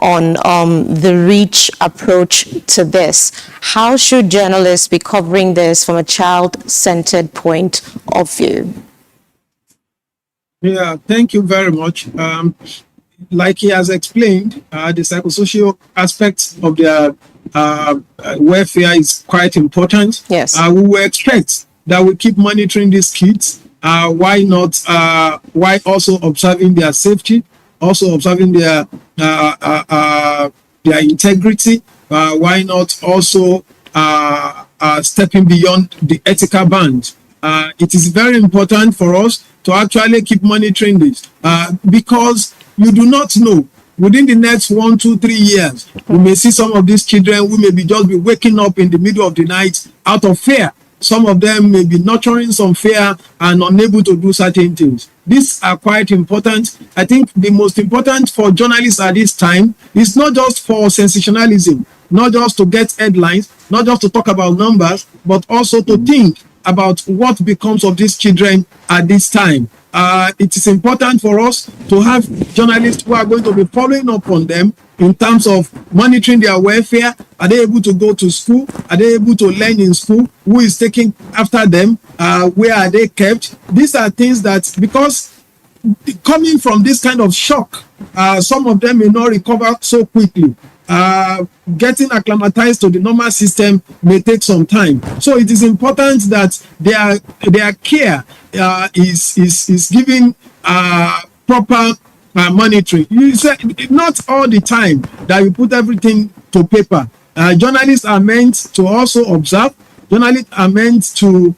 on the reach approach to this. How should journalists be covering this from a child-centered point of view? Yeah, thank you very much. Like he has explained, the psychosocial aspects of their welfare is quite important. Yes. We will expect that we keep monitoring these kids. Why not? Why also observing their safety, also observing their integrity. Why not also stepping beyond the ethical band? It is very important for us to actually keep monitoring this because you do not know. Within the next 1, 2, 3 years, we may see some of these children who may just be waking up in the middle of the night out of fear. Some of them may be nurturing some fear and unable to do certain things. These are quite important. I think the most important for journalists at this time is not just for sensationalism, not just to get headlines, not just to talk about numbers, but also to think about what becomes of these children at this time. It is important for us to have journalists who are going to be following up on them in terms of monitoring their welfare. Are they able to go to school? Are they able to learn in school? Who is taking after them? Where are they kept? These are things that, because coming from this kind of shock, some of them may not recover so quickly. Getting acclimatized to the normal system may take some time. So it is important that their care is given proper monitoring. You say not all the time that you put everything to paper. Journalists are meant to also observe. Journalists are meant to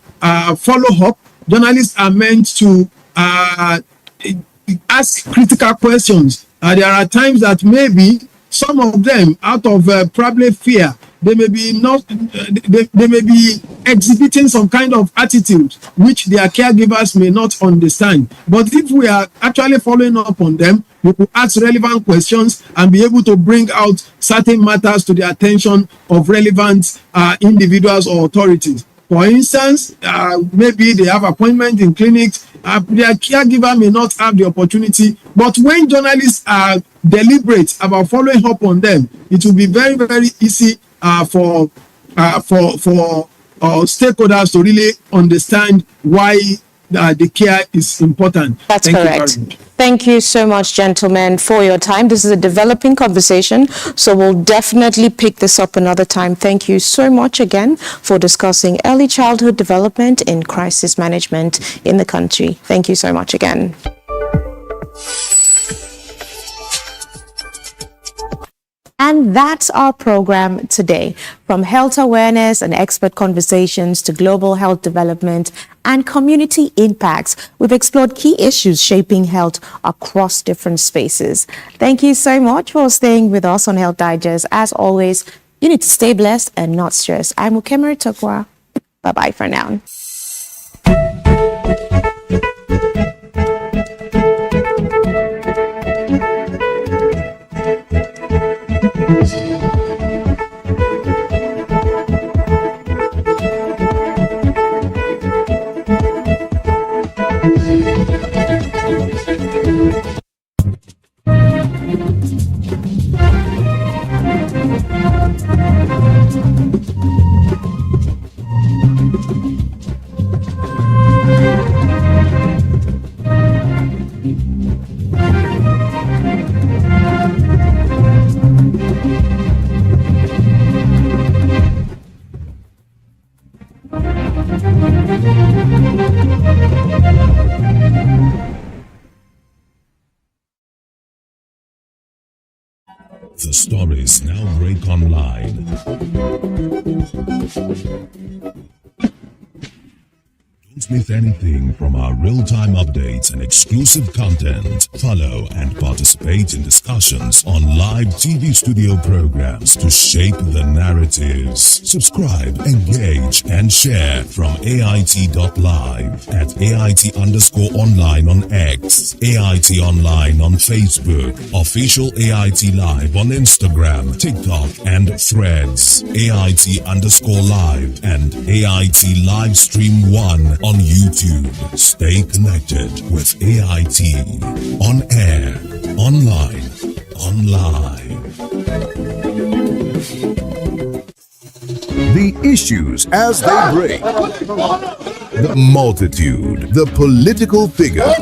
follow up. Journalists are meant to ask critical questions. There are times that maybe some of them, out of probably fear, they may be exhibiting some kind of attitude which their caregivers may not understand. But if we are actually following up on them, we could ask relevant questions and be able to bring out certain matters to the attention of relevant individuals or authorities. For instance, maybe they have appointments in clinics, their caregiver may not have the opportunity, but when journalists are deliberate about following up on them, it will be very, very easy for stakeholders to really understand why the care is important. That's correct. Thank you so much, gentlemen, for your time. This is a developing conversation, so we'll definitely pick this up another time. Thank you so much again for discussing early childhood development in crisis management in the country. Thank you so much again. And that's our program today. From health awareness and expert conversations to global health development and community impacts, we've explored key issues shaping health across different spaces. Thank you so much for staying with us on Health Digest. As always, you need to stay blessed and not stressed. I'm Ukemere Tokwa. Bye-bye for now. The stories now break online. Don't miss anything from our real-time updates and exclusive content. Follow and participate in discussions on live TV studio programs to shape the narratives. Subscribe, engage, and share from AIT.live at AIT_online on X, AIT Online on Facebook, official AIT Live on Instagram, TikTok, and Threads, AIT_live, and AIT Livestream 1 on YouTube. Stay connected with AIT on air, online, on Live. The issues as they break, the multitude, the political figures,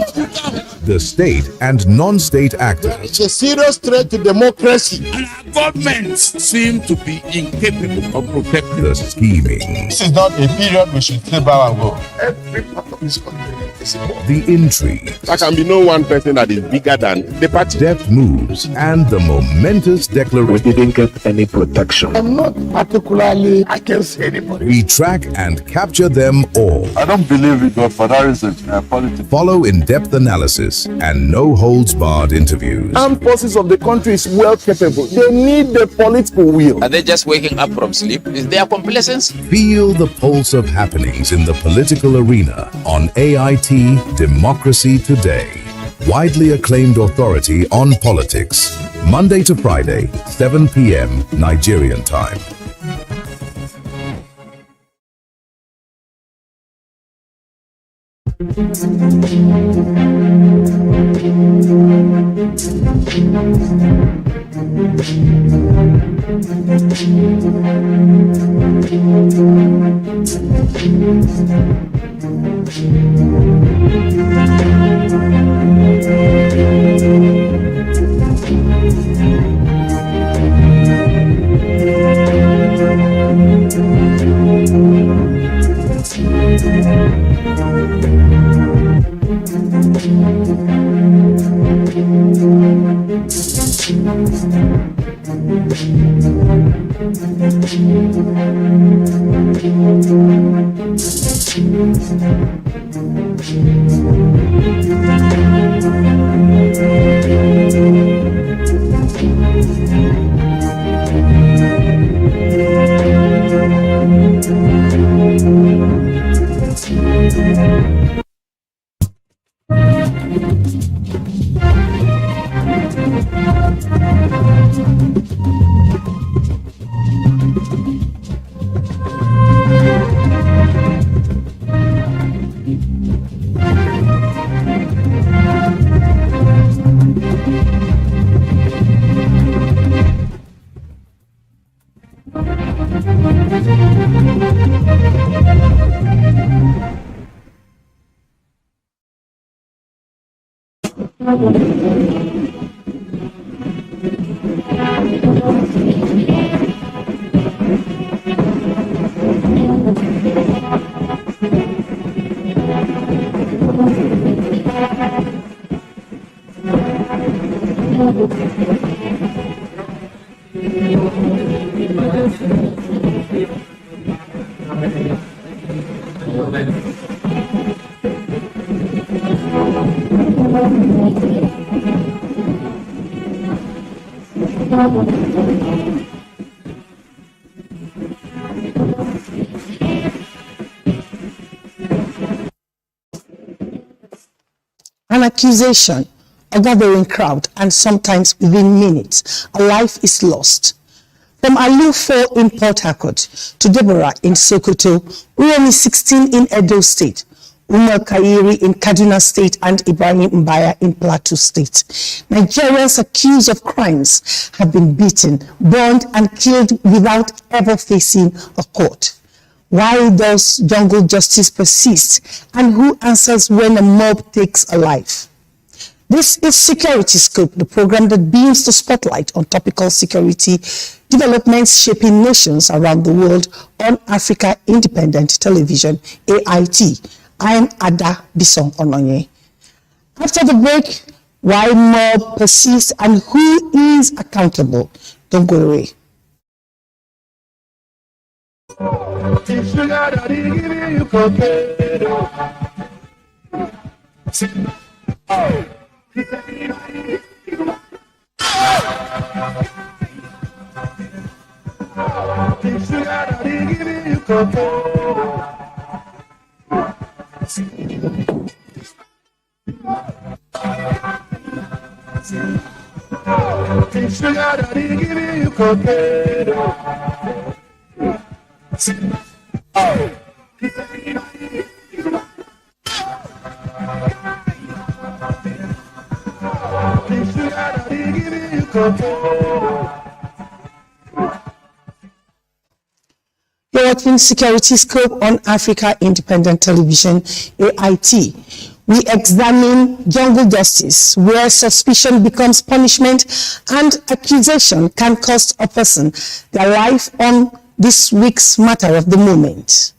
the state and non-state actors. It's a serious threat to democracy. And our governments seem to be incapable of protecting the scheming. This is not a period we should play by our will. Every part of this country is important. The intrigue. There can be no one person that is bigger than the party. Deft moves and the momentous declaration. We didn't get any protection. I'm not particularly against anybody. We track and capture them all. I don't believe in godfatherism in politics. Follow in-depth analysis and no-holds-barred interviews. Armed forces of the country is well capable. They need the political will. Are they just waking up from sleep? Is there complacency? Feel the pulse of happenings in the political arena on AIT Democracy Today. Widely acclaimed authority on politics. Monday to Friday, 7 p.m. Nigerian time. An accusation, a gathering crowd, and sometimes within minutes, a life is lost. From Alufo in Port Harcourt to Deborah in Sokoto, Uyomi 16 in Edo State, Umar Kairi in Kaduna State, and Ibrahim Mbaya in Plateau State. Nigerians accused of crimes have been beaten, burned, and killed without ever facing a court. Why does jungle justice persist, and who answers when a mob takes a life? This is Security Scope, the program that beams the spotlight on topical security developments shaping nations around the world on Africa Independent Television, AIT. I am Ada Bison Ononye. After the break, why mob persists and who is accountable? Don't go away. You're watching Security Scope on Africa Independent Television, AIT. We examine jungle justice, where suspicion becomes punishment and accusation can cost a person their life, on this week's matter of the moment.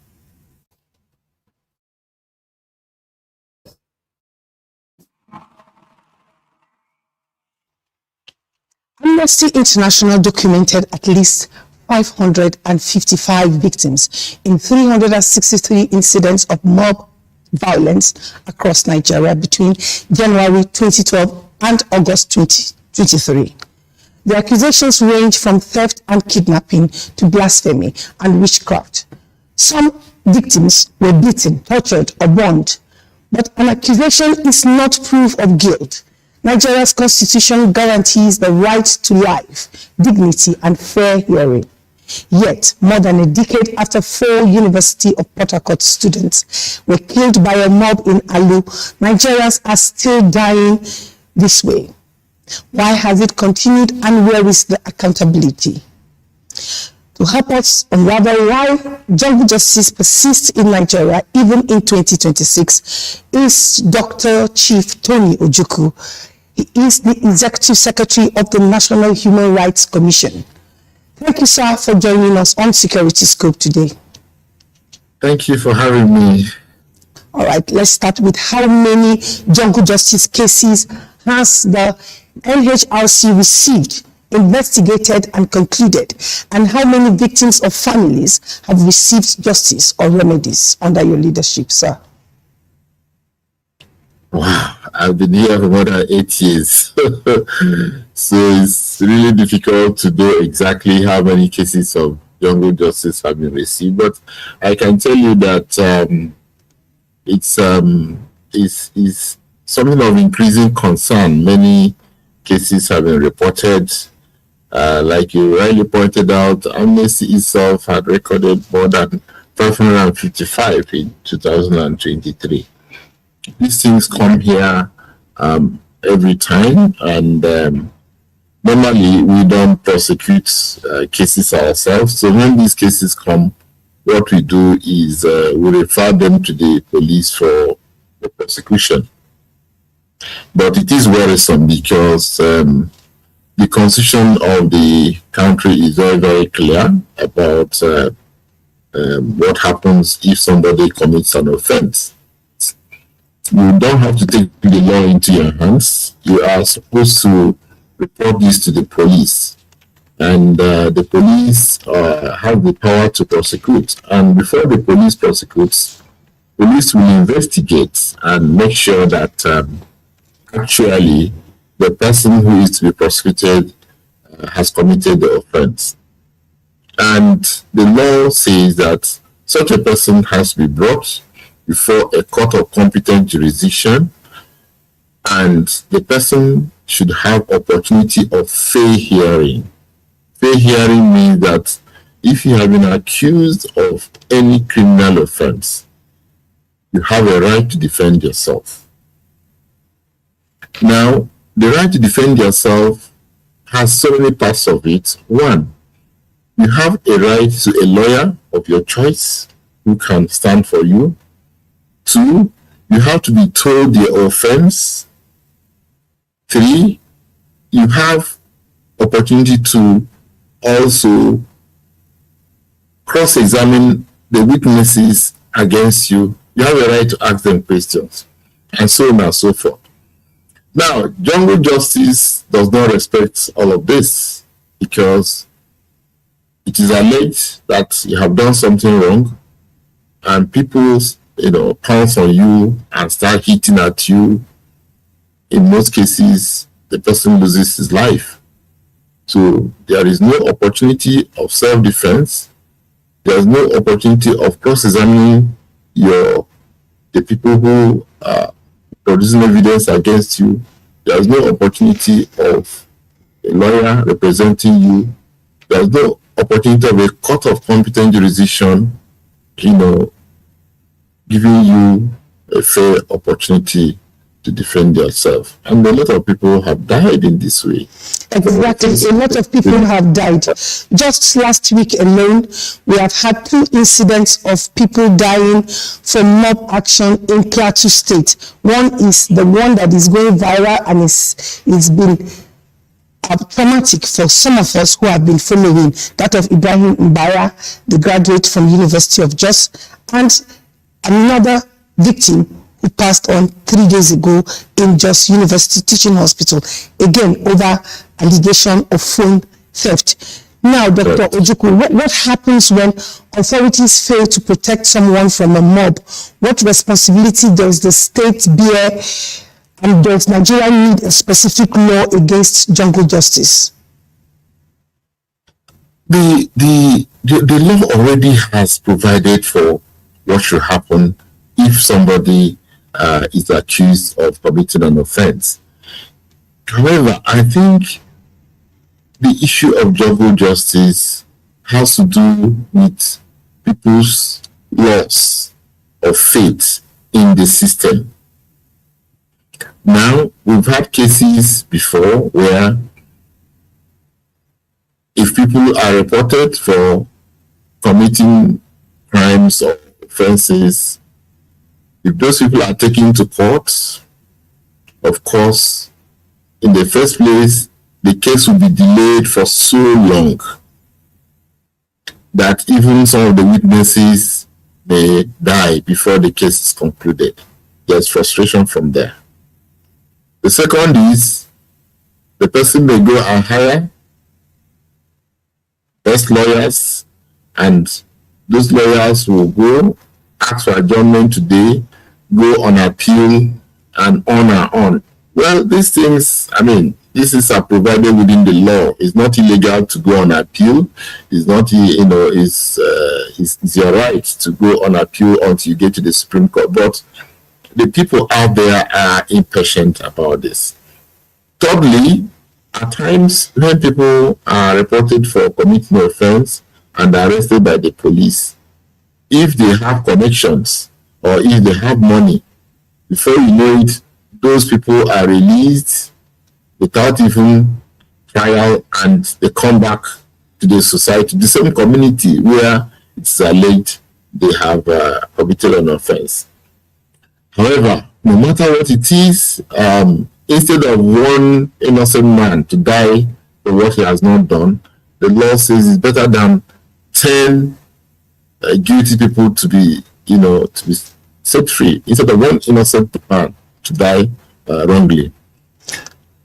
Amnesty International documented at least 555 victims in 363 incidents of mob violence across Nigeria between January 2012 and August 2023. The accusations range from theft and kidnapping to blasphemy and witchcraft. Some victims were beaten, tortured, or burned, but an accusation is not proof of guilt. Nigeria's constitution guarantees the right to life, dignity, and fair hearing. Yet, more than a decade after 4 University of Port Harcourt students were killed by a mob in Alu, Nigerians are still dying this way. Why has it continued, and where is the accountability? To help us unravel why jungle justice persists in Nigeria even in 2026 is Dr. Chief Tony Ojukwu. He is the Executive Secretary of the National Human Rights Commission. Thank you, sir, for joining us on Security Scope today. Thank you for having me. All right, let's start with how many jungle justice cases has the NHRC received, investigated, and concluded, and how many victims or families have received justice or remedies under your leadership, sir? Wow, I've been here for more than 8 years. So it's really difficult to know exactly how many cases of jungle justice have been received. But I can tell you that it's something of increasing concern. Many cases have been reported. Like you rightly pointed out, Amnesty itself had recorded more than 555 in 2023. These things come here every time, and normally we don't prosecute cases ourselves. So when these cases come, what we do is we refer them to the police for the prosecution. But it is worrisome because the constitution of the country is very, very clear about what happens if somebody commits an offense. You don't have to take the law into your hands. You are supposed to report this to the police. And the police have the power to prosecute. And before the police prosecutes, police will investigate and make sure that actually the person who is to be prosecuted has committed the offense. And the law says that such a person has to be brought before a court of competent jurisdiction, and the person should have opportunity of fair hearing. Fair hearing means that if you have been accused of any criminal offense, you have a right to defend yourself. Now, the right to defend yourself has so many parts of it. One, you have a right to a lawyer of your choice who can stand for you. Two, you have to be told the offense. Three, you have opportunity to also cross-examine the witnesses against you. You have a right to ask them questions, and so on and so forth. Now, jungle justice does not respect all of this because it is alleged that you have done something wrong, and people pounce on you and start hitting at you. In most cases, the person loses his life. So there is no opportunity of self-defense. There is no opportunity of cross-examining the people who are producing evidence against you. There is no opportunity of a lawyer representing you. There is no opportunity of a court of competent jurisdiction, giving you a fair opportunity to defend yourself. And a lot of people have died in this way. Exactly. A lot of people have died. Just last week alone, we have had 2 incidents of people dying from mob action in Plateau State. One is the one that is going viral and it's been traumatic for some of us who have been following, that of Ibrahim Mbara, the graduate from University of Jos, and another victim who passed on 3 days ago in Jos University Teaching Hospital, again over allegation of phone theft. Now, Dr. Ojukwu, what happens when authorities fail to protect someone from a mob? What responsibility does the state bear, and does Nigeria need a specific law against jungle justice? The law already has provided for what should happen if somebody is accused of committing an offense. However, I think the issue of jungle justice has to do with people's loss of faith in the system. Now, we've had cases before where if people are reported for committing crimes or offenses, if those people are taken to court, of course, in the first place, the case will be delayed for so long that even some of the witnesses may die before the case is concluded. There's frustration from there. The second is the person may go and hire best lawyers, and those lawyers will go ask for adjournment today, go on appeal, and on. Well, these things, this is provided within the law. It's not illegal to go on appeal. It's not, it's your right to go on appeal until you get to the Supreme Court. But the people out there are impatient about this. Thirdly, at times when people are reported for committing offense and arrested by the police, if they have connections or if they have money, before you know it, those people are released without even trial, and they come back to the society, the same community where it's alleged they have committed an offense. However, no matter what it is, instead of one innocent man to die for what he has not done, the law says it's better than 10 guilty people to be set free instead of one innocent man to die wrongly.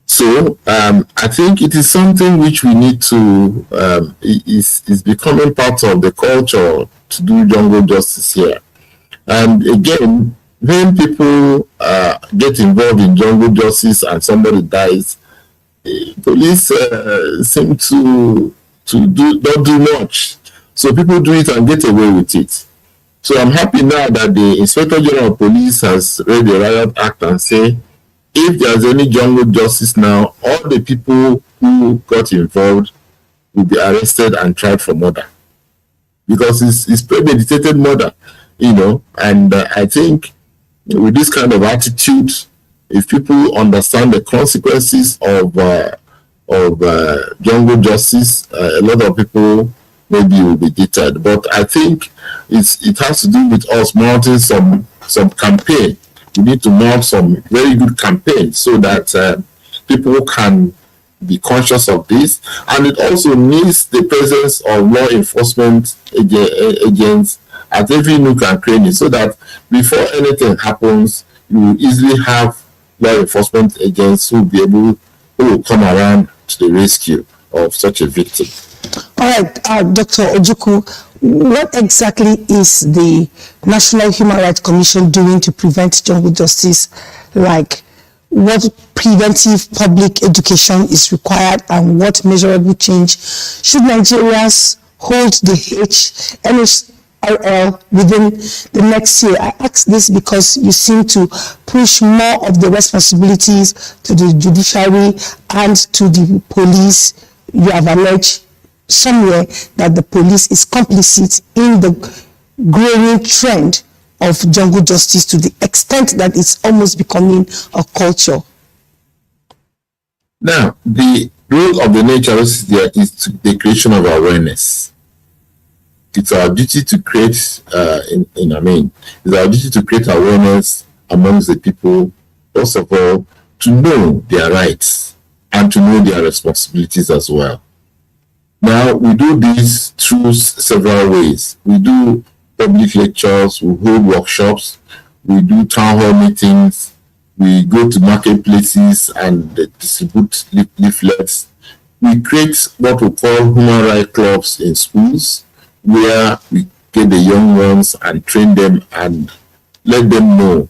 So I think it is something which we need to is becoming part of the culture to do jungle justice here. And again, when people get involved in jungle justice and somebody dies, police seem to not do much. So people do it and get away with it. So I'm happy now that the Inspector General of Police has read the Riot Act and say, if there's any jungle justice now, all the people who got involved will be arrested and tried for murder. Because it's premeditated murder, and I think with this kind of attitude, if people understand the consequences of jungle justice, a lot of people maybe will be deterred. But I think it has to do with us mounting some campaign. We need to mount some very good campaigns so that people can be conscious of this. And it also needs the presence of law enforcement agents at every nook and cranny, so that before anything happens, you will easily have law enforcement agents who will come around to the rescue of such a victim. All right, Dr. Ojukwu, what exactly is the National Human Rights Commission doing to prevent jungle justice? Like, what preventive public education is required, and what measurable change should Nigerians hold the NHRL within the next year? I ask this because you seem to push more of the responsibilities to the judiciary and to the police. You have alleged somewhere that the police is complicit in the growing trend of jungle justice to the extent that it's almost becoming a culture? Now, the role of the nature is the creation of awareness. It's our duty to create, it's our duty to create awareness amongst the people, first of all, to know their rights and to know their responsibilities as well. Now, we do this through several ways. We do public lectures, we hold workshops, we do town hall meetings, we go to marketplaces and distribute leaflets. We create what we call human rights clubs in schools, where we get the young ones and train them and let them know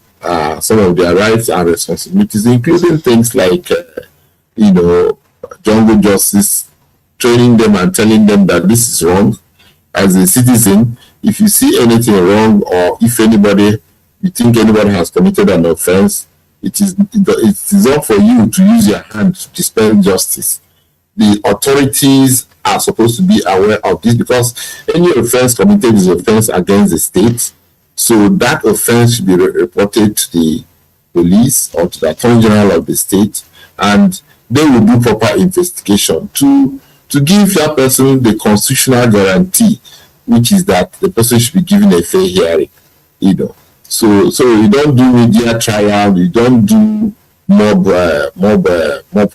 some of their rights and responsibilities, including things like, jungle justice, training them and telling them that this is wrong. As a citizen, if you see anything wrong, or if you think anybody has committed an offense, it is up for you to use your hand to dispense justice. The authorities are supposed to be aware of this, because any offense committed is offense against the state. So that offense should be reported to the police or to the Attorney General of the state, and they will do proper investigation to give that person the constitutional guarantee, which is that the person should be given a fair hearing. So you don't do media trial, you don't do mob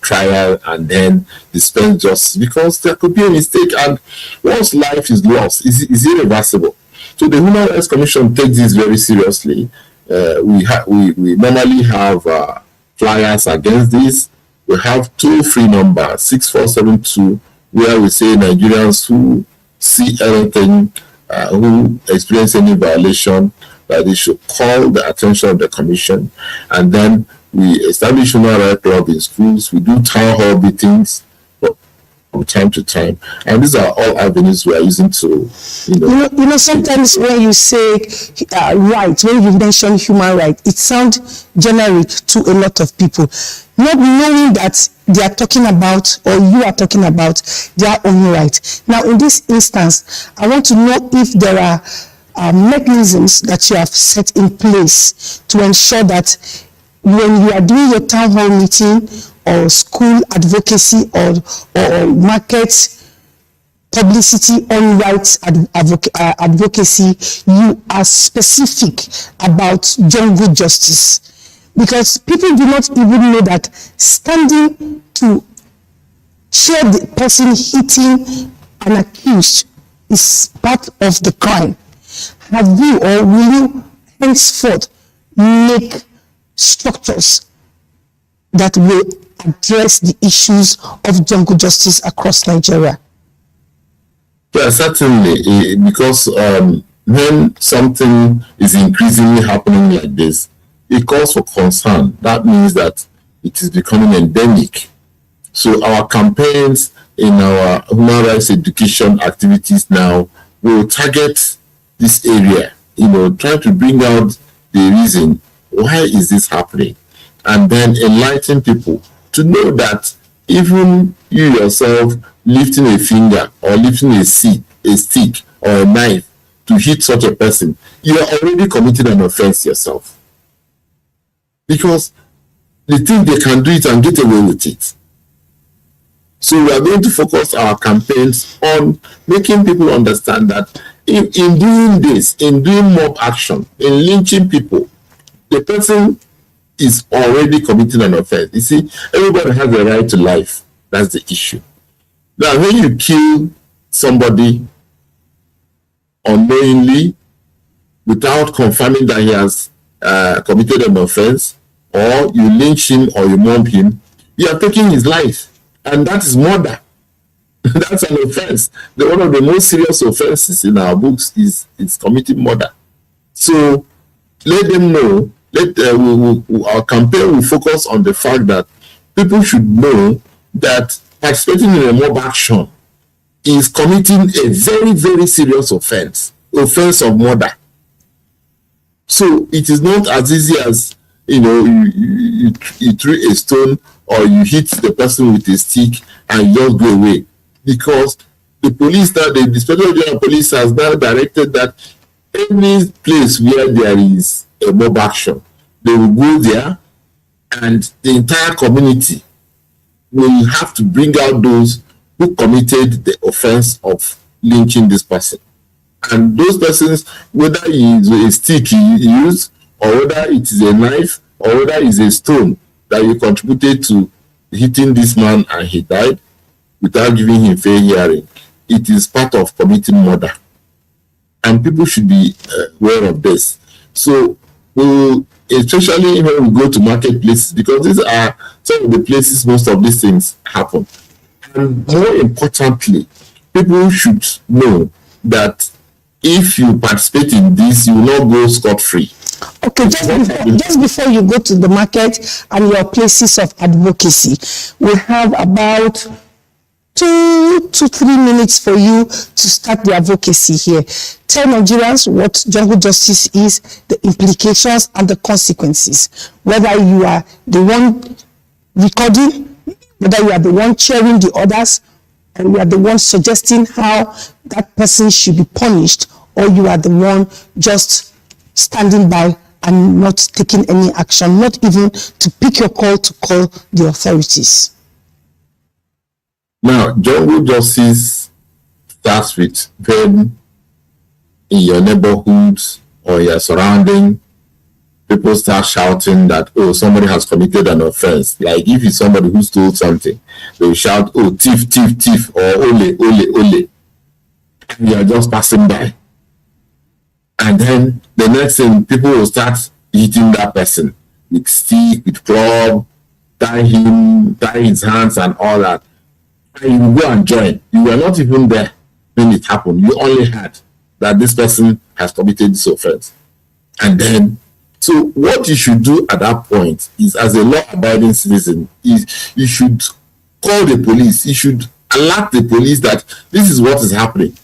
trial and then dispense justice, because there could be a mistake, and once life is lost, is irreversible. So the Human Rights Commission takes this very seriously. We normally have flyers against this. We have toll-free number 6472, where we say Nigerians who see anything, who experience any violation, that they should call the attention of the commission. And then we establish human rights club in schools. We do town hall meetings from time to time, and these are all avenues we are using to, sometimes when you say rights, when you mention human rights, it sounds generic to a lot of people, not knowing that they are talking about, or you are talking about, their own rights. Now, in this instance, I want to know if there are mechanisms that you have set in place to ensure that when you are doing your town hall meeting or school advocacy or market publicity on rights advocacy, you are specific about jungle justice. Because people do not even know that standing to cheer the person hitting an accused is part of the crime. Have you, or will you henceforth make structures that will address the issues of jungle justice across Nigeria? Yeah, certainly, because when something is increasingly happening like this, it calls for concern. That means that it is becoming endemic. So our campaigns in our human rights education activities now will target this area, trying to bring out the reason why is this happening, and then enlighten people to know that even you yourself lifting a finger or lifting a stick or a knife to hit such a person, you are already committing an offense yourself, because they think they can do it and get away with it. So we are going to focus our campaigns on making people understand that in doing this, in doing mob action, in lynching people, the person is already committing an offense. You see, everybody has a right to life. That's the issue. Now, when you kill somebody unknowingly, without confirming that he has committed an offense, or you lynch him or you mob him, you are taking his life. And that is murder. That's an offense. One of the most serious offenses in our books is committing murder. So let them know. Our campaign will focus on the fact that people should know that participating in a mob action is committing a very, very serious offense of murder. So it is not as easy as you threw a stone or you hit the person with a stick and you just go away, because the police, the Inspector General of Police has now directed that Any place where there is a mob action, they will go there, and the entire community will have to bring out those who committed the offense of lynching this person. And those persons, whether it is a stick he used, or whether it is a knife, or whether it is a stone that you contributed to hitting this man and he died without giving him fair hearing, it is part of committing murder. And people should be aware of this. So, especially when we go to marketplaces, because these are some of the places most of these things happen. And more importantly, people should know that if you participate in this, you will not go scot-free. Okay, just before you go to the market and your places of advocacy, we have about 2 to 3 minutes for you to start the advocacy here. Tell Nigerians what jungle justice is, the implications and the consequences. Whether you are the one recording, whether you are the one cheering the others, and you are the one suggesting how that person should be punished, or you are the one just standing by and not taking any action, not even to pick your call to call the authorities. Now, jungle justice starts with when in your neighborhoods or your surrounding, people start shouting that, oh, somebody has committed an offense. Like if it's somebody who stole something, they will shout, oh, thief, thief, thief, or ole, ole, ole. And you are just passing by. And then the next thing, people will start hitting that person with stick, with club, tie his hands and all that. And you will go and join. You were not even there when it happened. You only heard that this person has committed this offense. And then, so what you should do at that point is, as a law-abiding citizen, is you should call the police. You should alert the police that this is what is happening.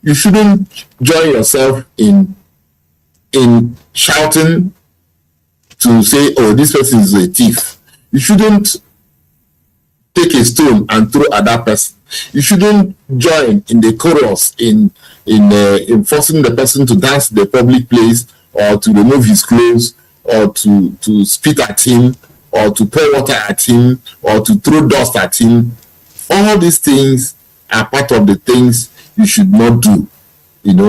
You shouldn't join yourself in shouting to say, oh, this person is a thief. You shouldn't take a stone and throw at that person. You shouldn't join in the chorus in forcing the person to dance in the public place, or to remove his clothes, or to spit at him, or to pour water at him, or to throw dust at him. All these things are part of the things you should not do,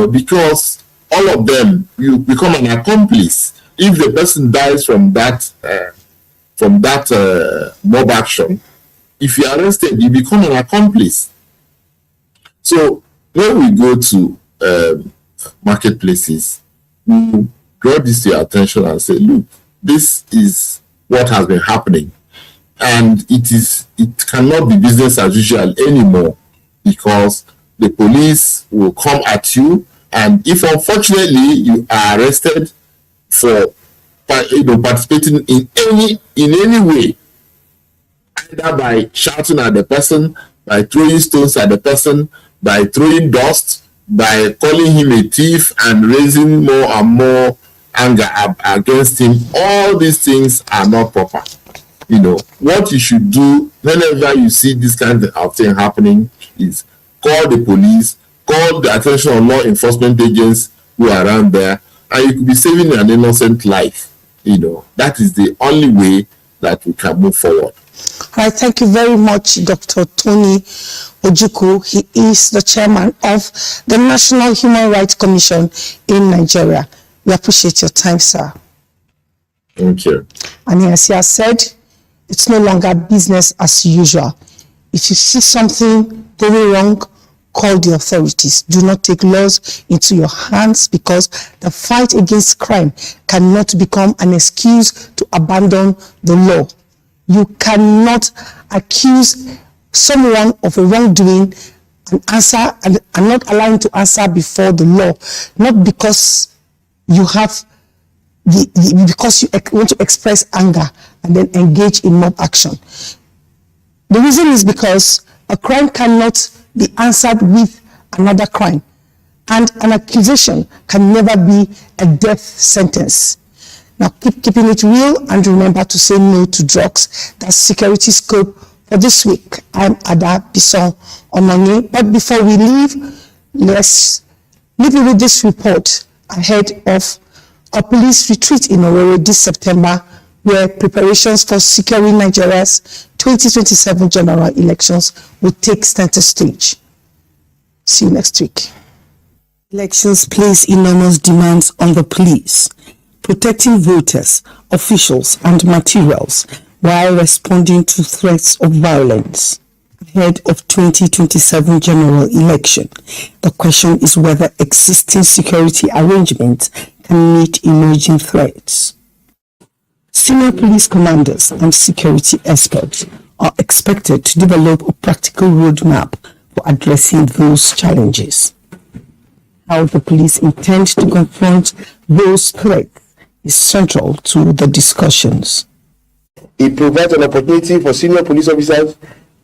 because all of them, you become an accomplice. If the person dies from that mob action, if you are arrested, you become an accomplice. So when we go to marketplaces, we draw this to your attention and say, look, this is what has been happening. And it cannot be business as usual anymore, because the police will come at you, and if unfortunately you are arrested for participating in any way, either by shouting at the person, by throwing stones at the person, by throwing dust, by calling him a thief and raising more and more anger against him, all these things are not proper. What you should do whenever you see this kind of thing happening is call the police, call the attention of law enforcement agents who are around there, and you could be saving an innocent life. That is the only way that we can move forward. All right, thank you very much, Dr. Tony Ojukwu. He is the chairman of the National Human Rights Commission in Nigeria. We appreciate your time, sir. Thank you. And as he has said, it's no longer business as usual. If you see something going wrong, call the authorities. Do not take laws into your hands, because the fight against crime cannot become an excuse to abandon the law. You cannot accuse someone of a wrongdoing and answer and not allow him to answer before the law, not because you have because you want to express anger and then engage in mob action. The reason is because a crime cannot be answered with another crime, and an accusation can never be a death sentence. Now keeping it real, and remember to say no to drugs. That's Security Scope for this week. I'm Ada Bison Onanye. But before we leave, let's Leave you with this report ahead of a police retreat in Owerri this September, where preparations for securing Nigeria's 2027 general elections will take center stage. See you next week. Elections place enormous demands on the police, protecting voters, officials, and materials while responding to threats of violence. Ahead of 2027 general election, the question is whether existing security arrangements can meet emerging threats. Senior police commanders and security experts are expected to develop a practical roadmap for addressing those challenges. How the police intend to confront those threats is central to the discussions. It provides an opportunity for senior police officers,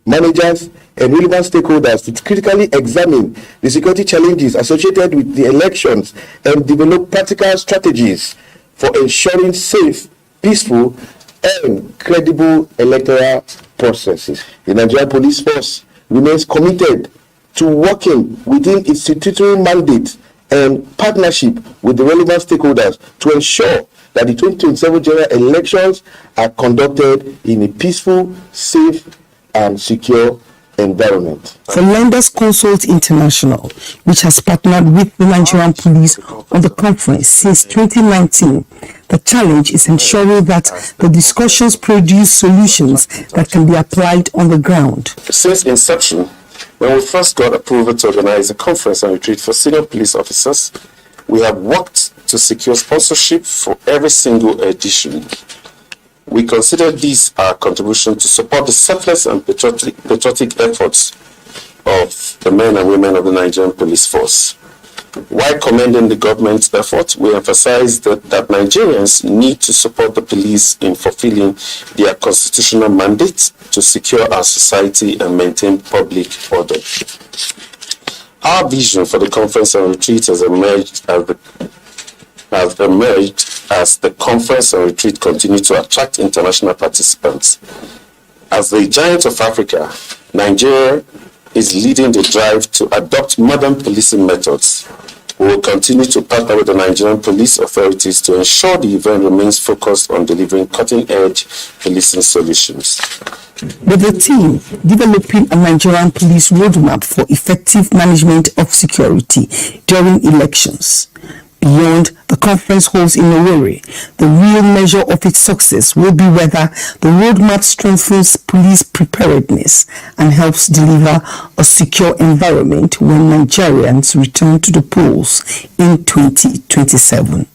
managers, and relevant stakeholders to critically examine the security challenges associated with the elections and develop practical strategies for ensuring safe, peaceful, and credible electoral processes. The Nigerian Police Force remains committed to working within its statutory mandate and partnership with the relevant stakeholders to ensure that the 2027 general elections are conducted in a peaceful, safe, and secure environment. For Lenders Consult International, which has partnered with the Nigerian police on the conference since 2019, the challenge is ensuring that the discussions produce solutions that can be applied on the ground. Since inception, when we first got approval to organize a conference and retreat for senior police officers, we have worked to secure sponsorship for every single edition. We consider these our contribution to support the selfless and patriotic efforts of the men and women of the Nigerian Police Force. While commending the government's effort, we emphasize that Nigerians need to support the police in fulfilling their constitutional mandate to secure our society and maintain public order. Our vision for the conference and retreat has emerged as the conference and retreat continue to attract international participants. As the giant of Africa, Nigeria is leading the drive to adopt modern policing methods. We will continue to partner with the Nigerian police authorities to ensure the event remains focused on delivering cutting-edge policing solutions. With the team developing a Nigerian police roadmap for effective management of security during elections. Beyond the conference halls in Owerri, the real measure of its success will be whether the roadmap strengthens police preparedness and helps deliver a secure environment when Nigerians return to the polls in 2027.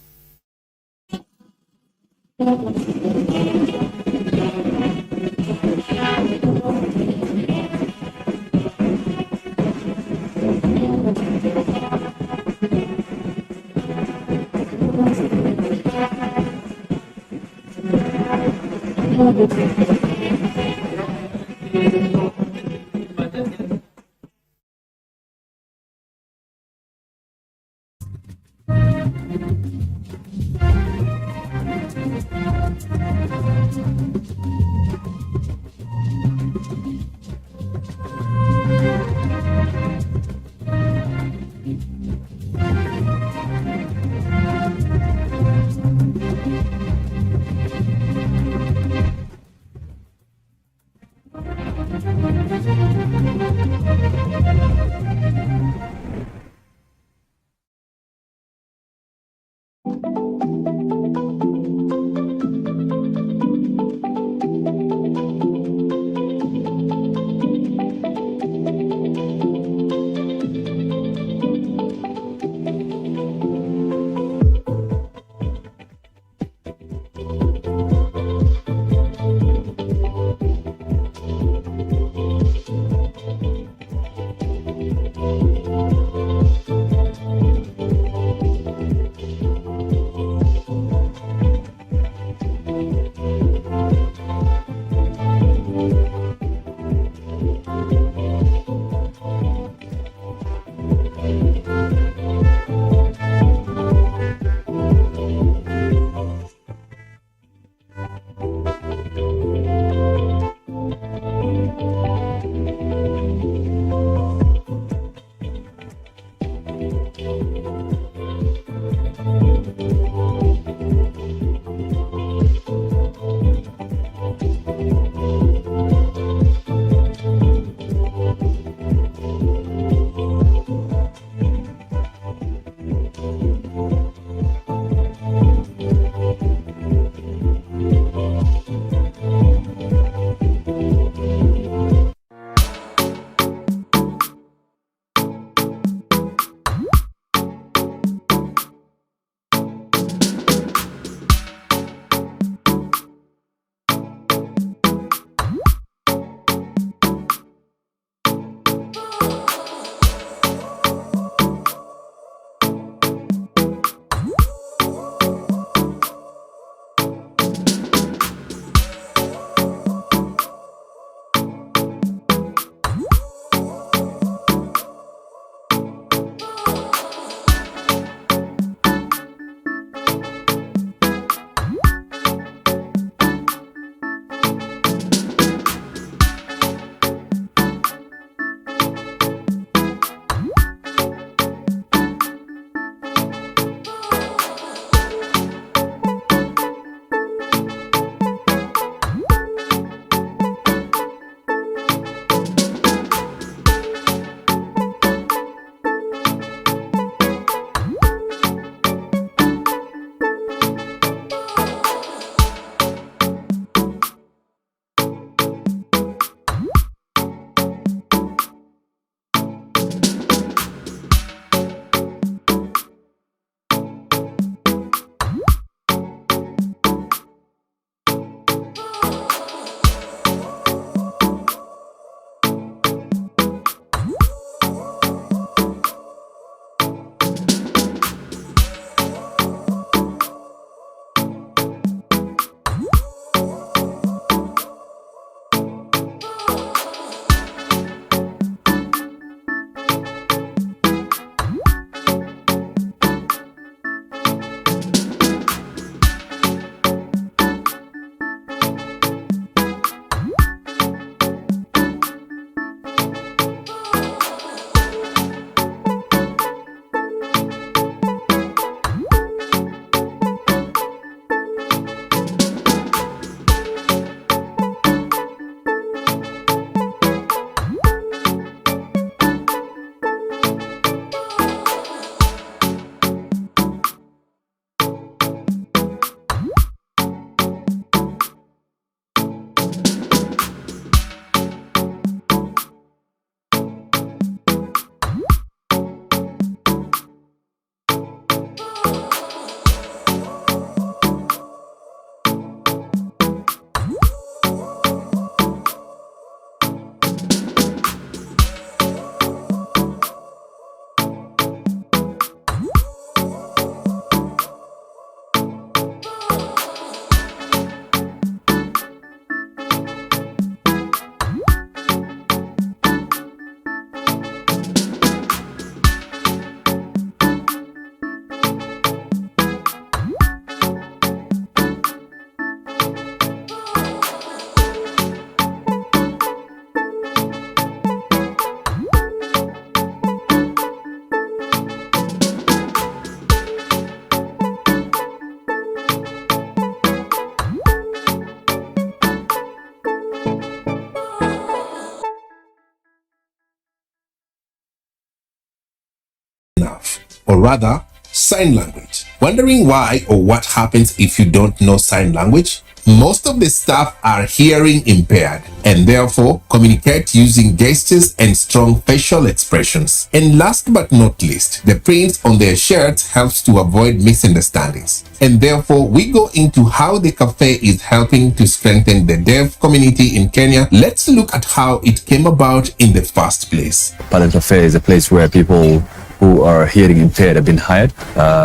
or rather, sign language. Wondering why or what happens if you don't know sign language? Most of the staff are hearing impaired and therefore communicate using gestures and strong facial expressions. And last but not least, the print on their shirts helps to avoid misunderstandings. And therefore, we go into how the cafe is helping to strengthen the deaf community in Kenya. Let's look at how it came about in the first place. Palette Cafe is a place where people who are hearing impaired have been hired,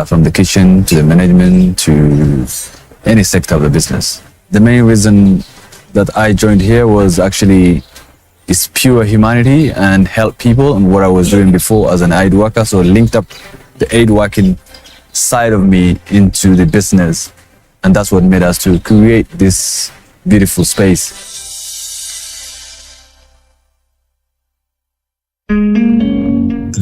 from the kitchen to the management to any sector of the business. The main reason that I joined here was actually it's pure humanity and help people, and what I was doing before as an aid worker, so linked up the aid working side of me into the business, and that's what made us to create this beautiful space.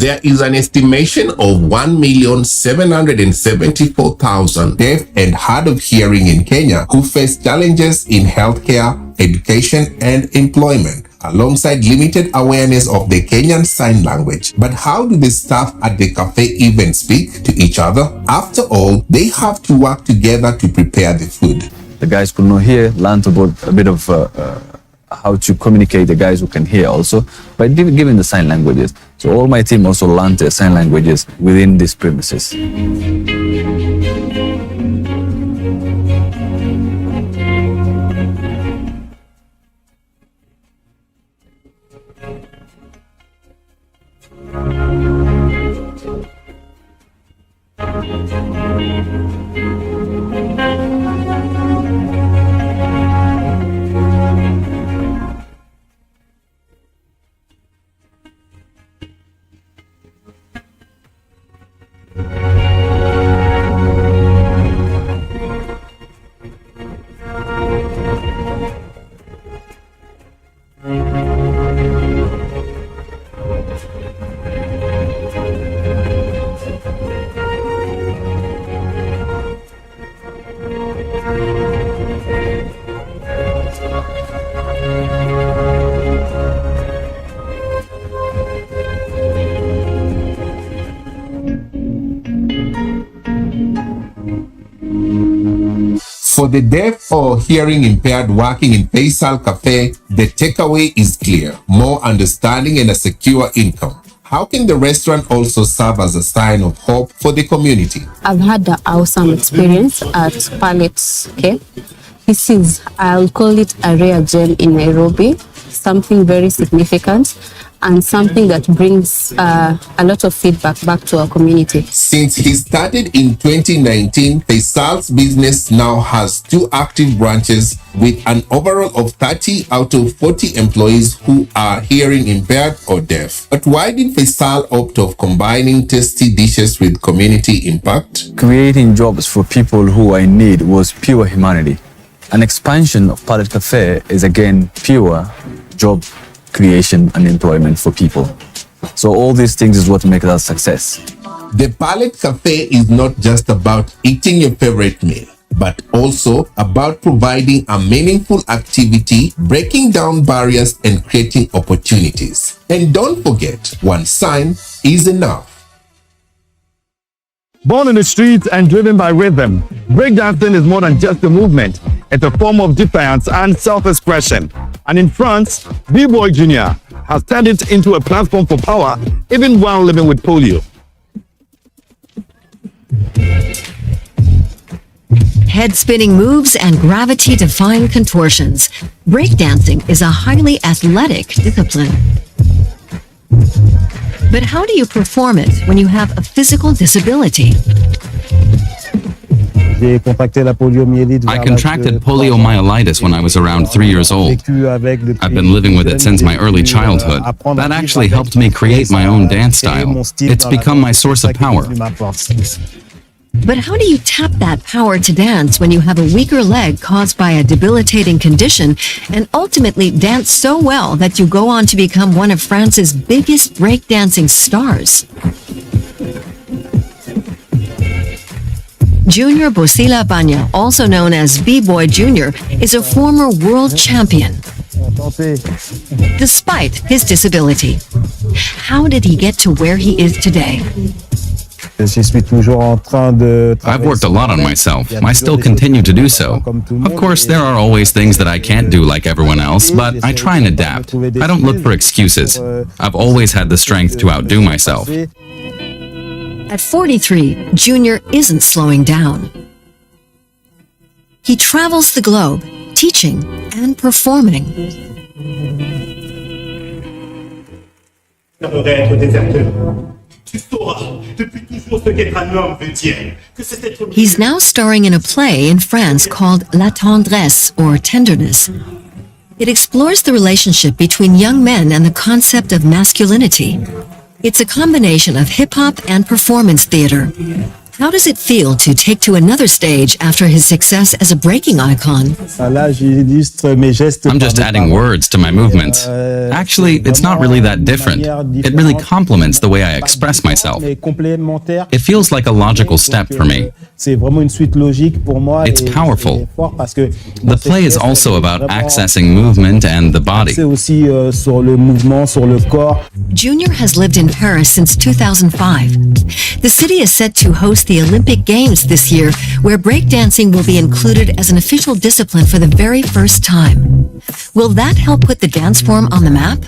There is an estimation of 1,774,000 deaf and hard of hearing in Kenya who face challenges in healthcare, education, and employment, alongside limited awareness of the Kenyan Sign Language. But how do the staff at the cafe even speak to each other? After all, they have to work together to prepare the food. The guys could not hear, learned about a bit of how to communicate, the guys who can hear also, by giving the sign languages. So all my team also learned the sign languages within these premises. For the deaf or hearing impaired working in Faisal Cafe, the takeaway is clear: more understanding and a secure income. How can the restaurant also serve as a sign of hope for the community? I've had an awesome experience at Palette Cafe. This is, I'll call it a rare gem in Nairobi, something very significant and something that brings a lot of feedback back to our community. Since he started in 2019, Faisal's business now has 2 active branches with an overall of 30 out of 40 employees who are hearing impaired or deaf. But why did Faisal opt of combining tasty dishes with community impact? Creating jobs for people who are in need was pure humanity. An expansion of Palette Cafe is again pure job creation and employment for people. So all these things is what makes us success. The Palette Cafe is not just about eating your favorite meal, but also about providing a meaningful activity, breaking down barriers and creating opportunities. And don't forget, one sign is enough. Born in the streets and driven by rhythm, breakdancing is more than just a movement. It's a form of defiance and self-expression. And in France, B-Boy Jr. has turned it into a platform for power, even while living with polio. Head-spinning moves and gravity-defying contortions. Breakdancing is a highly athletic discipline. But how do you perform it when you have a physical disability? I contracted poliomyelitis when I was around 3 years old. I've been living with it since my early childhood. That actually helped me create my own dance style. It's become my source of power. But how do you tap that power to dance when you have a weaker leg caused by a debilitating condition and ultimately dance so well that you go on to become one of France's biggest breakdancing stars? Junior Bosila Banya, also known as B-Boy Jr., is a former world champion. Despite his disability, how did he get to where he is today? I've worked a lot on myself. I still continue to do so. Of course, there are always things that I can't do like everyone else, but I try and adapt. I don't look for excuses. I've always had the strength to outdo myself. At 43, Junior isn't slowing down. He travels the globe, teaching and performing. He's now starring in a play in France called La Tendresse, or Tenderness. It explores the relationship between young men and the concept of masculinity. It's a combination of hip-hop and performance theater. How does it feel to take to another stage after his success as a breaking icon? I'm just adding words to my movements. Actually, it's not really that different. It really complements the way I express myself. It feels like a logical step for me. It's powerful. The play is also about accessing movement and the body. Junior has lived in Paris since 2005. The city is set to host the Olympic Games this year, where breakdancing will be included as an official discipline for the very first time. Will that help put the dance form on the map?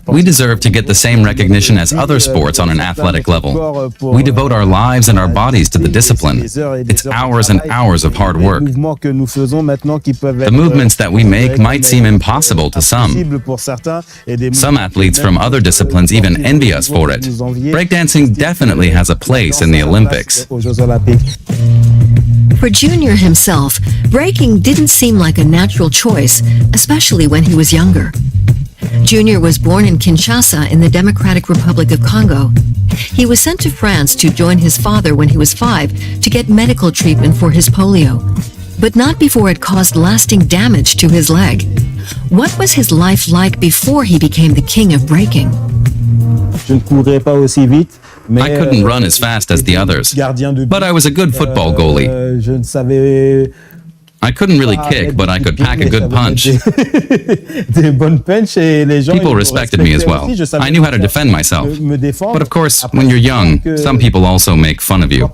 We deserve to get the same recognition as other sports on an athletic level. We devote our lives and our bodies to the discipline. It's hours and hours of hard work. The movements that we make might seem impossible to some. Some athletes from other disciplines even envy us for it. Breakdancing definitely has a place in the Olympics. For Junior himself, breaking didn't seem like a natural choice, especially when he was younger. Junior was born in Kinshasa in the Democratic Republic of Congo. He was sent to France to join his father when he was 5 to get medical treatment for his polio, but not before it caused lasting damage to his leg. What was his life like before he became the king of breaking? I couldn't run as fast as the others, but I was a good football goalie. I couldn't really kick, but I could pack a good punch. People respected me as well. I knew how to defend myself. But of course, when you're young, some people also make fun of you.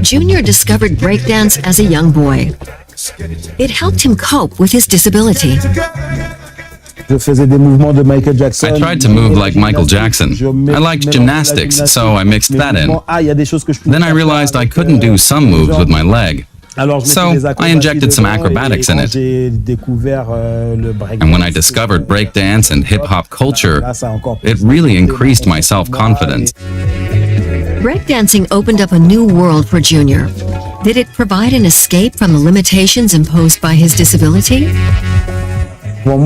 Junior discovered breakdance as a young boy. It helped him cope with his disability. I tried to move like Michael Jackson. I liked gymnastics, so I mixed that in. Then I realized I couldn't do some moves with my leg. So I injected some acrobatics in it. And when I discovered breakdance and hip-hop culture, it really increased my self-confidence. Breakdancing opened up a new world for Junior. Did it provide an escape from the limitations imposed by his disability? For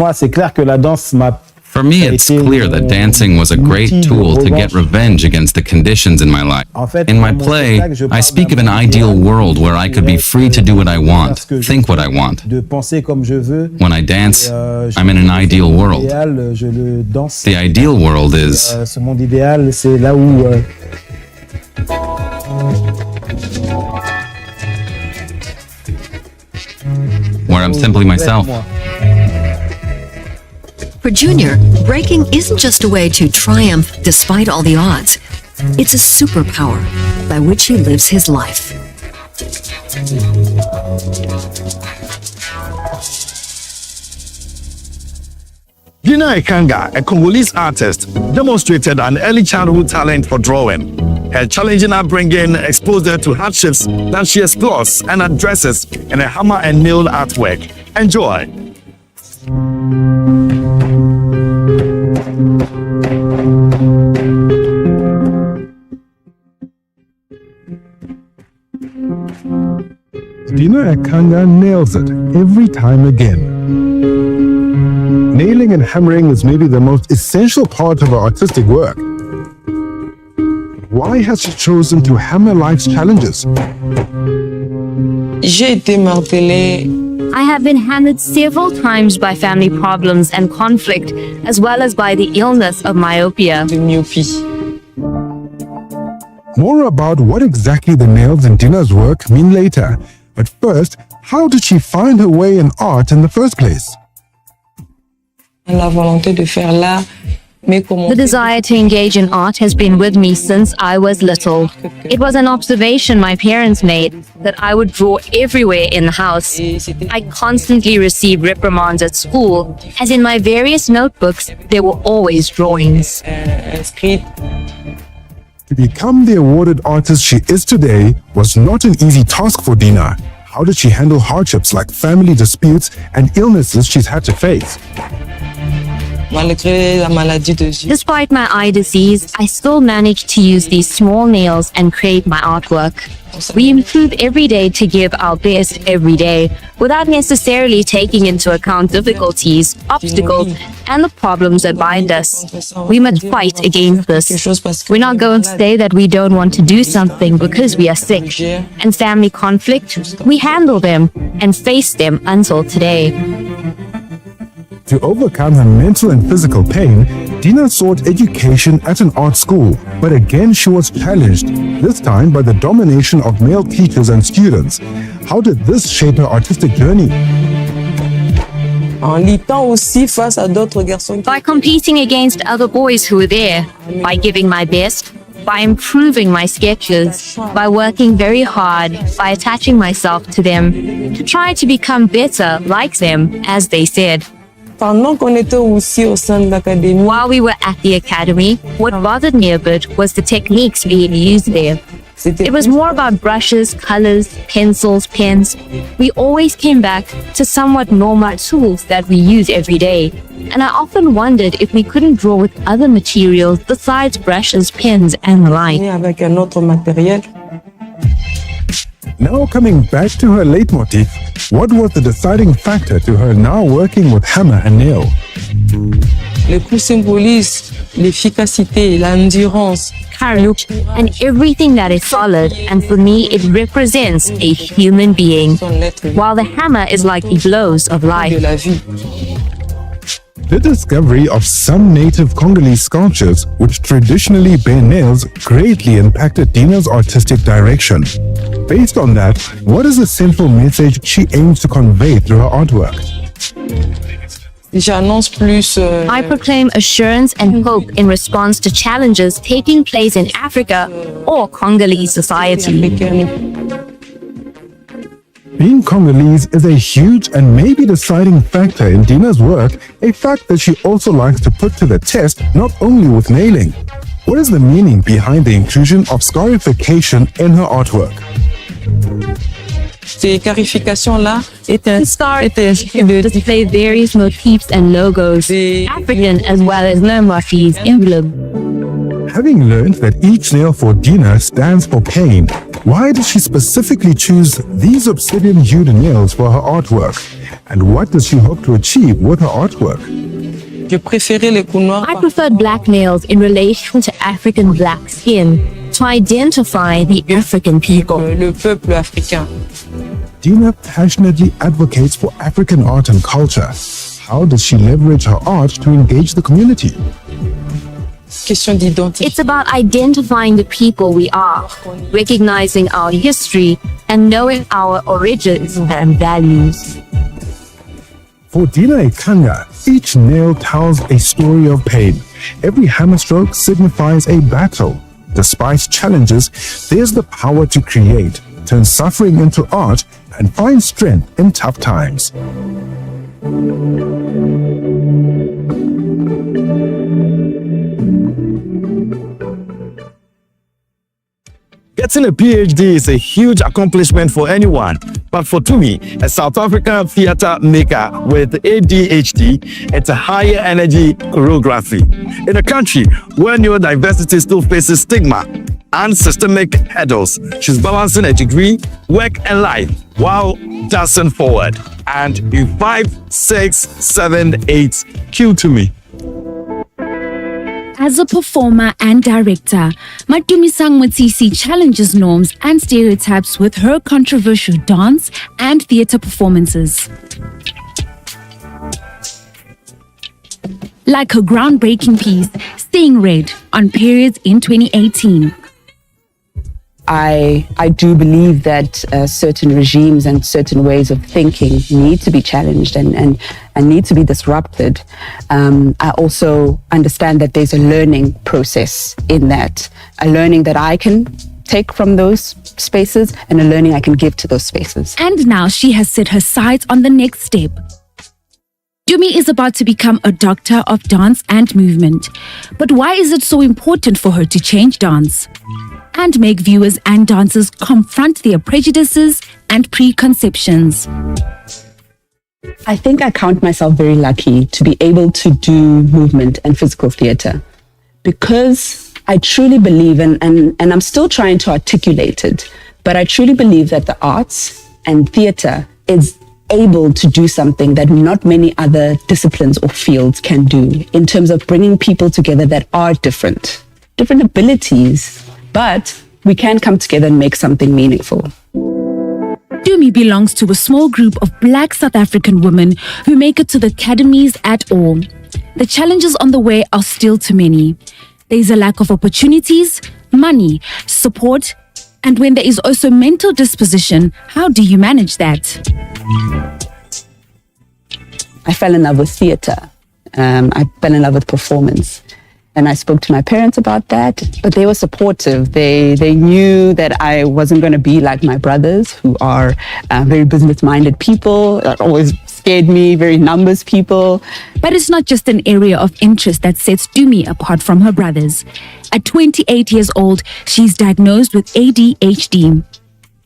me, it's clear that dancing was a great tool to get revenge against the conditions in my life. In my play, I speak of an ideal world where I could be free to do what I want, think what I want. When I dance, I'm in an ideal world. The ideal world is where I'm simply myself. For Junior, breaking isn't just a way to triumph despite all the odds. It's a superpower by which he lives his life. Gina Ekanga, a Congolese artist, demonstrated an early childhood talent for drawing. Her challenging upbringing exposed her to hardships that she explores and addresses in a hammer and nail artwork. Enjoy. Gina Ekanga nails it every time again. Nailing and hammering is maybe the most essential part of her artistic work. Why has she chosen to hammer life's challenges? I have been hammered several times by family problems and conflict, as well as by the illness of myopia. More about what exactly the nails in Gina's work mean later. But first, How did she find her way in art in the first place? The desire to engage in art has been with me since I was little. It was an observation my parents made that I would draw everywhere in the house. I constantly received reprimands at school, as in my various notebooks there were always drawings. To become the awarded artist she is today was not an easy task for Dina. How did she handle hardships like family disputes and illnesses she's had to face? Despite my eye disease, I still managed to use these small nails and create my artwork. We improve every day to give our best every day, without necessarily taking into account difficulties, obstacles, and the problems that bind us. We must fight against this. We're not going to say that we don't want to do something because we are sick. And family conflict, we handle them and face them until today. To overcome her mental and physical pain, Dina sought education at an art school, but again she was challenged, this time by the domination of male teachers and students. How did this shape her artistic journey? By competing against other boys who were there, by giving my best, by improving my sketches, by working very hard, by attaching myself to them, to try to become better like them, as they said. While we were at the academy, what bothered me a bit was the techniques being used there. It was more about brushes, colors, pencils, pens. We always came back to somewhat normal tools that we use every day. And I often wondered if we couldn't draw with other materials besides brushes, pens, and the like. Now coming back to her leitmotif, what was the deciding factor to her now working with hammer and nail? Courage, and everything that is solid, and for me it represents a human being, while the hammer is like the blows of life. The discovery of some native Congolese sculptures, which traditionally bear nails, greatly impacted Dina's artistic direction. Based on that, what is the central message she aims to convey through her artwork? I proclaim assurance and hope in response to challenges taking place in Africa or Congolese society. Being Congolese is a huge and maybe deciding factor in Dina's work, a fact that she also likes to put to the test not only with nailing. What is the meaning behind the inclusion of scarification in her artwork? Scar display various motifs and logos, African as well as Lermochi's emblem. Having learned that each nail for Dina stands for pain, why did she specifically choose these obsidian-hued nails for her artwork? And what does she hope to achieve with her artwork? I preferred black nails in relation to African black skin, to identify the African people. Dina passionately advocates for African art and culture. How does she leverage her art to engage the community? It's about identifying the people we are, recognizing our history, and knowing our origins and values. For Dina Ekanga, each nail tells a story of pain. Every hammer stroke signifies a battle. Despite challenges, there's the power to create, turn suffering into art, and find strength in tough times. Getting a PhD is a huge accomplishment for anyone, but for Tumi, a South African theater maker with ADHD, it's a higher energy choreography. In a country where neurodiversity still faces stigma and systemic hurdles, she's balancing a degree, work and life while dancing forward. And in 5, 6, 7, 8, cue Tumi. As a performer and director, Matumisang Matisi challenges norms and stereotypes with her controversial dance and theatre performances. Like her groundbreaking piece, Staying Red, on Periods in 2018. I do believe that certain regimes and certain ways of thinking need to be challenged and need to be disrupted. I also understand that there's a learning process in that, a learning that I can take from those spaces and a learning I can give to those spaces. And now she has set her sights on the next step. Dumi is about to become a doctor of dance and movement. But why is it so important for her to change dance and make viewers and dancers confront their prejudices and preconceptions? I think I count myself very lucky to be able to do movement and physical theatre, because I truly believe, and I'm still trying to articulate it, but I truly believe that the arts and theatre is able to do something that not many other disciplines or fields can do, in terms of bringing people together that are different abilities, but we can come together and make something meaningful. Dumi belongs to a small group of Black South African women who make it to the academies at all. The challenges on the way are still too many. There is a lack of opportunities, money, support, and when there is also mental disposition, how do you manage that? I fell in love with theatre. I fell in love with performance. And I spoke to my parents about that, but they were supportive. They knew that I wasn't going to be like my brothers, who are very business-minded people. That always scared me, very numbers people. But it's not just an area of interest that sets Dumi apart from her brothers. At 28 years old, she's diagnosed with ADHD.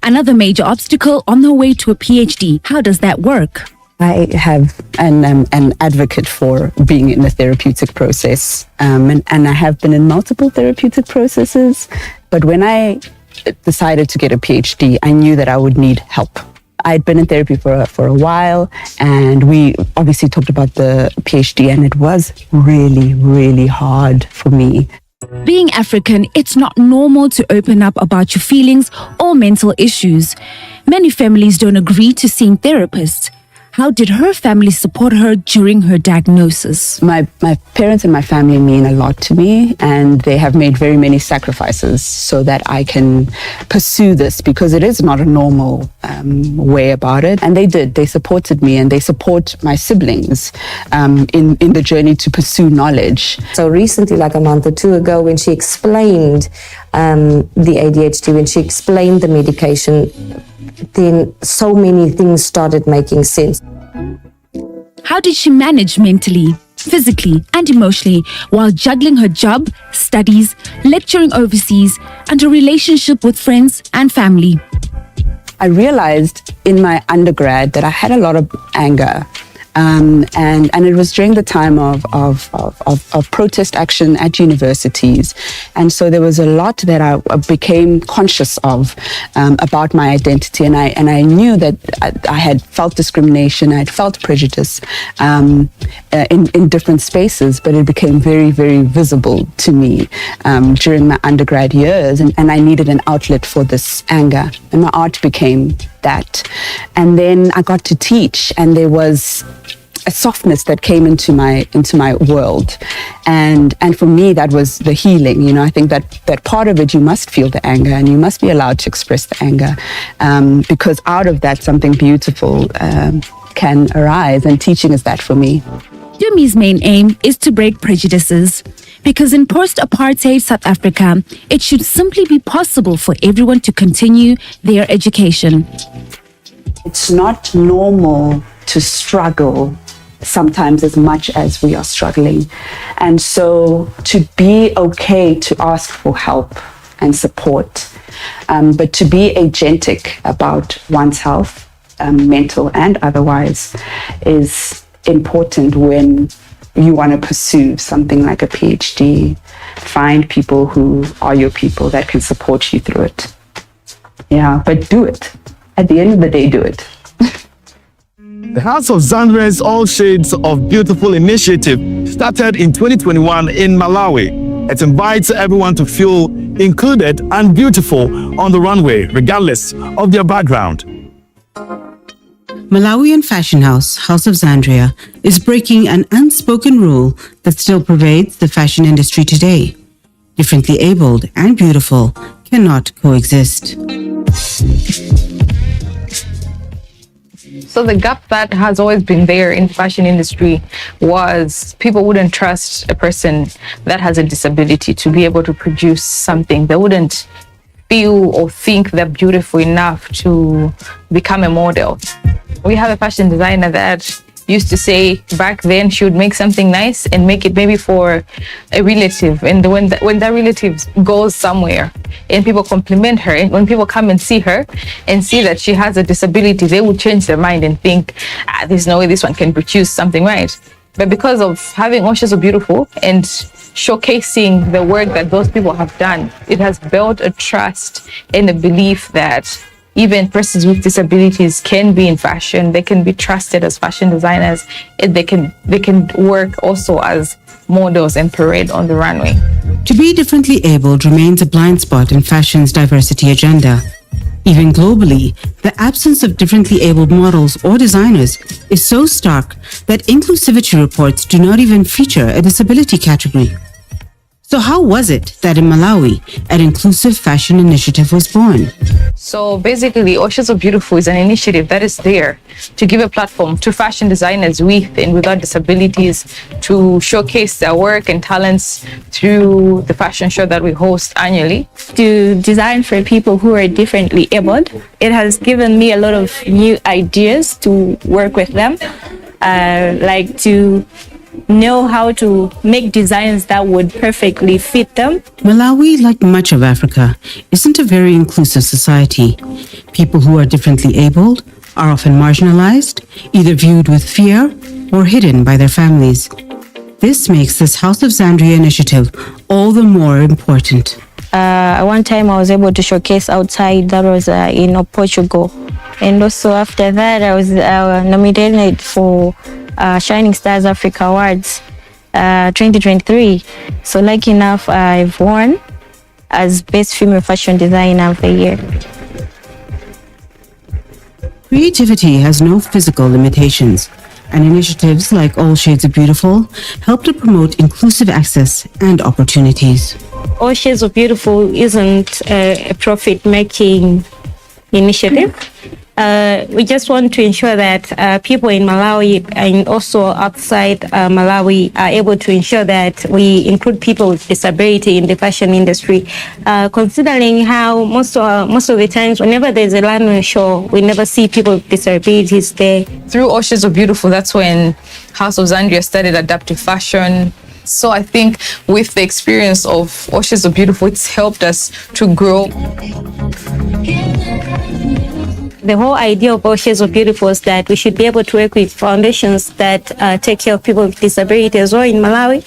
Another major obstacle on her way to a PhD. How does that work? I have an advocate for being in the therapeutic process, and I have been in multiple therapeutic processes. But when I decided to get a PhD, I knew that I would need help. I'd been in therapy for a while, and we obviously talked about the PhD, and it was really, really hard for me. Being African, it's not normal to open up about your feelings or mental issues. Many families don't agree to seeing therapists. How did her family support her during her diagnosis? My parents and my family mean a lot to me, and they have made very many sacrifices so that I can pursue this, because it is not a normal way about it. And they did. They supported me, and they support my siblings in the journey to pursue knowledge. So recently, like a month or two ago, when she explained the ADHD, when she explained the medication, then so many things started making sense. How did she manage mentally, physically, and emotionally while juggling her job, studies, lecturing overseas, and a relationship with friends and family? I realized in my undergrad that I had a lot of anger. And it was during the time of protest action at universities. And so there was a lot that I became conscious of about my identity. And I knew that I had felt discrimination, I had felt prejudice in different spaces, but it became very, very visible to me during my undergrad years. And I needed an outlet for this anger. And my art became that. And then I got to teach, and there was a softness that came into my world, and for me that was the healing. You know, I think that part of it, you must feel the anger and you must be allowed to express the anger, because out of that something beautiful can arise, and teaching is that for me. Dumi's main aim is to break prejudices, because in post-apartheid South Africa, it should simply be possible for everyone to continue their education. It's not normal to struggle sometimes as much as we are struggling. And so to be okay to ask for help and support, but to be agentic about one's health, mental and otherwise, is important when you want to pursue something like a PhD. Find people who are your people that can support you through it. Yeah, but do it. At the end of the day, do it. The House of Zandra's All Shades of Beautiful initiative started in 2021 in Malawi. It invites everyone to feel included and beautiful on the runway, regardless of their background. Malawian fashion house, House of Zandria, is breaking an unspoken rule that still pervades the fashion industry today. Differently abled and beautiful cannot coexist. So the gap that has always been there in the fashion industry was people wouldn't trust a person that has a disability to be able to produce something. They wouldn't feel or think they're beautiful enough to become a model. We have a fashion designer that used to say back then she would make something nice and make it maybe for a relative, and when that relative goes somewhere and people compliment her, and when people come and see her and see that she has a disability, they would change their mind and think, there's no way this one can produce something right. But because of having All Shades of Beautiful and showcasing the work that those people have done, it has built a trust and a belief that even persons with disabilities can be in fashion. They can be trusted as fashion designers, and they can work also as models and parade on the runway. To be differently abled remains a blind spot in fashion's diversity agenda. Even globally, the absence of differently abled models or designers is so stark that inclusivity reports do not even feature a disability category. So how was it that in Malawi, an inclusive fashion initiative was born? So basically, All Shades of Beautiful is an initiative that is there to give a platform to fashion designers with and without disabilities to showcase their work and talents through the fashion show that we host annually. To design for people who are differently abled, it has given me a lot of new ideas to work with them, like to know how to make designs that would perfectly fit them. Malawi, like much of Africa, isn't a very inclusive society. People who are differently abled are often marginalized, either viewed with fear or hidden by their families. This makes this House of Zandria initiative all the more important. One time I was able to showcase outside, that was in Portugal. And also after that, I was nominated for Shining Stars Africa Awards 2023. So lucky enough, I've won as Best Female Fashion Designer of the Year. Creativity has no physical limitations, and initiatives like All Shades of Beautiful help to promote inclusive access and opportunities. All Shades of Beautiful isn't a profit-making initiative. We just want to ensure that people in Malawi and also outside Malawi are able to ensure that we include people with disability in the fashion industry. Considering how most of the times, whenever there's a runway show, we never see people with disabilities there. Through All Shades of Beautiful, that's when House of Zandria started adaptive fashion. So I think with the experience of All Shades of Beautiful, it's helped us to grow. The whole idea of All Shades of Beautiful is that we should be able to work with foundations that take care of people with disability as well in Malawi.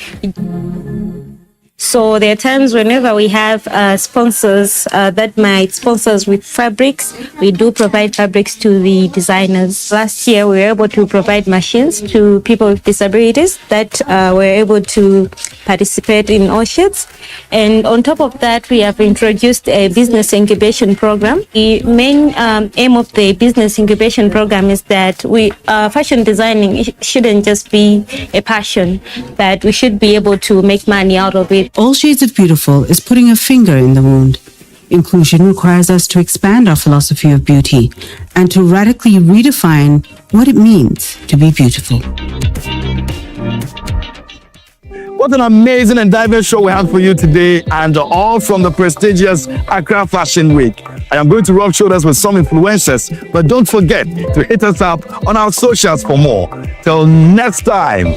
So there are times whenever we have sponsors that might sponsor us with fabrics, we do provide fabrics to the designers. Last year, we were able to provide machines to people with disabilities that were able to participate in All Shades. And on top of that, we have introduced a business incubation program. The main aim of the business incubation program is that fashion designing shouldn't just be a passion, but we should be able to make money out of it. All Shades of Beautiful is putting a finger in the wound. Inclusion requires us to expand our philosophy of beauty and to radically redefine what it means to be beautiful. What an amazing and diverse show we have for you today, and all from the prestigious Accra Fashion Week. I am going to rub shoulders with some influencers, but don't forget to hit us up on our socials for more. Till next time.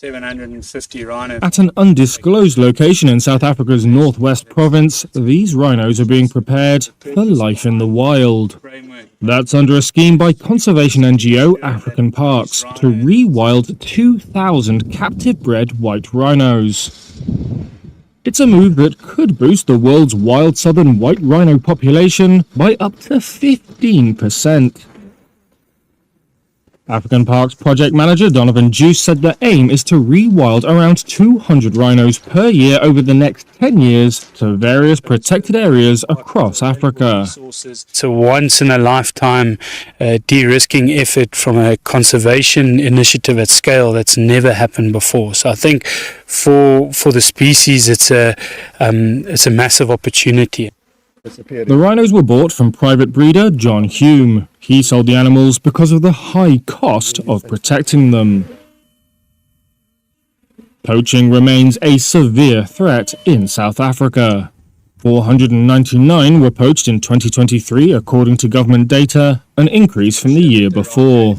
750 rhinos. At an undisclosed location in South Africa's northwest province, these rhinos are being prepared for life in the wild. That's under a scheme by conservation NGO African Parks to rewild 2,000 captive-bred white rhinos. It's a move that could boost the world's wild southern white rhino population by up to 15%. African Parks project manager Donovan Juice said the aim is to rewild around 200 rhinos per year over the next 10 years to various protected areas across Africa. It's a once-in-a-lifetime de-risking effort from a conservation initiative at scale that's never happened before. So I think for the species, it's a massive opportunity. The rhinos were bought from private breeder John Hume. He sold the animals because of the high cost of protecting them. Poaching remains a severe threat in South Africa. 499 were poached in 2023, according to government data, an increase from the year before.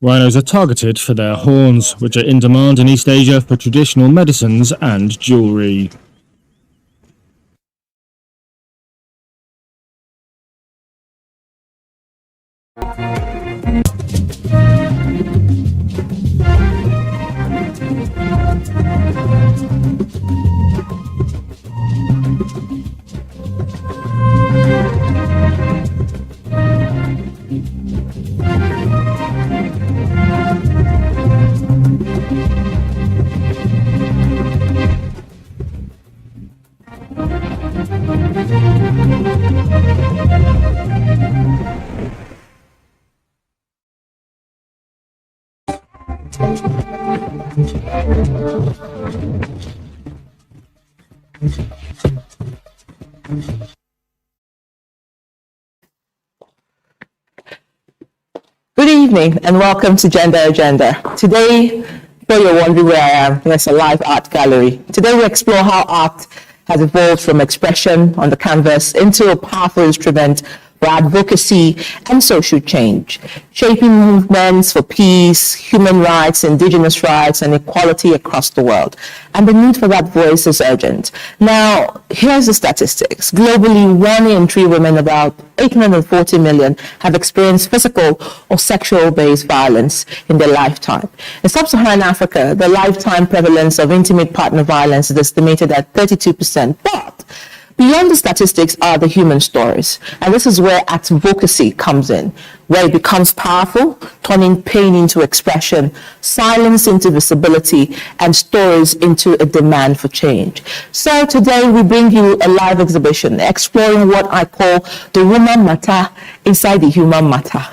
Rhinos are targeted for their horns, which are in demand in East Asia for traditional medicines and jewelry. Good evening and welcome to Gender Agenda. Today, before you're wondering where I am, there's a live art gallery. Today we explore how art has evolved from expression on the canvas into a powerful instrument for advocacy and social change, shaping movements for peace, human rights, indigenous rights, and equality across the world. And the need for that voice is urgent. Now, here's the statistics. Globally, 1 in 3 women, about 840 million, have experienced physical or sexual-based violence in their lifetime. In sub-Saharan Africa, the lifetime prevalence of intimate partner violence is estimated at 32%, but beyond the statistics are the human stories. And this is where advocacy comes in, where it becomes powerful, turning pain into expression, silence into visibility, and stories into a demand for change. So today we bring you a live exhibition exploring what I call the woman matter inside the human matter.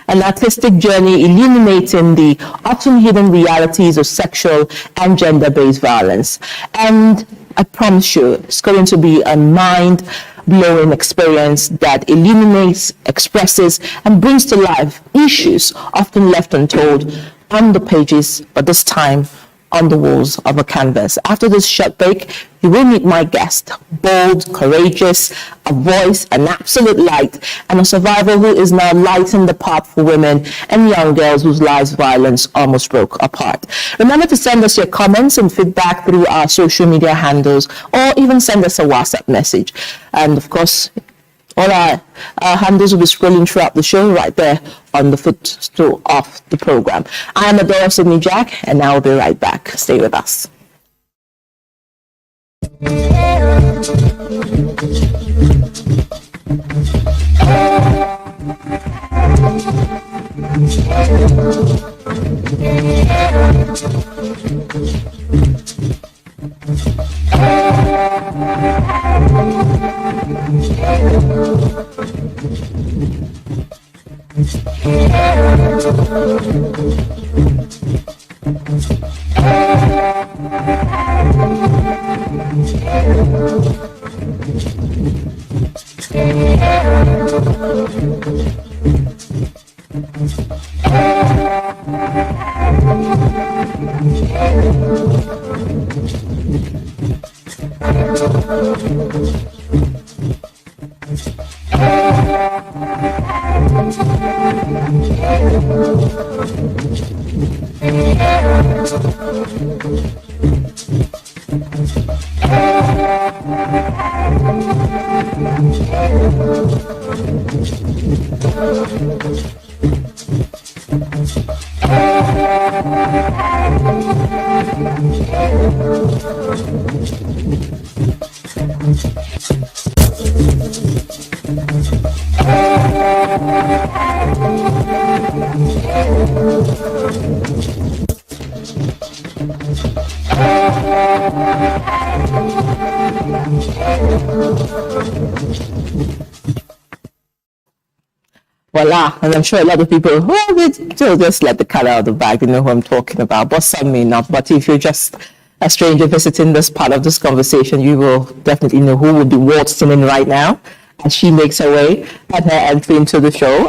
An artistic journey illuminating the often hidden realities of sexual and gender-based violence. And I promise you, it's going to be a mind-blowing experience that illuminates, expresses, and brings to life issues often left untold on the pages, but this time on the walls of a canvas. After this short break, you will meet my guest, bold, courageous, a voice, an absolute light, and a survivor who is now lighting the path for women and young girls whose lives violence almost broke apart. Remember to send us your comments and feedback through our social media handles, or even send us a WhatsApp message. And of course, all our handles will be scrolling throughout the show right there on the footstool of the program. I am Adora Sydney Jack, and I will be right back. Stay with us. Voila, and I'm sure a lot of people, they'll just let the cat out of the bag, they know who I'm talking about, but some may not. But if you're just a stranger visiting this part of this conversation, you will definitely know who will be waltzing in right now as she makes her way at her entry into the show.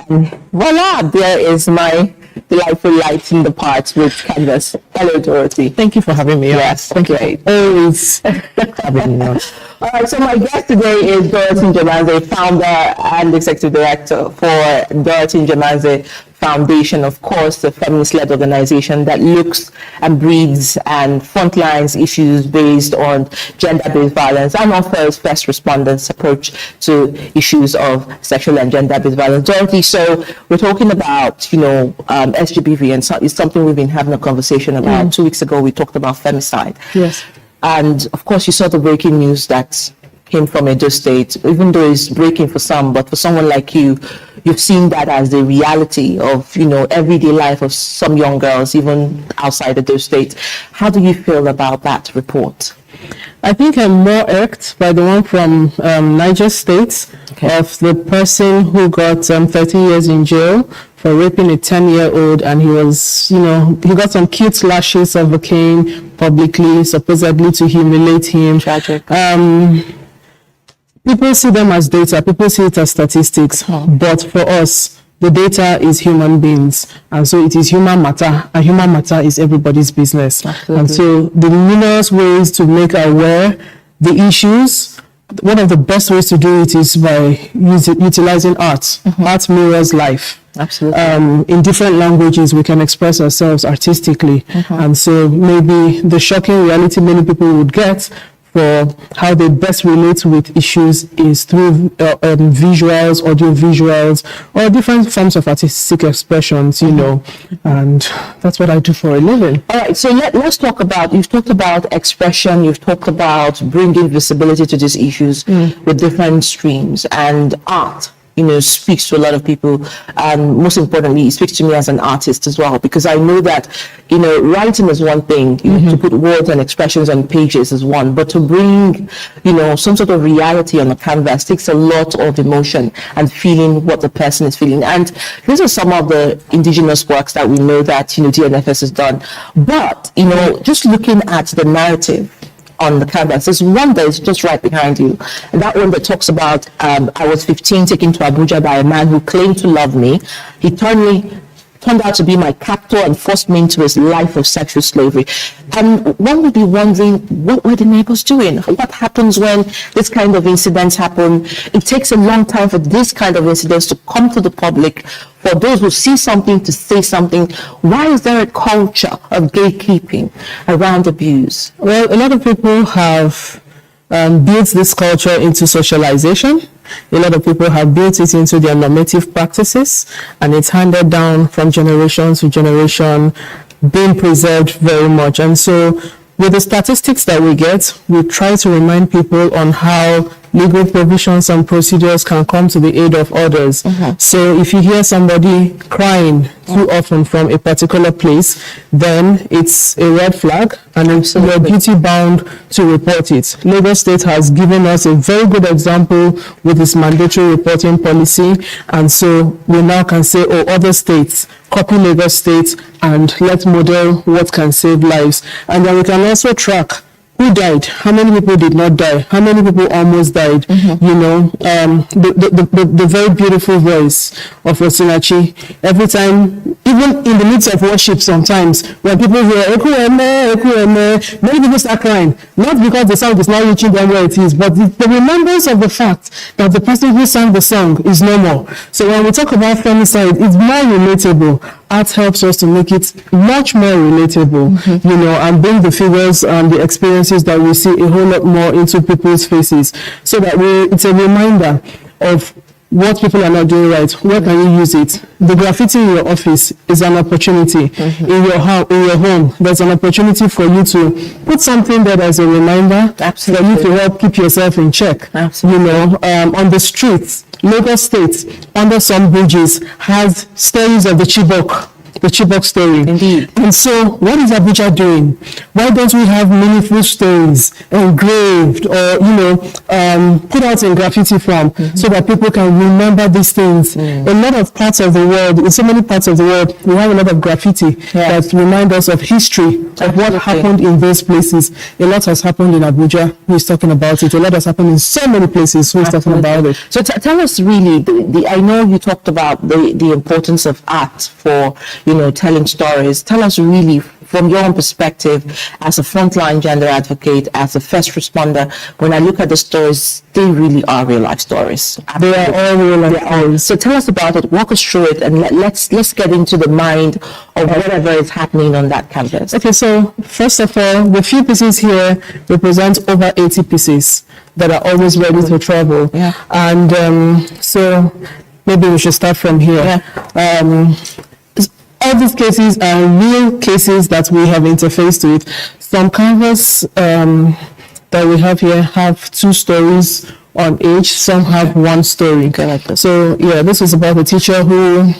And voila, there is my delightful light in the parts with Canvas. Hello, Dorothy. Thank you for having me. Yes, thank you. Always having me on. All right, so my guest today is Dorothy Njemanze, founder and executive director for Dorothy Njemanze Foundation, of course, the feminist-led organization that looks and breathes and frontlines issues based on gender-based violence and offers first responders approach to issues of sexual and gender-based violence. Dorothy, so we're talking about, SGBV, and so it's something we've been having a conversation about. 2 weeks ago, we talked about femicide. Yes. And of course, you saw the breaking news that came from Edo State, even though it's breaking for some, but for someone like you, you've seen that as the reality of, everyday life of some young girls, even outside Edo State. How do you feel about that report? I think I'm more irked by the one from Niger State of the person who got 30 years in jail for raping a 10-year-old, and he was, he got some cute lashes of a cane publicly, supposedly to humiliate him. Tragic. People see them as data, people see it as statistics, but for us, the data is human beings, and so it is human matter, and human matter is everybody's business. Absolutely. And so the numerous ways to make aware the issues, one of the best ways to do it is by utilizing art. Art mirrors life. Absolutely. In different languages, we can express ourselves artistically. And so maybe the shocking reality many people would get for how they best relate with issues is through visuals, audio visuals, or different forms of artistic expressions, and that's what I do for a living. All right, so let's talk about, you've talked about expression, you've talked about bringing visibility to these issues with different streams, and art speaks to a lot of people, and most importantly, it speaks to me as an artist as well, because I know that, writing is one thing, to put words and expressions on pages is one, but to bring, some sort of reality on the canvas takes a lot of emotion and feeling what the person is feeling. And these are some of the indigenous works that we know that, DNFS has done. But, just looking at the narrative on the canvas, there's one that is just right behind you, and that one that talks about I was 15, taken to Abuja by a man who claimed to love me. He turned out to be my captor and forced me into his life of sexual slavery. And one would be wondering, what were the neighbors doing? What happens when this kind of incidents happen? It takes a long time for this kind of incidents to come to the public, for those who see something to say something. Why is there a culture of gatekeeping around abuse? Well, a lot of people have built this culture into socialization. A lot of people have built it into their normative practices, and it's handed down from generation to generation, being preserved very much. And so with the statistics that we get, we try to remind people on how legal provisions and procedures can come to the aid of others. So if you hear somebody crying too often from a particular place, then it's a red flag, and you're duty bound to report it. Lagos State has given us a very good example with its mandatory reporting policy, and so we now can say, other states, copy Lagos State and let's model what can save lives. And then we can also track who died, how many people did not die, how many people almost died. The very beautiful voice of Osinachi, every time, even in the midst of worship sometimes, when people hear Ekueme, Ekueme, many people start crying, not because the song is not reaching them where it is, but the remembrance of the fact that the person who sang the song is no more. So when we talk about femicide, it's more relatable. art helps us to make it much more relatable, you know, and bring the figures and the experiences that we see a whole lot more into people's faces, so that it's a reminder of what people are not doing right. Where can you use it? The graffiti in your office is an opportunity. In your home, there's an opportunity for you to put something there as a reminder for you to help keep yourself in check. You know, on the streets, Lagos State, under some bridges, has stories of the Chibok story. Indeed. And so, what is Abuja doing? Why don't we have meaningful stories engraved or, you know, put out in graffiti form so that people can remember these things? A lot of parts of the world, in so many parts of the world, we have a lot of graffiti that remind us of history, of what happened in those places. A lot has happened in Abuja, who is talking about it. A lot has happened in so many places, who is talking about it. So tell us really, I know you talked about the importance of art for, you know, telling stories. Tell us really, from your own perspective, as a frontline gender advocate, as a first responder, when I look at the stories, they really are real life stories. They are all real life stories. So tell us about it, walk us through it, and let's get into the mind of whatever is happening on that canvas. Okay, so first of all, the few pieces here represent over 80 pieces that are always ready to travel. And so maybe we should start from here. All these cases are real cases that we have interfaced with. Some canvas that we have here have 2 stories on each. Some have 1 story. So yeah, this is about a teacher who,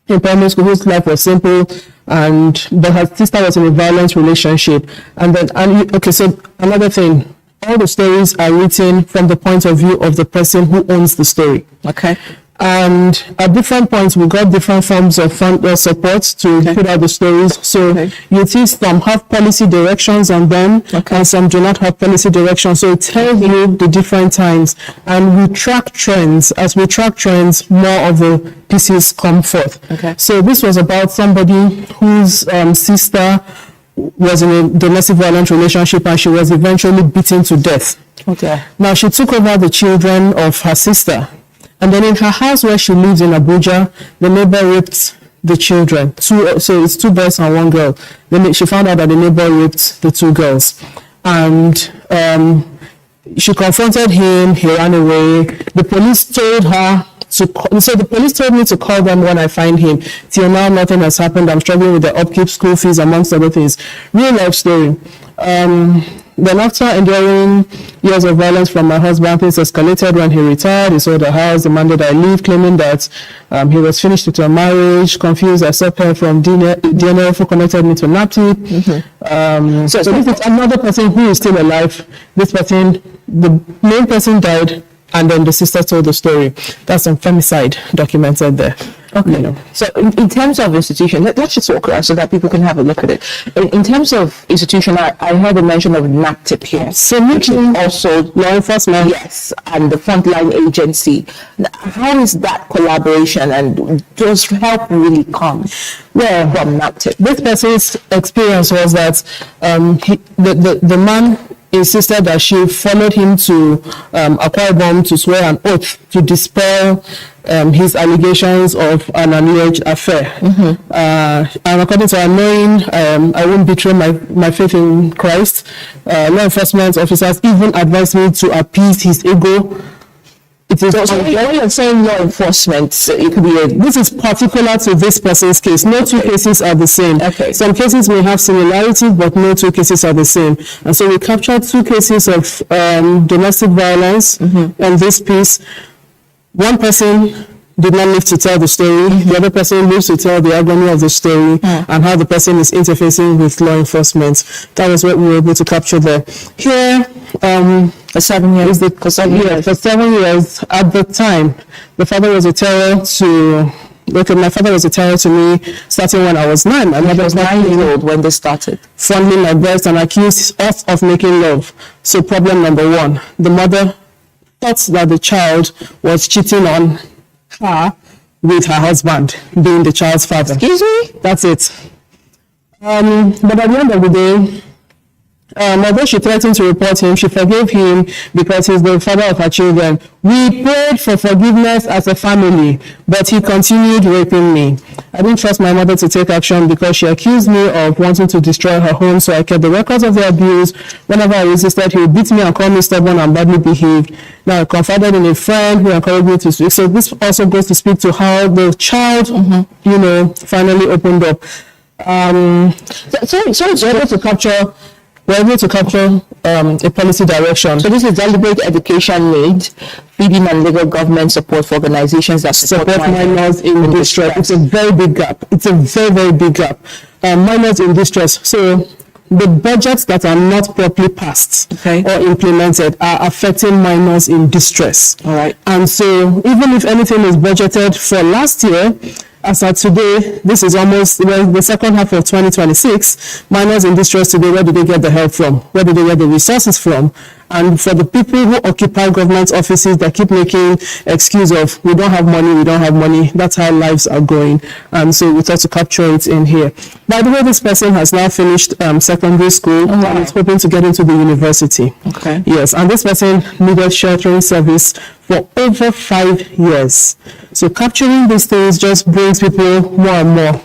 in primary school, whose life was simple, but her sister was in a violent relationship. Okay, so another thing, all the stories are written from the point of view of the person who owns the story. Okay. And at different points, we got different forms of support to put out the stories. So you see some have policy directions on them, and some do not have policy directions. So it tells you the different times. And we track trends. As we track trends, more of the pieces come forth. So this was about somebody whose sister was in a domestic violence relationship, and she was eventually beaten to death. Now she took over the children of her sister. And then in her house where she lives in Abuja, the neighbor raped the children. So it's 2 boys and 1 girl. Then she found out that the neighbor raped the 2 girls. And she confronted him, he ran away. The police told her so the police told me to call them when I find him. Till now, nothing has happened. I'm struggling with the upkeep, school fees, amongst other things. Real life story. Then after enduring years of violence from my husband, things escalated when he retired. He sold the house, demanded I leave, claiming that he was finished with a marriage, confused. I sought help from DNL, who connected me to NAPTIP. So this is another person who is still alive. This person, the main person died, and then the sister told the story. That's some femicide documented there. Okay. You know. So in terms of institution, let's just walk around so that people can have a look at it. In terms of institution, I heard a mention of NAPTIP here. So which is also law enforcement. Yes, and the frontline agency. How is that collaboration, and does help really come from NAPTIP? This person's experience was that the man insisted that she followed him to Akwa Ibom to swear an oath to dispel his allegations of an alleged affair. And according to her, knowing I won't betray my faith in Christ, law enforcement officers even advised me to appease his ego. It is when you're saying law enforcement, it could be this is particular to this person's case. No 2 cases are the same. Some cases may have similarities, but no 2 cases are the same. And so we captured 2 cases of domestic violence on this piece. One person did not live to tell the story. The other person lives to tell the agony of the story and how the person is interfacing with law enforcement. That was what we were able to capture there. Here, for 7 years. For 7 years, at the time, the father was a terror to. My father was a terror to me starting when I was 9. My mother was 9 years old when they started. Fondling my breast and accused us of making love. So problem number 1, the mother thought that the child was cheating on her with her husband, being the child's father. Excuse me? That's it. But at the end of the day, Although she threatened to report him, she forgave him because he's the father of her children. We prayed for forgiveness as a family, but he continued raping me. I didn't trust my mother to take action because she accused me of wanting to destroy her home, so I kept the records of the abuse. Whenever I resisted, he would beat me and call me stubborn and badly behaved. Now I confided in a friend who encouraged me to speak. So this also goes to speak to how the child, finally opened up. So it's able to capture. We're able to capture a policy direction. So this is deliberate education need, feeding and legal government support for organizations that support minors in distress. It's a very big gap. It's a very, very big gap. Minors in distress. So the budgets that are not properly passed or implemented are affecting minors in distress. All right. And so even if anything is budgeted for last year, as of today, this is almost the second half of 2026. Minors in distress today, where do they get the help from? Where do they get the resources from? And for the people who occupy government offices that keep making excuse of, we don't have money, that's how lives are going. And so we try to capture it in here. By the way, this person has now finished secondary school and is hoping to get into the university. Okay. Yes, and this person needed sheltering service for over 5 years. So capturing these things just brings people more and more.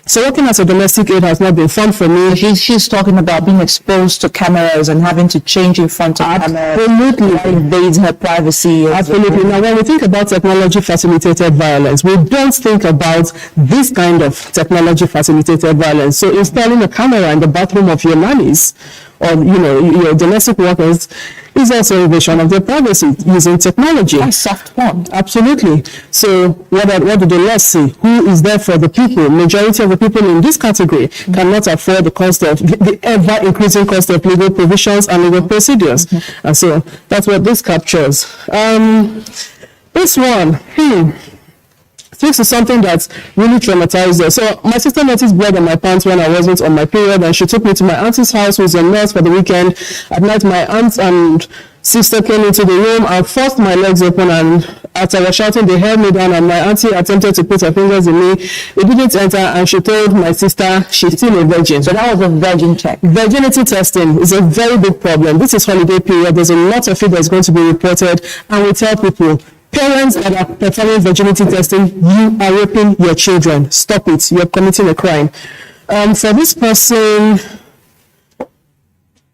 So working as a domestic aid has not been fun for me. She's talking about being exposed to cameras and having to change in front of cameras. Absolutely. That invades her privacy. Absolutely. Now, when we think about technology-facilitated violence, we don't think about this kind of technology-facilitated violence. So installing a camera in the bathroom of your nannies or, your domestic workers is also invasion of their privacy using technology. That's soft porn. Absolutely. So what do the laws say? Who is there for the people? Majority of the people in this category cannot afford the cost of the ever-increasing cost of legal provisions and legal procedures. And so that's what this captures. This one, speaks to something that's really traumatized her. So my sister noticed blood on my pants when I wasn't on my period, and she took me to my auntie's house, who's a nurse, for the weekend. At night, my aunt and sister came into the room and forced my legs open, and as I was shouting, they held me down, and my auntie attempted to put her fingers in me. It didn't enter, and she told my sister she's still a virgin. So that was a virgin check. Virginity testing is a very big problem. This is holiday period. There's a lot of it that's going to be reported, and we tell people, parents that are performing virginity testing, you are raping your children. Stop it. You're committing a crime. For this person,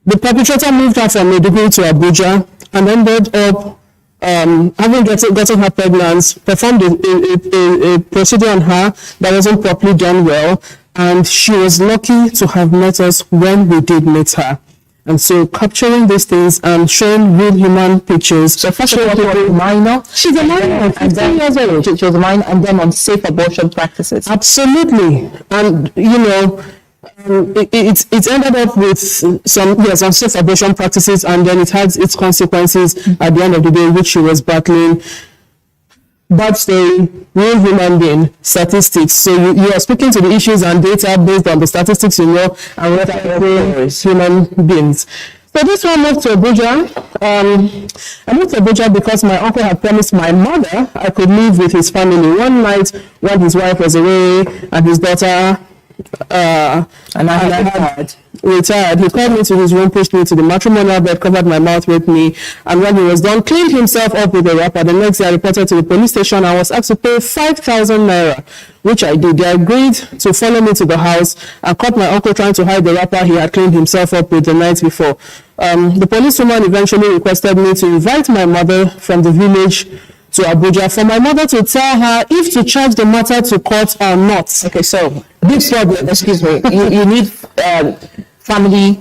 the perpetrator moved her from Maiduguri to Abuja and ended up having gotten her pregnant, performed a procedure on her that wasn't properly done well, and she was lucky to have met us when we did meet her. And so capturing these things and showing real human pictures. So first of all, she was a minor. She's a minor, 15 years old. She was a minor, and then on safe abortion practices. Absolutely. And, it ended up with some safe abortion practices, and then it had its consequences at the end of the day, which she was battling. Bad story, real human being, statistics. So you are speaking to the issues and data based on the statistics and what are human beings. So this one moved to Abuja. I moved to Abuja because my uncle had promised my mother I could live with his family. One night when his wife was away and his daughter and I had retired, he called me to his room, pushed me to the matrimonial bed, covered my mouth, raped me, and when he was done, cleaned himself up with a wrapper. The next day I reported to the police station. I was asked to pay 5,000 naira, which I did. They agreed to follow me to the house and caught my uncle trying to hide the wrapper he had cleaned himself up with the night before. The policewoman eventually requested me to invite my mother from the village to Abuja for my mother to tell her if to charge the matter to court or not. Okay, so big problem. Excuse me. you need family.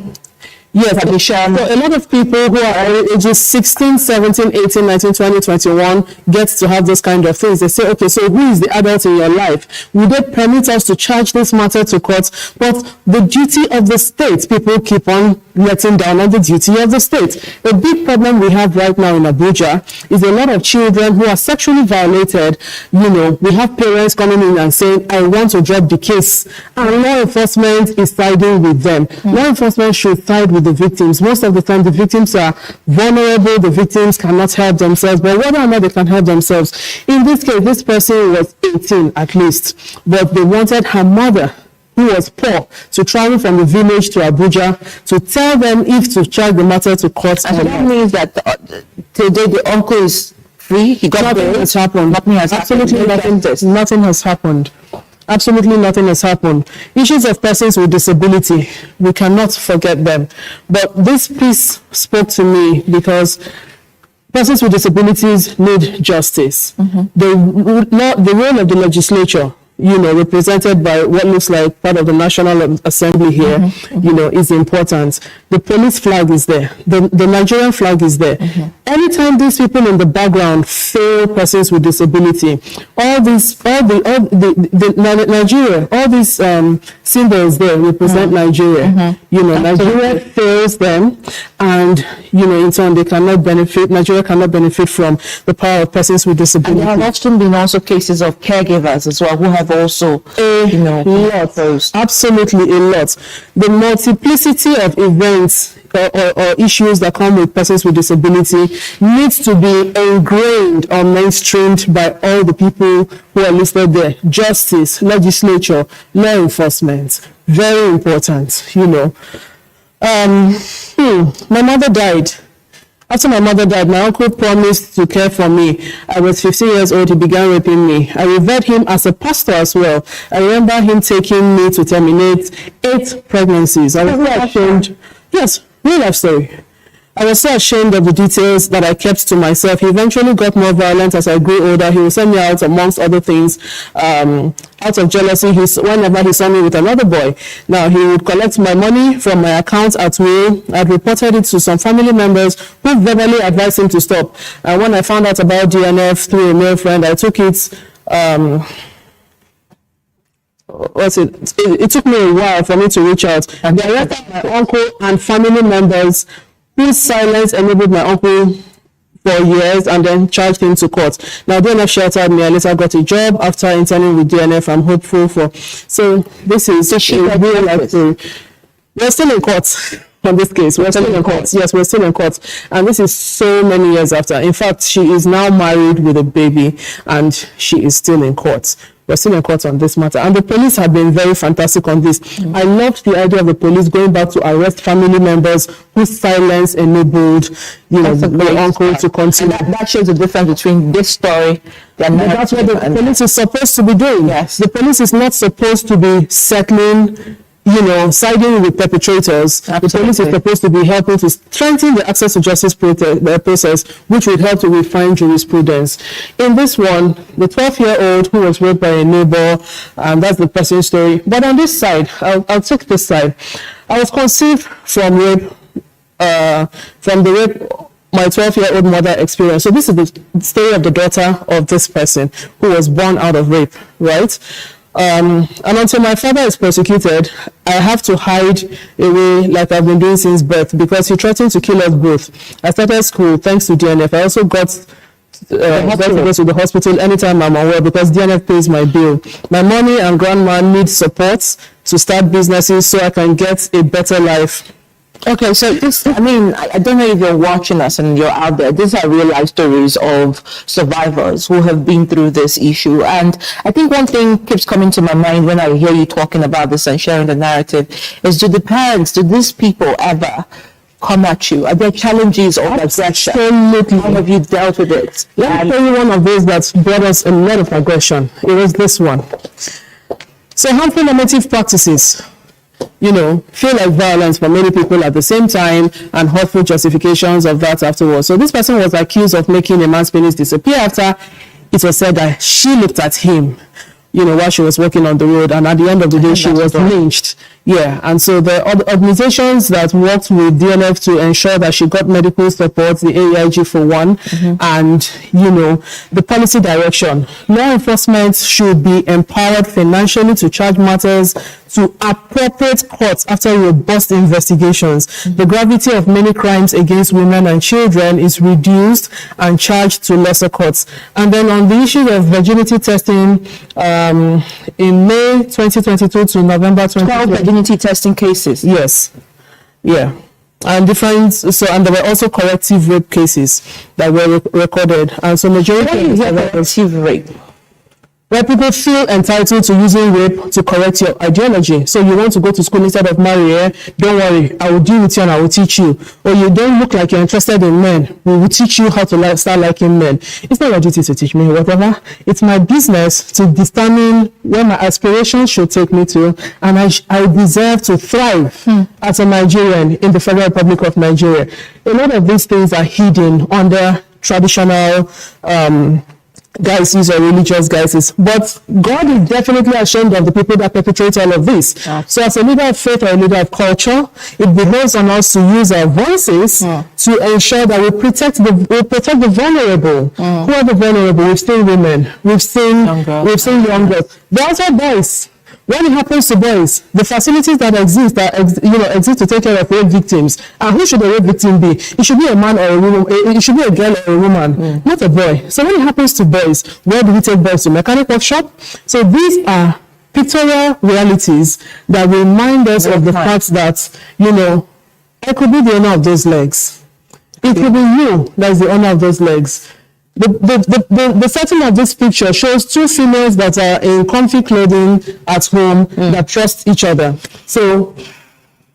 Yes, admission. So a lot of people who are ages 16, 17, 18, 19, 20, 21 get to have those kind of things. They say, okay, so who is the adult in your life? Would they permit us to charge this matter to court? But the duty of the state, people keep on letting down on the duty of the state. The big problem we have right now in Abuja is a lot of children who are sexually violated. We have parents coming in and saying, I want to drop the case. And law enforcement is siding with them. Law enforcement should side with the victims. Most of the time, the victims are vulnerable. The victims cannot help themselves. But whether or not they can help themselves, in this case, this person was 18 at least. But they wanted her mother who was poor to travel from the village to Abuja to tell them if to charge the matter to court. And so that means that today the uncle is free. He got nothing bail. has happened. Nothing has Absolutely happened. nothing has happened. Absolutely nothing has happened. Issues of persons with disability, we cannot forget them. But this piece spoke to me because persons with disabilities need justice. The role of the legislature, represented by what looks like part of the National Assembly here, is important. The police flag is there. The Nigerian flag is there. Anytime these people in the background fail persons with disability, all these symbols there represent Nigeria. Nigeria fails them, and in turn Nigeria cannot benefit from the power of persons with disability. And there have often been also cases of caregivers as well who have also, absolutely a lot. The multiplicity of events or issues that come with persons with disability needs to be ingrained or mainstreamed by all the people who are listed there. Justice, legislature, law enforcement, very important, My mother died. After my mother died, my uncle promised to care for me. I was 15 years old, he began raping me. I revered him as a pastor as well. I remember him taking me to terminate 8 pregnancies. I was so ashamed. Yes, real life story. I was so ashamed of the details that I kept to myself. He eventually got more violent as I grew older. He would send me out, amongst other things, out of jealousy. Whenever he saw me with another boy, now he would collect my money from my account at will. I'd reported it to some family members who verbally advised him to stop. And when I found out about DNF through a male friend, I took it. It took me a while for me to reach out. And I arrested my uncle and family members whose silence enabled my uncle for years and then charged him to court. Now, DNF sheltered me. I later got a job after interning with DNF. I'm hopeful for. So, this is a real life story. We're still in court on this case. We're still in court. Yes, we're still in court. And this is so many years after. In fact, she is now married with a baby and she is still in court. We're still in court on this matter. And the police have been very fantastic on this. I loved the idea of the police going back to arrest family members whose silence enabled, the uncle to continue. And that shows the difference between this story and that's what the police is supposed to be doing. Yes. The police is not supposed to be settling, siding with perpetrators. Absolutely. The police is supposed to be helping to strengthen the access to justice process, which would help to refine jurisprudence. In this one, the 12-year-old who was raped by a neighbor, and that's the person's story. But on this side, I'll take this side. I was conceived from the rape my 12-year-old mother experienced. So this is the story of the daughter of this person who was born out of rape, right? And until my father is prosecuted, I have to hide away like I've been doing since birth because he threatened to kill us both. I started school thanks to DNF. I also got to go to the hospital anytime I'm unwell because DNF pays my bill. My mommy and grandma need support to start businesses so I can get a better life. Okay, so I don't know if you're watching us and you're out there. These are real life stories of survivors who have been through this issue. And I think one thing keeps coming to my mind when I hear you talking about this and sharing the narrative is, do these people ever come at you? Are there challenges or aggression? Absolutely. How have you dealt with it? Let me tell you one of those that brought us a lot of aggression. It was this one. So harmful normative practices, feel like violence for many people at the same time and hurtful justifications of that afterwards. So this person was accused of making a man's penis disappear after it was said that she looked at him, while she was walking on the road, and at the end of the day, she was lynched. Yeah, and so the organizations that worked with DNF to ensure that she got medical support, the AIG for one, and, the policy direction. Law enforcement should be empowered financially to charge matters to appropriate courts after robust investigations. The gravity of many crimes against women and children is reduced and charged to lesser courts. And then on the issue of virginity testing, in May 2022 to November 2022. Virginity testing cases. Yes. Yeah. And there were also corrective rape cases that were recorded. And so majority corrective rape. where people feel entitled to using rape to correct your ideology. So you want to go to school instead of marry, don't worry, I will deal with you and I will teach you. Or you don't look like you're interested in men, we will teach you how to start liking men. It's not your duty to teach me, whatever. It's my business to determine where my aspirations should take me to, and I deserve to thrive as a Nigerian in the Federal Republic of Nigeria. A lot of these things are hidden under traditional guises or religious guises, but God is definitely ashamed of the people that perpetrate all of this. So as a leader of faith or a leader of culture, it behoves on us to use our voices to ensure that we protect the vulnerable. Who are the vulnerable? We've seen women, we've seen young girls. They're also boys. When it happens to boys, the facilities that exist exist to take care of rape victims. And who should a rape victim be? It should be a man or a woman. It should be a girl or a woman, not a boy. So when it happens to boys, where do we take boys to? Mechanic workshop? So these are pictorial realities that remind us of the fact that, I could be the owner of those legs. It could be you that's the owner of those legs. The setting of this picture shows two females that are in comfy clothing at home that trust each other. So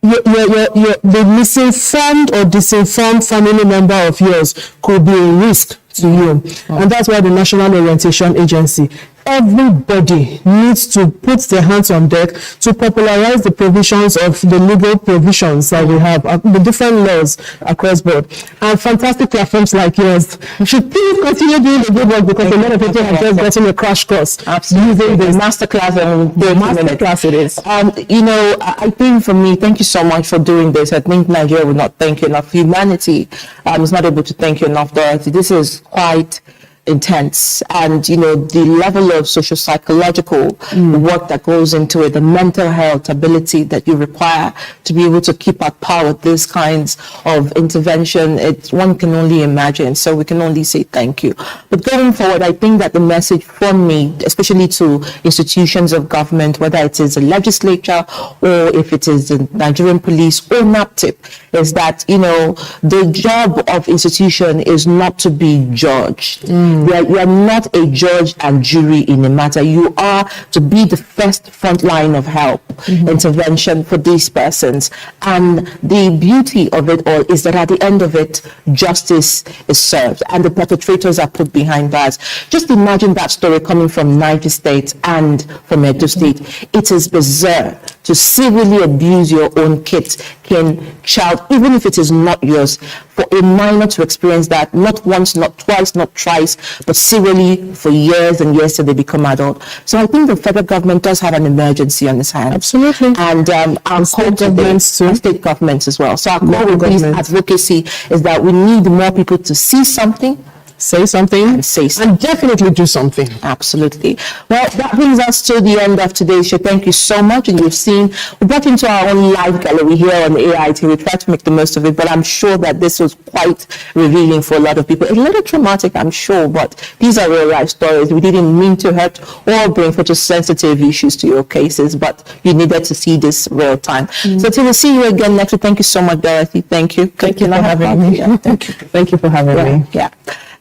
the misinformed or disinformed family member of yours could be a risk to you. And that's why the National Orientation Agency, everybody needs to put their hands on deck to popularize the provisions of the legal provisions that we have, the different laws across board. And fantastic platforms like yours should please continue doing the good work, because a lot of people have just gotten a crash course using the masterclass, and the masterclass it is. I think for me, thank you so much for doing this. I think Nigeria will not thank you enough. Humanity is not able to thank you enough, Dorothy. This is quite intense, and the level of social psychological work that goes into it, the mental health ability that you require to be able to keep at par with these kinds of intervention, one can only imagine. So we can only say thank you. But going forward, I think that the message from me, especially to institutions of government, whether it is the legislature or if it is the Nigerian police or NAPTIP, is that the job of institution is not to be judged. You are not a judge and jury in a matter. You are to be the first front line of help, intervention for these persons. And the beauty of it all is that at the end of it, justice is served and the perpetrators are put behind bars. Just imagine that story coming from Niger State and from Edo State. It is bizarre to severely abuse your own child, even if it is not yours, for a minor to experience that, not once, not twice, not thrice, but severely for years and years till they become adult. So I think the federal government does have an emergency on its hands. Absolutely. And our state governments too. State governments as well. So our call with this advocacy is that we need more people to see something, say something, and definitely do something. Absolutely. Well, that brings us to the end of today's show. Thank you so much. And you've seen, we got into our own live gallery here on AIT. We tried to make the most of it, but I'm sure that this was quite revealing for a lot of people. A little traumatic, I'm sure, but these are real life stories. We didn't mean to hurt or bring such sensitive issues to your cases, but you needed to see this real time. So till we see you again next week. Thank you so much, Dorothy. Thank you. Thank you for having me. Thank you. Thank you for having me. Yeah.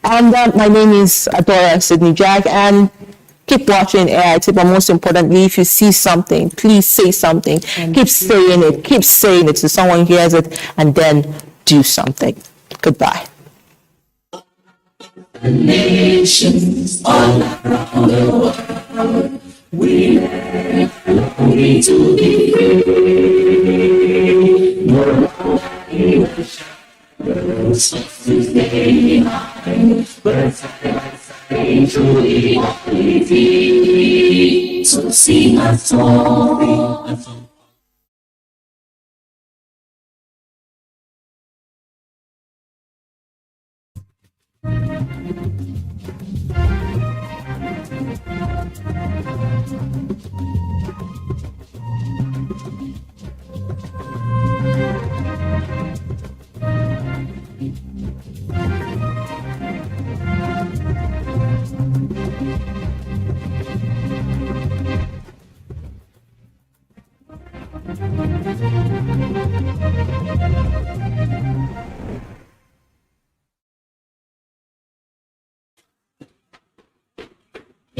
And my name is Adora Sydney Jag, and keep watching AIT, but most importantly, if you see something, please say something. Keep saying it so someone hears it, and then do something. Goodbye. The nations all around the world, we need to be free. No one stay behind, but stay true equality. So sing a song.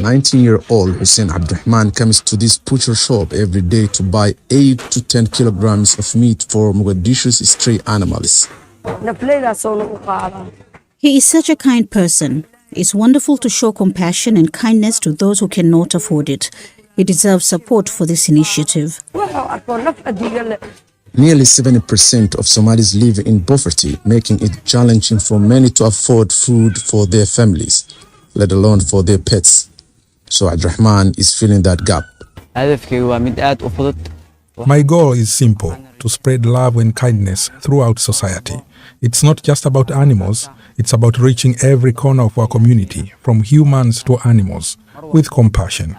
19-year-old Hussein Abdurrahman comes to this butcher shop every day to buy 8 to 10 kilograms of meat for Mogadishu's stray animals. He is such a kind person. It's wonderful to show compassion and kindness to those who cannot afford it. He deserves support for this initiative. Nearly 70% of Somalis live in poverty, making it challenging for many to afford food for their families, let alone for their pets. So Abdurrahman is filling that gap. My goal is simple, to spread love and kindness throughout society. It's not just about animals, it's about reaching every corner of our community, from humans to animals, with compassion.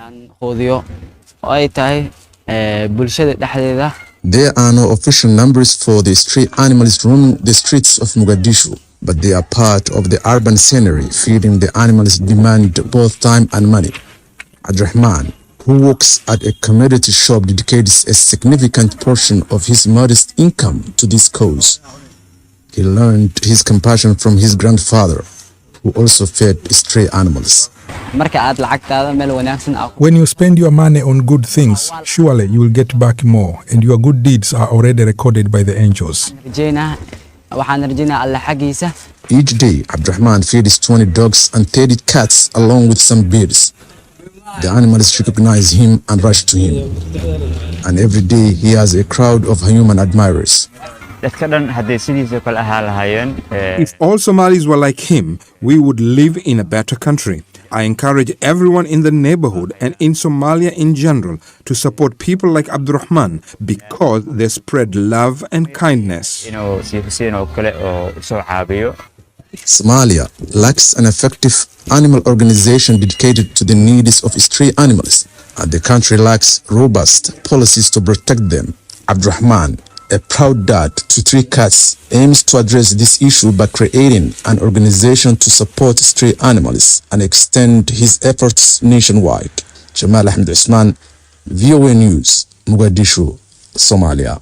There are no official numbers for the stray animals roaming the streets of Mogadishu, but they are part of the urban scenery. Feeding the animals demand both time and money. Abdurrahman, who works at a commodity shop, dedicates a significant portion of his modest income to this cause. He learned his compassion from his grandfather, who also fed stray animals. When you spend your money on good things, surely you will get back more, and your good deeds are already recorded by the angels. Each day, Abdurrahman feeds 20 dogs and 30 cats along with some birds. The animals recognize him and rush to him. And every day he has a crowd of human admirers. If all Somalis were like him, we would live in a better country. I encourage everyone in the neighborhood and in Somalia in general to support people like Abdurrahman because they spread love and kindness. Somalia lacks an effective animal organization dedicated to the needs of stray animals, and the country lacks robust policies to protect them. Abdurrahman, a proud dad to 3 cats, aims to address this issue by creating an organization to support stray animals and extend his efforts nationwide. Jamal Ahmed Usman, VOA News, Mogadishu, Somalia.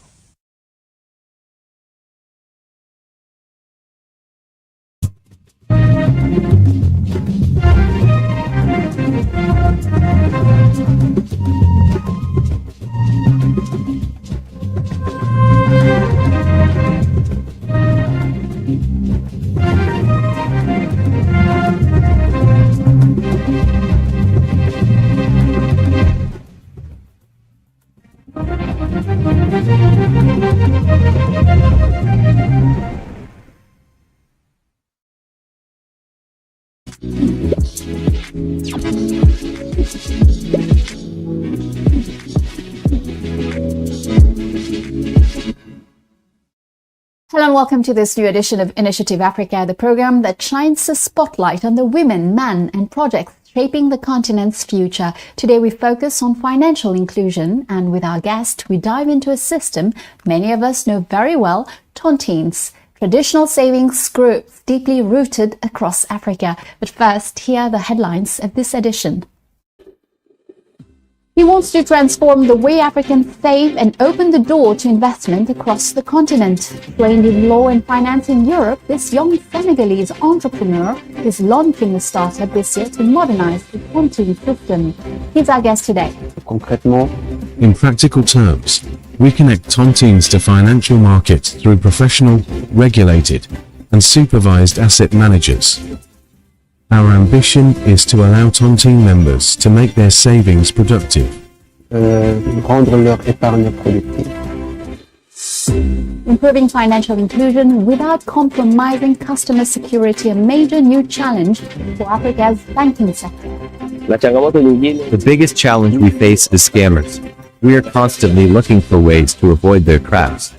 Hello and welcome to this new edition of Initiative Africa, the program that shines a spotlight on the women, men and projects shaping the continent's future. Today we focus on financial inclusion, and with our guest we dive into a system many of us know very well, tontines. Traditional savings groups deeply rooted across Africa. But first, here are the headlines of this edition. He wants to transform the way Africans save and open the door to investment across the continent. Trained in law and finance in Europe, this young Senegalese entrepreneur is launching a startup this year to modernize the tontine system. He's our guest today. In practical terms, we connect tontines to financial markets through professional, regulated, and supervised asset managers. Our ambition is to allow tontine members to make their savings productive. Improving financial inclusion without compromising customer security, a major new challenge for Africa's banking sector. The biggest challenge we face is scammers. We are constantly looking for ways to avoid their traps.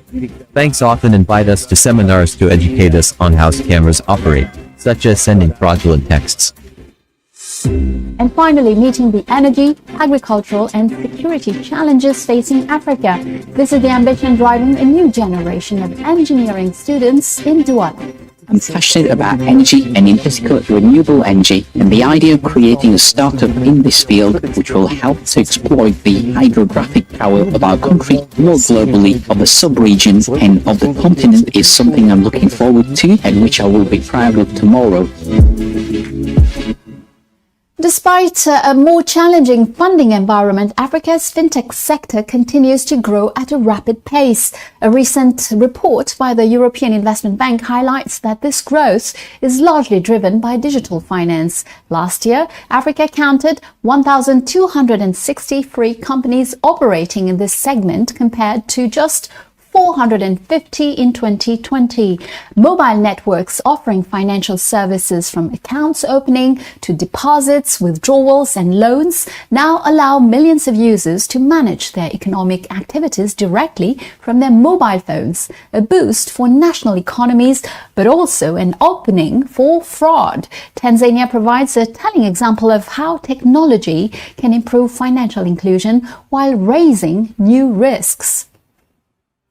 Banks often invite us to seminars to educate us on how scammers operate, such as sending fraudulent texts. And finally, meeting the energy, agricultural and security challenges facing Africa. This is the ambition driving a new generation of engineering students in Douala. I'm passionate about energy and in particular renewable energy, and the idea of creating a startup in this field which will help to exploit the hydrographic power of our country, more globally, of the sub-region and of the continent is something I'm looking forward to and which I will be proud of tomorrow. Despite a more challenging funding environment, Africa's fintech sector continues to grow at a rapid pace. A recent report by the European Investment Bank highlights that this growth is largely driven by digital finance. Last year, Africa counted 1,263 companies operating in this segment compared to just 450 in 2020. Mobile networks offering financial services from accounts opening to deposits, withdrawals and loans now allow millions of users to manage their economic activities directly from their mobile phones, a boost for national economies, but also an opening for fraud. Tanzania provides a telling example of how technology can improve financial inclusion while raising new risks.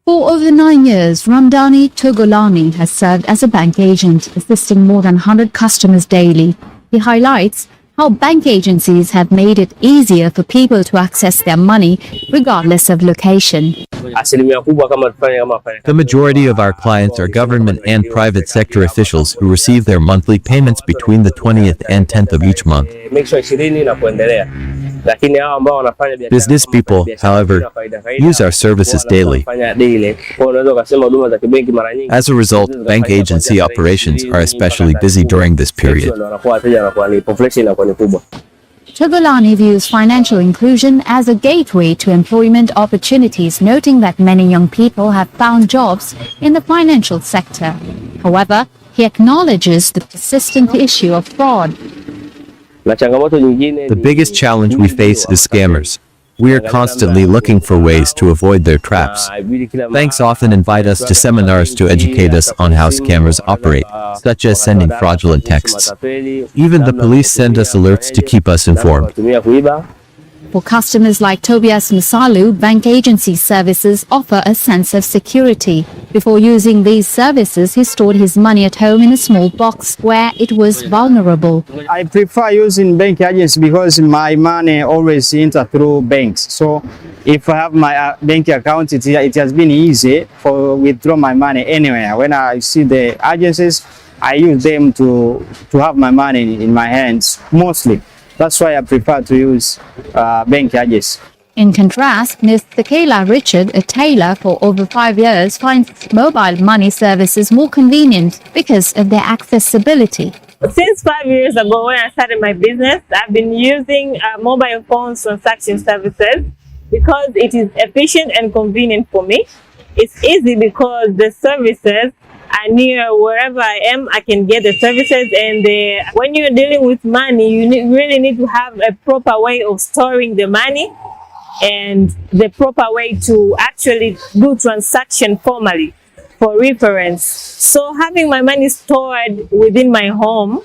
For over 9 years, Ramdani Togolani has served as a bank agent, assisting more than 100 customers daily. He highlights how bank agencies have made it easier for people to access their money regardless of location. The majority of our clients are government and private sector officials who receive their monthly payments between the 20th and 10th of each month. Business people, however, use our services daily. As a result, bank agency operations are especially busy during this period. Togolani views financial inclusion as a gateway to employment opportunities, noting that many young people have found jobs in the financial sector. However, he acknowledges the persistent issue of fraud. The biggest challenge we face is scammers. We are constantly looking for ways to avoid their traps. Banks often invite us to seminars to educate us on how scammers operate, such as sending fraudulent texts. Even the police send us alerts to keep us informed. For customers like Tobias Musalu, bank agency services offer a sense of security. Before using these services, he stored his money at home in a small box where it was vulnerable. I prefer using bank agents because my money always enters through banks. So if I have my bank account, it has been easy for withdraw my money anywhere. When I see the agencies, I use them to have my money in my hands mostly. That's why I prefer to use bank agents. In contrast, Ms. Thekela Richard, a tailor for over 5 years, finds mobile money services more convenient because of their accessibility. Since 5 years ago, when I started my business, I've been using mobile phone transaction services because it is efficient and convenient for me. It's easy because the services are near wherever I am. I can get the services, and when you're dealing with money, you really need to have a proper way of storing the money and the proper way to actually do transaction formally for reference. So having my money stored within my home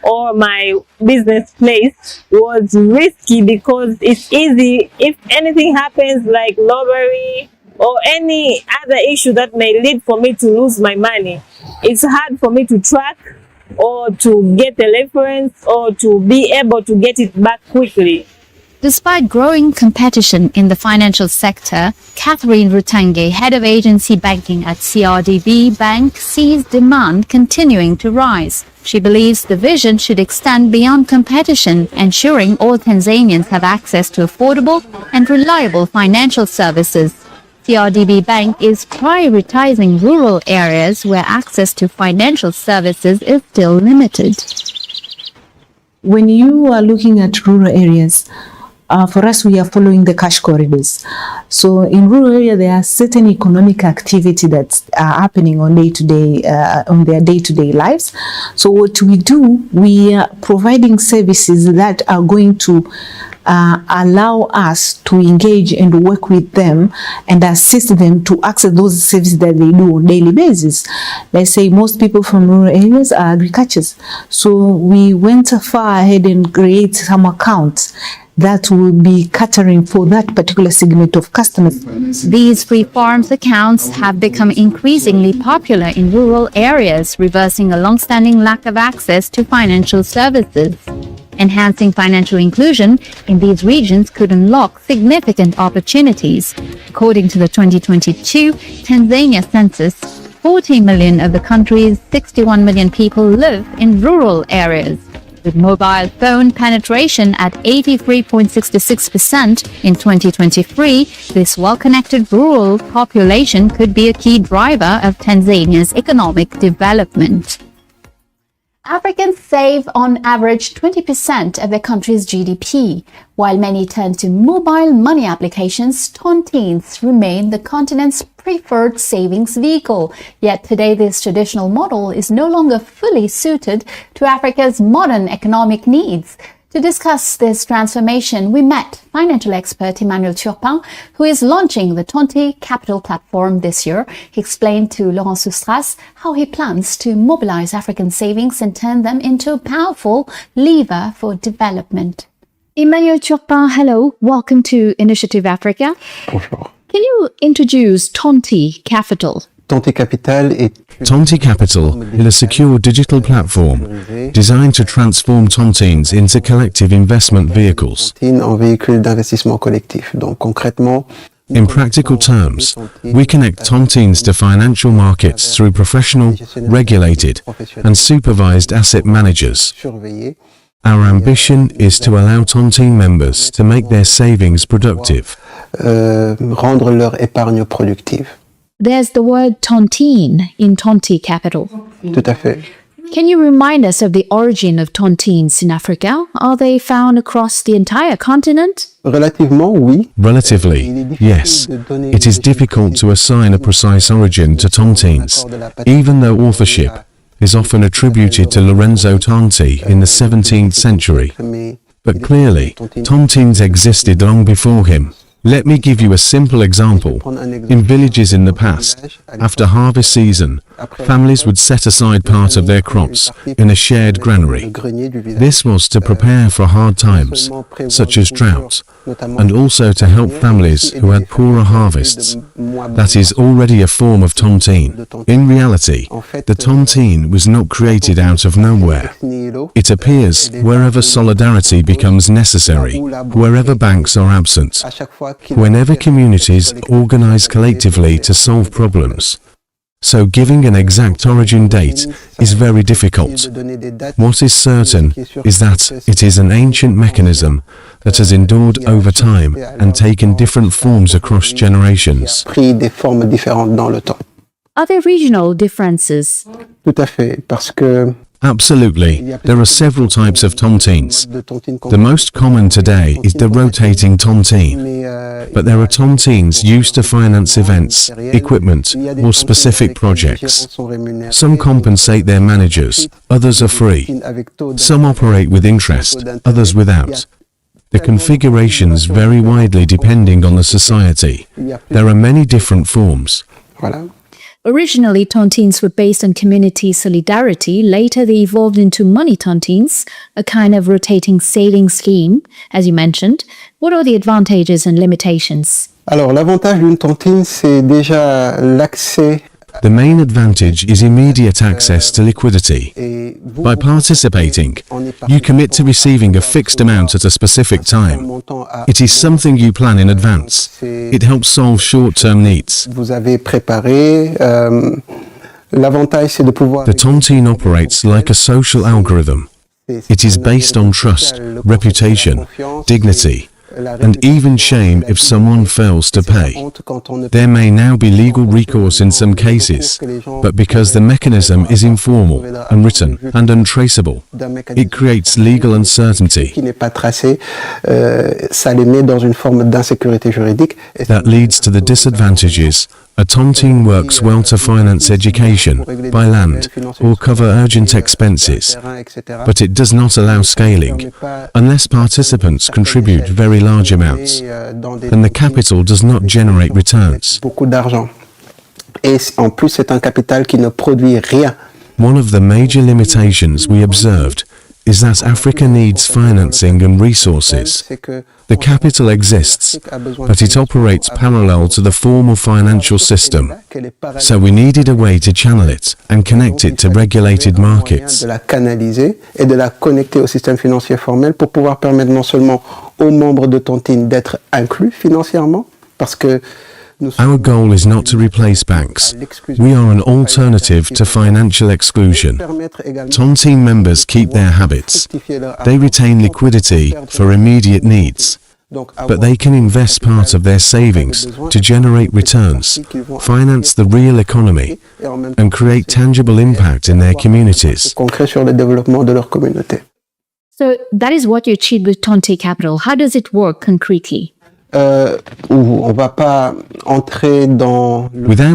or my business place was risky because it's easy if anything happens like robbery or any other issue that may lead for me to lose my money. It's hard for me to track or to get a reference or to be able to get it back quickly. Despite growing competition in the financial sector, Catherine Rutange, head of agency banking at CRDB Bank, sees demand continuing to rise. She believes the vision should extend beyond competition, ensuring all Tanzanians have access to affordable and reliable financial services. CRDB Bank is prioritizing rural areas where access to financial services is still limited. When you are looking at rural areas, for us, we are following the cash corridors. So in rural area, there are certain economic activity that are happening on their day-to-day lives. So what we do, we are providing services that are going to allow us to engage and work with them and assist them to access those services that they do on a daily basis. Let's say most people from rural areas are agriculturists. So we went far ahead and create some accounts that will be catering for that particular segment of customers. These free farms accounts have become increasingly popular in rural areas, reversing a long-standing lack of access to financial services. Enhancing financial inclusion in these regions could unlock significant opportunities. According to the 2022 Tanzania census, 40 million of the country's 61 million people live in rural areas. With mobile phone penetration at 83.66% in 2023, this well-connected rural population could be a key driver of Tanzania's economic development. Africans save on average 20% of their country's GDP. While many turn to mobile money applications, tontines remain the continent's preferred savings vehicle. Yet today this traditional model is no longer fully suited to Africa's modern economic needs. To discuss this transformation, we met financial expert Emmanuel Turpin, who is launching the Tonti Capital platform this year. He explained to Laurent Soustras how he plans to mobilize African savings and turn them into a powerful lever for development. Emmanuel Turpin, hello. Welcome to Initiative Africa. Bonjour. Can you introduce Tonti Capital? Tonti Capital is a secure digital platform designed to transform tontines into collective investment vehicles. En véhicule d'investissement collectif. Donc concrètement, in practical terms, we connect tontines to financial markets through professional, regulated, and supervised asset managers. Our ambition is to allow tontine members to make their savings productive. Rendre leur épargne productive. There's the word tontine in Tonti Capital. Tout à fait. Can you remind us of the origin of tontines in Africa? Are they found across the entire continent? Relativement, oui. Relatively, yes. It is difficult to assign a precise origin to tontines, even though authorship is often attributed to Lorenzo Tonti in the 17th century. But clearly, tontines existed long before him. Let me give you a simple example. In villages in the past, after harvest season, families would set aside part of their crops in a shared granary. This was to prepare for hard times, such as drought, and also to help families who had poorer harvests. That is already a form of tontine. In reality, the tontine was not created out of nowhere. It appears wherever solidarity becomes necessary, wherever banks are absent, whenever communities organize collectively to solve problems. So giving an exact origin date is very difficult. What is certain is that it is an ancient mechanism that has endured over time and taken different forms across generations. Are there regional differences? Tout à fait, parce que Absolutely. There are several types of tontines. The most common today is the rotating tontine. But there are tontines used to finance events, equipment, or specific projects. Some compensate their managers, others are free. Some operate with interest, others without. The configurations vary widely depending on the society. There are many different forms. Originally, tontines were based on community solidarity. Later, they evolved into money tontines, a kind of rotating saving scheme, as you mentioned. What are the advantages and limitations? Alors, l'avantage d'une tontine, c'est déjà l'accès. The main advantage is immediate access to liquidity. By participating, you commit to receiving a fixed amount at a specific time. It is something you plan in advance. It helps solve short-term needs. Vous avez préparé. L'avantage, c'est de pouvoir. The tontine operates like a social algorithm. It is based on trust, reputation, dignity, and even shame if someone fails to pay. There may now be legal recourse in some cases, but because the mechanism is informal, unwritten, and untraceable, it creates legal uncertainty. That leads to the disadvantages. A tontine works well to finance education, buy land, or cover urgent expenses, but it does not allow scaling. Unless participants contribute very large amounts, then the capital does not generate returns. One of the major limitations we observed is that Africa needs financing and resources. The capital exists, but it operates parallel to the formal financial system. So we needed a way to channel it and connect it to regulated markets. De la canaliser et de la connecter au système financier formel pour pouvoir permettre non seulement aux membres de tontine d'être inclus financièrement, parce que Our goal is not to replace banks. We are an alternative to financial exclusion. Tontine members keep their habits. They retain liquidity for immediate needs. But they can invest part of their savings to generate returns, finance the real economy, and create tangible impact in their communities. So that is what you achieved with Tonte Capital. How does it work concretely? Without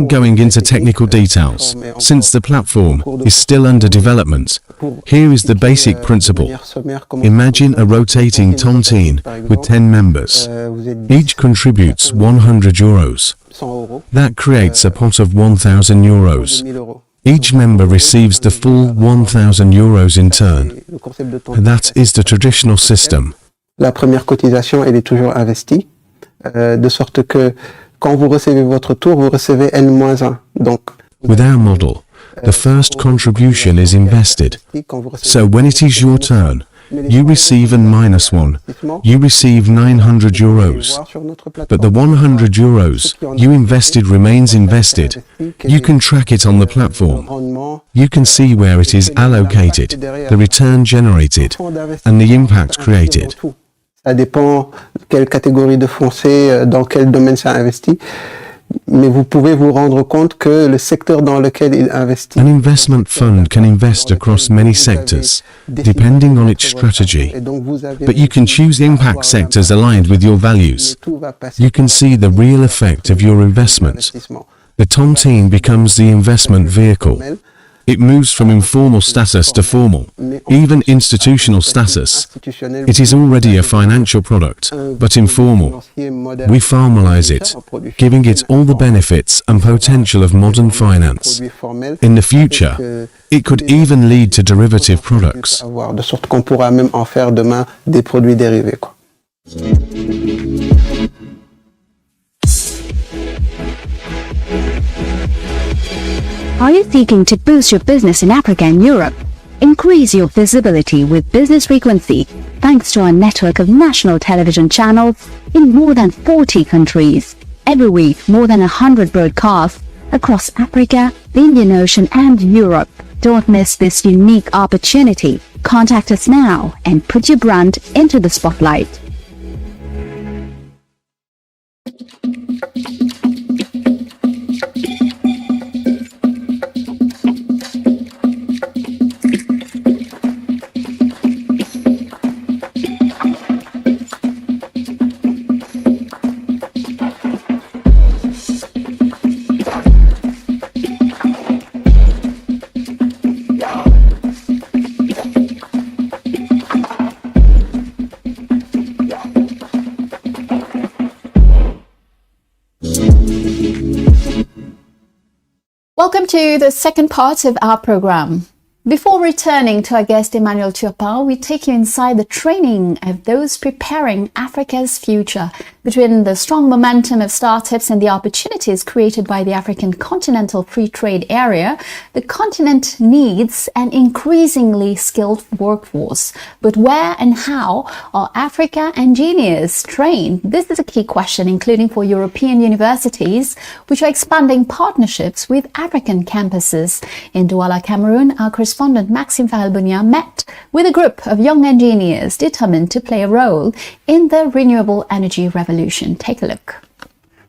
going into technical details, since the platform is still under development, here is the basic principle. Imagine a rotating tontine with 10 members. Each contributes 100 euros. That creates a pot of 1,000 euros. Each member receives the full 1,000 euros in turn. That is the traditional system. La première cotisation, elle est toujours investie, de sorte que quand vous recevez votre tour, vous recevez N-1. Donc, with our model, the first contribution is invested. So when it is your turn, you receive N-1. You receive 900 euros. But the 100 euros you invested remains invested. You can track it on the platform. You can see where it is allocated, the return generated, and the impact created. Ça dépend quelle catégorie de fonds c'est, dans quel domaine c'est investi. Mais vous pouvez vous rendre compte que le secteur dans lequel il investit. An investment fund can invest across many sectors, depending on its strategy. But you can choose impact sectors aligned with your values. You can see the real effect of your investment. The tontine becomes the investment vehicle. It moves from informal status to formal, even institutional status. It is already a financial product, but informal. We formalize it, giving it all the benefits and potential of modern finance. In the future, it could even lead to derivative products. De sorte qu'on pourra même en faire demain des produits dérivés, quoi. Are you seeking to boost your business in Africa and Europe? Increase your visibility with business frequency thanks to our network of national television channels in more than 40 countries. Every week, more than 100 broadcasts across Africa, the Indian Ocean and Europe. Don't miss this unique opportunity. Contact us now and put your brand into the spotlight. Welcome to the second part of our program. Before returning to our guest Emmanuel Turpin, we take you inside the training of those preparing Africa's future. Between the strong momentum of startups and the opportunities created by the African Continental Free Trade Area, the continent needs an increasingly skilled workforce. But where and how are Africa engineers trained? This is a key question, including for European universities, which are expanding partnerships with African campuses. In Douala, Cameroon, our correspondent Maxime Faralbonia met with a group of young engineers determined to play a role in the renewable energy revolution. Take a look.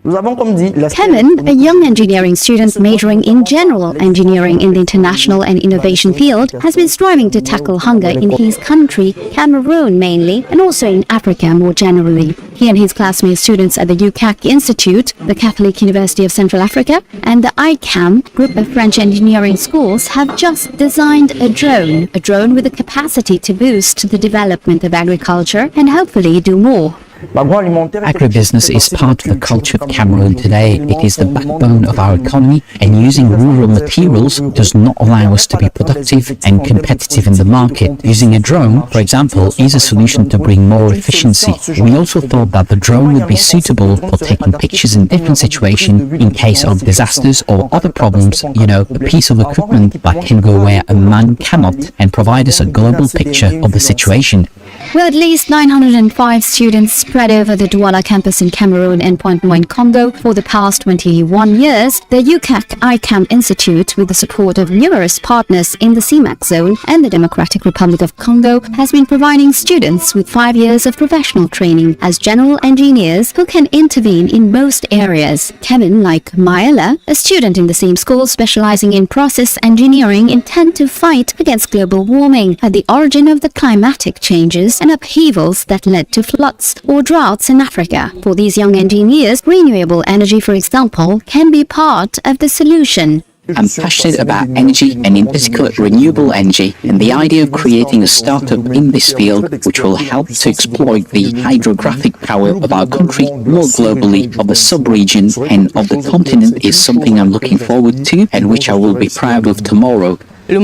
Kevin, a young engineering student majoring in general engineering in the international and innovation field, has been striving to tackle hunger in his country, Cameroon mainly, and also in Africa more generally. He and his classmate students at the UCAC Institute, the Catholic University of Central Africa, and the ICAM, group of French engineering schools, have just designed a drone with the capacity to boost the development of agriculture and hopefully do more. Agribusiness is part of the culture of Cameroon today. It is the backbone of our economy, and using rural materials does not allow us to be productive and competitive in the market. Using a drone, for example, is a solution to bring more efficiency. We also thought that the drone would be suitable for taking pictures in different situations in case of disasters or other problems. You know, a piece of equipment that can go where a man cannot and provide us a global picture of the situation. With at least 905 students spread over the Douala campus in Cameroon and Pointe-Noire, Congo for the past 21 years, the UCAC ICAM Institute, with the support of numerous partners in the CIMAC zone and the Democratic Republic of Congo, has been providing students with 5 years of professional training as general engineers who can intervene in most areas. Kevin, like Maela, a student in the same school specializing in process engineering, intend to fight against global warming at the origin of the climatic changes and upheavals that led to floods or droughts in Africa. For these young engineers, renewable energy, for example, can be part of the solution. I'm passionate about energy and in particular renewable energy and the idea of creating a startup in this field which will help to exploit the hydrographic power of our country more globally, of the sub-region and of the continent is something I'm looking forward to and which I will be proud of tomorrow. The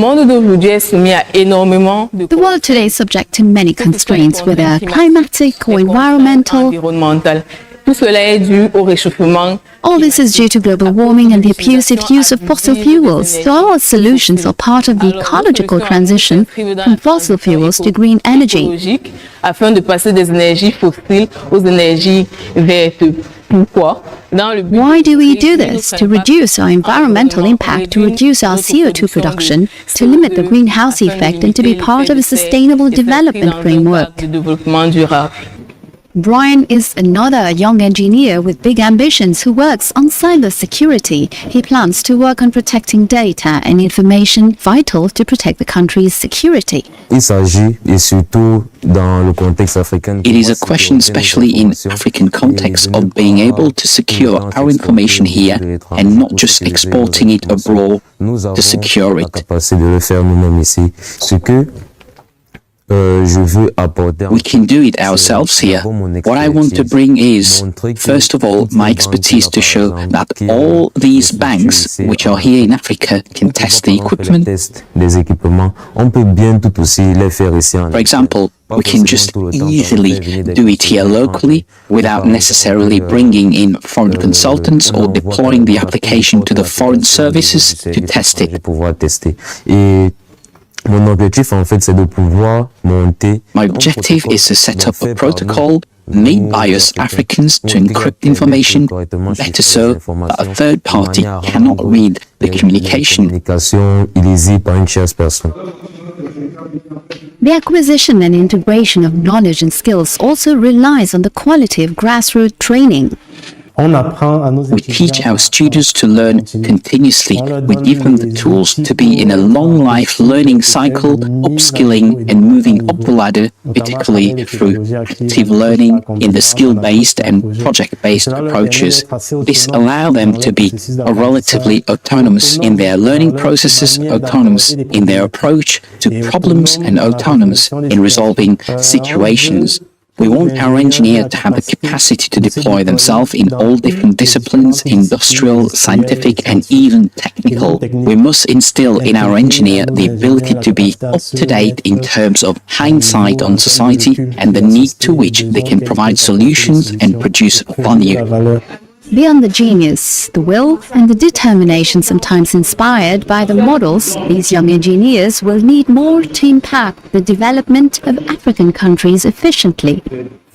world today is subject to many constraints, whether climatic or environmental. All this is due to global warming and the abusive use of fossil fuels. So our solutions are part of the ecological transition from fossil fuels to green energy. Why do we do this? To reduce our environmental impact, to reduce our CO2 production, to limit the greenhouse effect, and to be part of a sustainable development framework. Brian is another young engineer with big ambitions who works on cybersecurity. He plans to work on protecting data and information vital to protect the country's security. It is a question, especially in African context, of being able to secure our information here and not just exporting it abroad to secure it. We can do it ourselves here. What I want to bring is, first of all, my expertise to show that all these banks, which are here in Africa, can test the equipment. For example, we can just easily do it here locally without necessarily bringing in foreign consultants or deploying the application to the foreign services to test it. My objective is to set up a protocol made by us Africans to encrypt information, better so that a third party cannot read the communication. The acquisition and integration of knowledge and skills also relies on the quality of grassroots training. We teach our students to learn continuously. We give them the tools to be in a long life learning cycle, upskilling and moving up the ladder, particularly through active learning in the skill-based and project-based approaches. This allows them to be relatively autonomous in their learning processes, autonomous in their approach to problems and autonomous in resolving situations. We want our engineers to have the capacity to deploy themselves in all different disciplines, industrial, scientific and even technical. We must instill in our engineer the ability to be up-to-date in terms of hindsight on society and the need to which they can provide solutions and produce value. Beyond the genius, the will and the determination sometimes inspired by the models, these young engineers will need more to impact the development of African countries efficiently.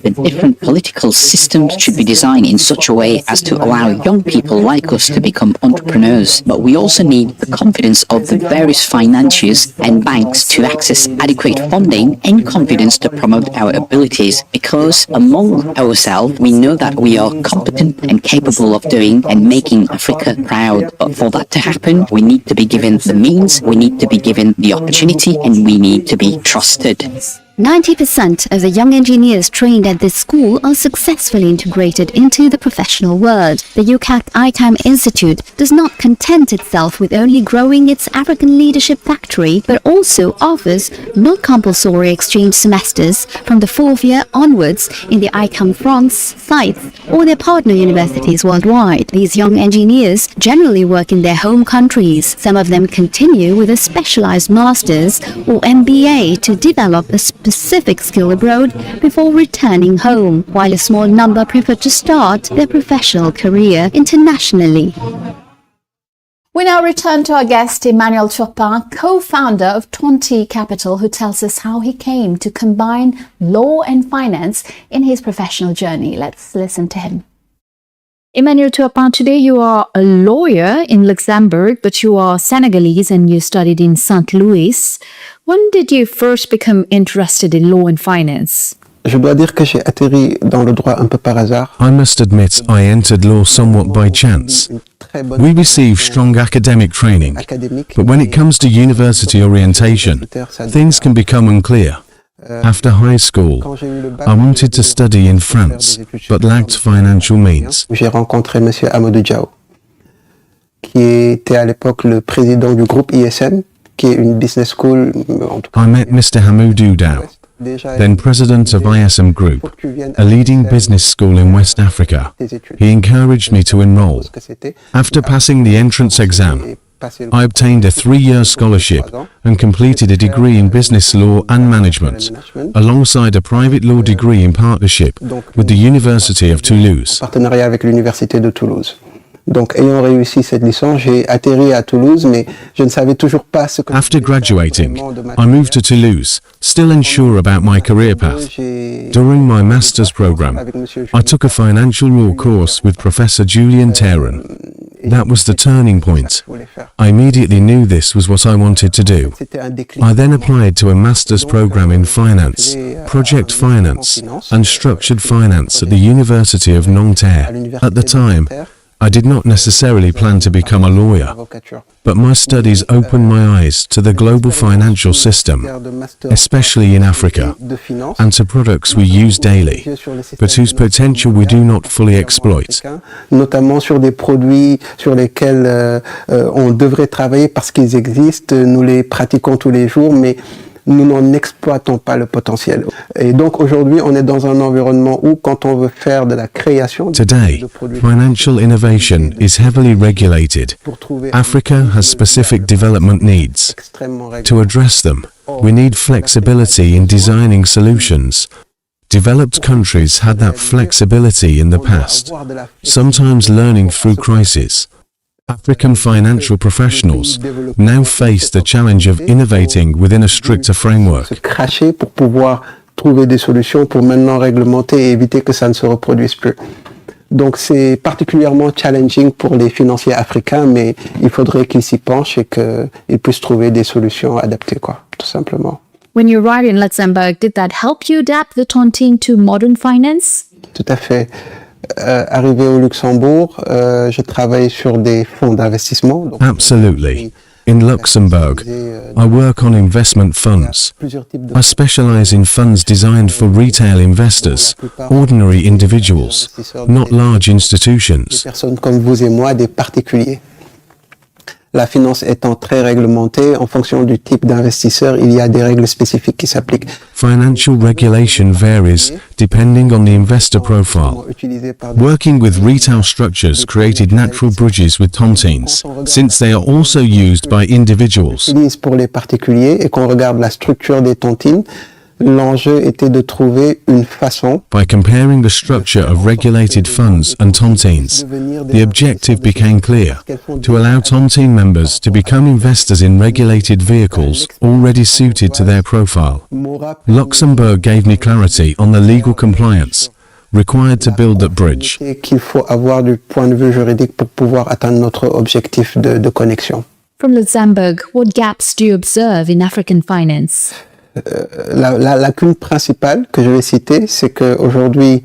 The different political systems should be designed in such a way as to allow young people like us to become entrepreneurs. But we also need the confidence of the various financiers and banks to access adequate funding and confidence to promote our abilities, because among ourselves we know that we are competent and capable of doing and making Africa proud. But for that to happen, we need to be given the means, we need to be given the opportunity, and we need to be trusted. 90% of the young engineers trained at this school are successfully integrated into the professional world. The UCAC ICAM Institute does not content itself with only growing its African Leadership Factory, but also offers non-compulsory exchange semesters from the 4th year onwards in the ICAM France sites or their partner universities worldwide. These young engineers generally work in their home countries. Some of them continue with a specialized master's or MBA to develop a specific skill abroad before returning home, while a small number prefer to start their professional career internationally. We now return to our guest, Emmanuel Turpin, co-founder of Tonti Capital, who tells us how he came to combine law and finance in his professional journey. Let's listen to him. Emmanuel Turpin, today you are a lawyer in Luxembourg, but you are Senegalese and you studied in St. Louis. When did you first become interested in law and finance? Je dois dire que j'ai atterri dans le droit un peu par hasard. I must admit I entered law somewhat by chance. We receive strong academic training, but when it comes to university orientation, things can become unclear. After high school, I wanted to study in France, but lacked financial means. J'ai rencontré M. Amadou Diao, qui était à l'époque le président du groupe ISM, qui est une business school. I met Mr. Hamoudou Dao, then president of ISM Group, a leading business school in West Africa. He encouraged me to enroll. After passing the entrance exam, I obtained a 3-year scholarship and completed a degree in business law and management, alongside a private law degree in partnership with the University of Toulouse. Partenariat avec l'Université de Toulouse. Donc, ayant réussi cette licence, j'ai atterri à Toulouse, mais je ne savais toujours pas ce que... After graduating, I moved to Toulouse, still unsure about my career path. During my master's program, I took a financial law course with Professor Julien Theron. That was the turning point. I immediately knew this was what I wanted to do. I then applied to a master's program in finance, project finance, and structured finance at the University of Nanterre. At the time, I did not necessarily plan to become a lawyer, but my studies opened my eyes to the global financial system, especially in Africa, and to products we use daily, but whose potential we do not fully exploit. Notamment sur des produits sur lesquels on devrait travailler parce qu'ils existent, nous les pratiquons tous les jours, mais nous n'en exploitons pas le potentiel. Et donc aujourd'hui, on est dans un environnement où quand on veut faire de la création Today, financial innovation is heavily regulated. Africa has specific development needs. To address them, we need flexibility in designing solutions. Developed countries had that flexibility in the past, sometimes learning through crisis. African financial professionals now face the challenge of innovating within a stricter framework. Cracher pour pouvoir trouver des solutions pour maintenant réglementer et éviter que ça ne se reproduise plus. Donc c'est particulièrement challenging pour les financiers africains, mais il faudrait qu'ils s'y penchent et qu'ils puissent trouver des solutions adaptées, quoi, tout simplement. When you arrived in Luxembourg, did that help you adapt the tontine to modern finance? Tout à fait. Arrivé au Luxembourg, je travaille sur des fonds d'investissement. Absolutely. In Luxembourg, I work on investment funds. I specialize in funds designed for retail investors, ordinary individuals, not large institutions. Personnes comme vous et moi, des particuliers. La finance étant très réglementée, en fonction du type d'investisseur, il y a des règles spécifiques qui s'appliquent. Financial regulation varies depending on the investor profile. Working with retail structures created natural bridges with tontines, since they are also used by individuals. Pour les particuliers et qu'on regarde la structure des tontines, l'enjeu était de trouver une façon. By comparing the structure of regulated funds and tontines, the objective became clear: to allow tontine members to become investors in regulated vehicles already suited to their profile. Luxembourg gave me clarity on the legal compliance required to build that bridge. Qu'il faut avoir du point de vue juridique pour pouvoir atteindre notre objectif de connexion. From Luxembourg, what gaps do you observe in African finance? La lacune principale que je vais citer, c'est qu'aujourd'hui,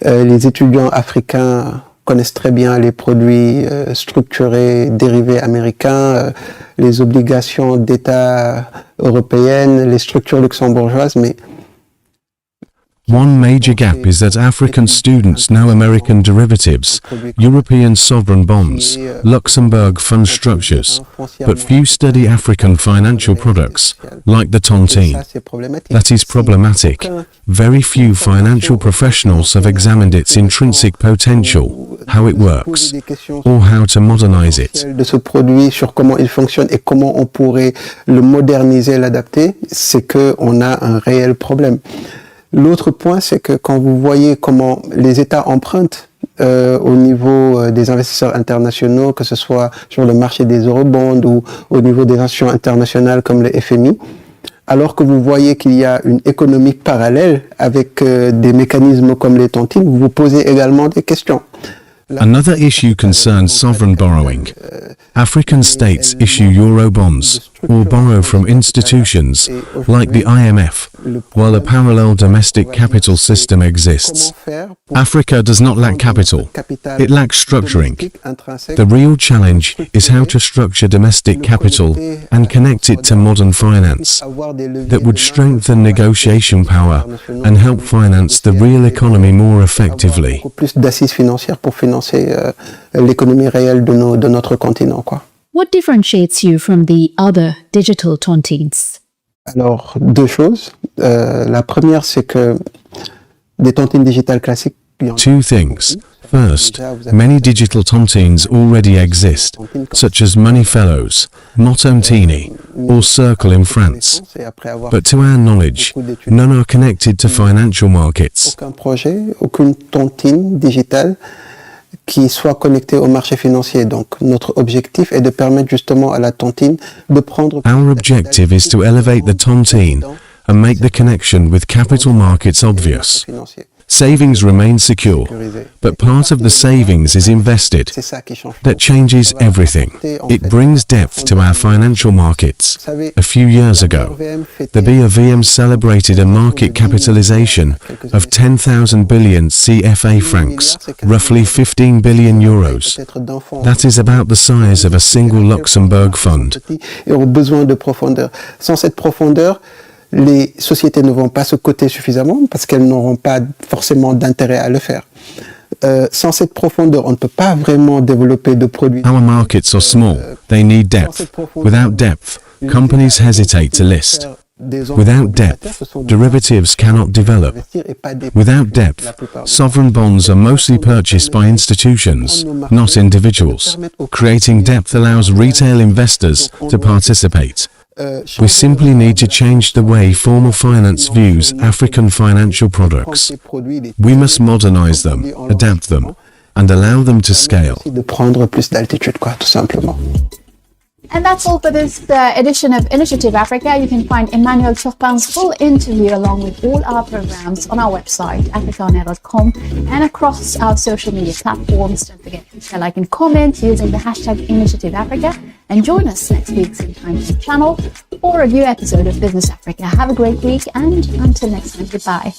les étudiants africains connaissent très bien les produits structurés, dérivés américains, les obligations d'État européennes, les structures luxembourgeoises, mais One major gap is that African students know American derivatives, European sovereign bonds, Luxembourg fund structures, but few study African financial products, like the tontine. That is problematic. Very few financial professionals have examined its intrinsic potential, how it works, or how to modernize it. De ce produit, sur comment il fonctionne et comment on pourrait le moderniser, l'adapter, c'est qu'on a un réel problème. L'autre point, c'est que quand vous voyez comment les États empruntent au niveau des investisseurs internationaux, que ce soit sur le marché des eurobonds ou au niveau des institutions internationales comme le FMI, alors que vous voyez qu'il y a une économie parallèle avec des mécanismes comme les tontines, vous vous posez également des questions. Another issue concerns sovereign borrowing. African states issue Eurobonds or borrow from institutions like the IMF, while a parallel domestic capital system exists. Africa does not lack capital, it lacks structuring. The real challenge is how to structure domestic capital and connect it to modern finance that would strengthen negotiation power and help finance the real economy more effectively. Plus d'assises financières pour financer l'économie réelle de notre continent, quoi. What differentiates you from the other digital tontines? Alors, deux choses. La première, c'est que des tontines digitales classiques. Two things. First, many digital tontines already exist, such as Money Fellows, Motontini, or Circle in France. But to our knowledge, none are connected to financial markets. Aucun projet, aucune tontine digitale qui soit connectée au marché financier. Donc, notre objectif est de permettre justement à la tontine de prendre... Our objective is to elevate the tontine and make the connection with capital markets obvious. Savings remain secure, but part of the savings is invested. That changes everything. It brings depth to our financial markets. A few years ago, the BOVM celebrated a market capitalization of 10,000 billion CFA francs, roughly 15 billion euros. That is about the size of a single Luxembourg fund. Et ont besoin de profondeur. Sans cette profondeur, les sociétés ne vont pas se coter suffisamment parce qu'elles n'auront pas forcément d'intérêt à le faire. Sans cette profondeur, on ne peut pas vraiment développer de produits. Our markets are small. They need depth. Without depth, companies hesitate to list. Without depth, derivatives cannot develop. Without depth, sovereign bonds are mostly purchased by institutions, not individuals. Creating depth allows retail investors to participate. We simply need to change the way formal finance views African financial products. We must modernize them, adapt them, and allow them to scale. De prendre plus d'altitude, quoi, tout simplement. And that's all for this edition of Initiative Africa. You can find Emmanuel Chopin's full interview along with all our programs on our website, africana.com, and across our social media platforms. Don't forget to share, like, and comment using the hashtag Initiative Africa. And join us next week, same time on the channel, for a new episode of Business Africa. Have a great week, and until next time, goodbye.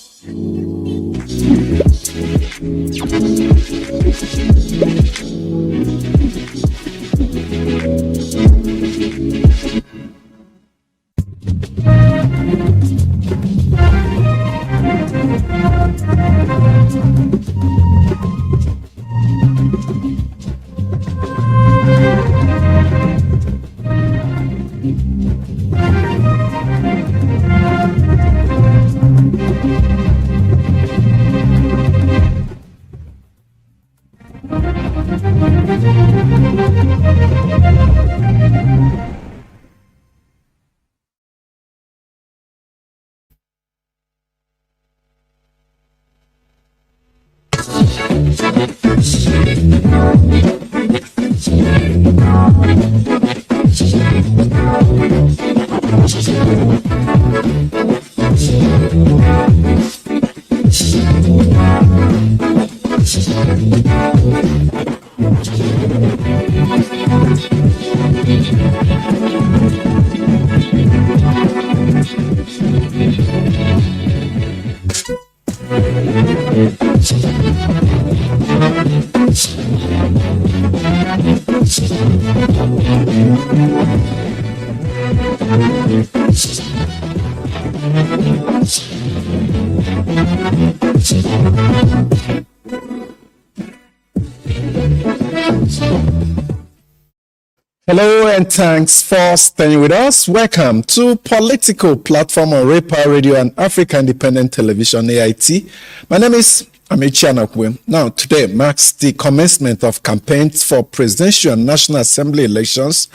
Hello and thanks for staying with us. Welcome to Political Platform on Repa Radio and Africa Independent Television, AIT. My name is Amici Anakwe. Now, today marks the commencement of campaigns for presidential and National Assembly elections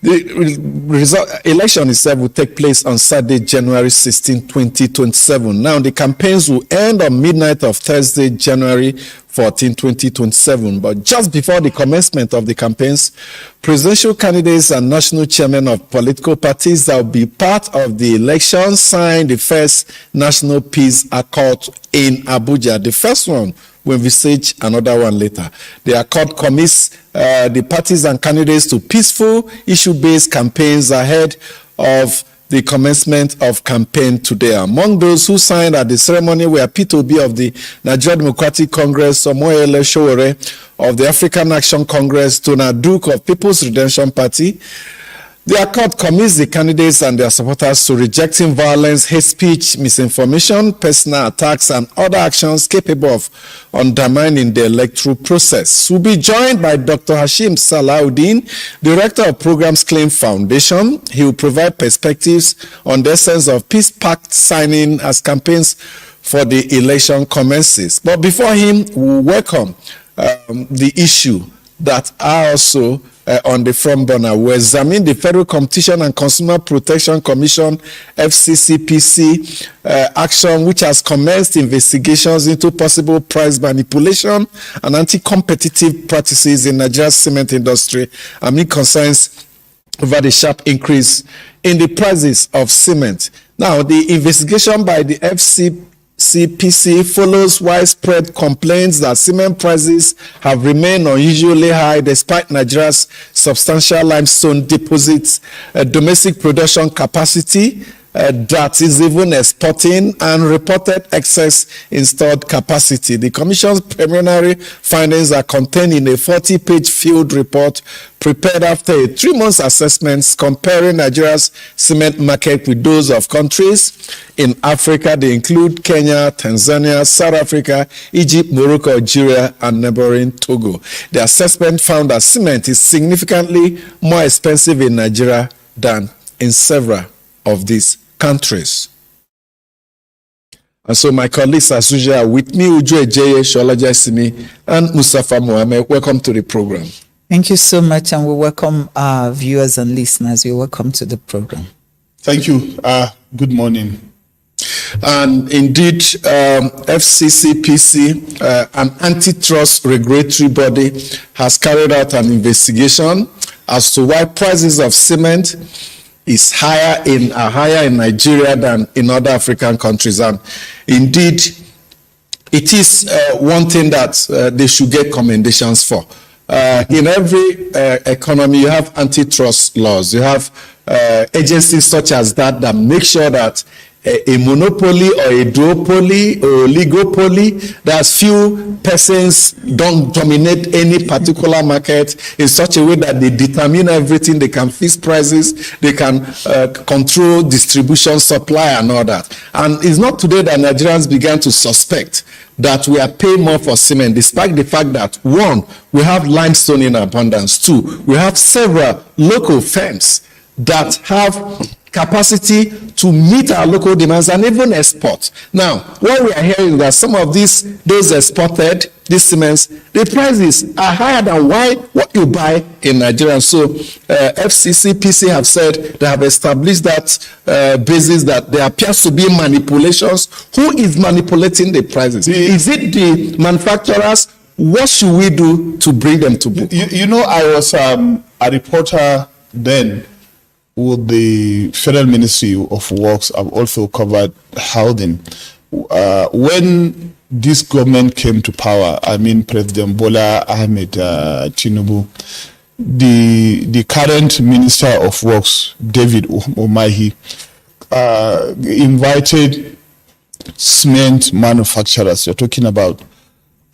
The election itself will take place on Saturday, January 16, 2027. Now, the campaigns will end on midnight of Thursday, January 14, 2027. But just before the commencement of the campaigns, presidential candidates and national chairmen of political parties that will be part of the election signed the first National Peace Accord in Abuja. The first one will envisage another one later. The accord commits the parties and candidates to peaceful, issue-based campaigns ahead of the commencement of campaign today. Among those who signed at the ceremony were P2B of the Nigeria Democratic Congress, Omoyele Sowore of the African Action Congress, Tona Duke of People's Redemption Party. The accord commits the candidates and their supporters to rejecting violence, hate speech, misinformation, personal attacks, and other actions capable of undermining the electoral process. We'll be joined by Dr. Hashim Salahuddin, Director of Programs Claim Foundation. He will provide perspectives on the essence of Peace Pact signing as campaigns for the election commences. But before him, we'll welcome the issue that are also on the front burner. We examine the Federal Competition and Consumer Protection Commission, FCCPC, action which has commenced investigations into possible price manipulation and anti-competitive practices in Nigeria's cement industry amid concerns over the sharp increase in the prices of cement. Now, the investigation by the FCCPC follows widespread complaints that cement prices have remained unusually high despite Nigeria's substantial limestone deposits, domestic production capacity that is even exporting, and reported excess installed capacity. The Commission's preliminary findings are contained in a 40-page field report prepared after a 3-month assessment comparing Nigeria's cement market with those of countries in Africa. They include Kenya, Tanzania, South Africa, Egypt, Morocco, Algeria, and neighboring Togo. The assessment found that cement is significantly more expensive in Nigeria than in several of these countries. And so my colleagues as usual are with me, Uju Ejeye, Sholaja Simi, and Mustafa Mohammed. Welcome to the program. Thank you so much, and we welcome our viewers and listeners. You're welcome to the program. Thank you. Good morning. And indeed, FCCPC, an antitrust regulatory body, has carried out an investigation as to why prices of cement is higher in Nigeria than in other African countries. And indeed, it is one thing that they should get commendations for. In every economy, you have antitrust laws. You have agencies such as that make sure that a monopoly or a duopoly or oligopoly, that few persons don't dominate any particular market in such a way that they determine everything. They can fix prices, they can control distribution, supply, and all that. And it's not today that Nigerians began to suspect that we are paying more for cement, despite the fact that, one, we have limestone in abundance. Two, we have several local firms that have capacity to meet our local demands and even export. Now, what we are hearing is that some of those exported, these cements, the prices are higher than what you buy in Nigeria. So FCCPC have said they have established that basis that there appears to be manipulations. Who is manipulating the prices? Is it the manufacturers? What should we do to bring them to book? You know, I was a reporter then with the Federal Ministry of Works. I've also covered housing. When this government came to power, I mean President Bola Ahmed Tinubu, the current Minister of Works, David Umahi, invited cement manufacturers. You're talking about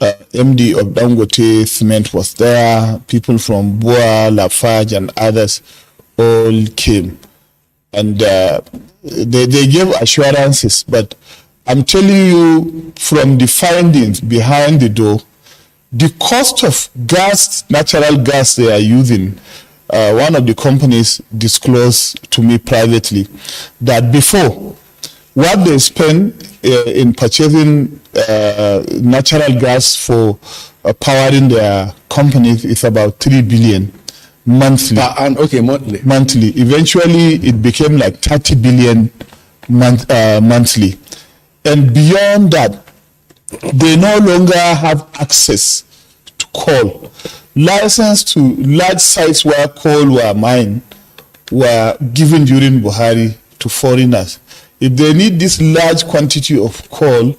MD of Dangote Cement was there, people from Boa, Lafarge, and others all came, and they gave assurances. But I'm telling you, from the findings behind the door, the cost of gas, natural gas they are using, one of the companies disclosed to me privately that before, what they spend in purchasing natural gas for powering their companies is about 3 billion. monthly. Monthly. Monthly. Eventually, it became like 30 billion monthly. And beyond that, they no longer have access to coal. License to large sites where coal were mined were given during Buhari to foreigners. If they need this large quantity of coal,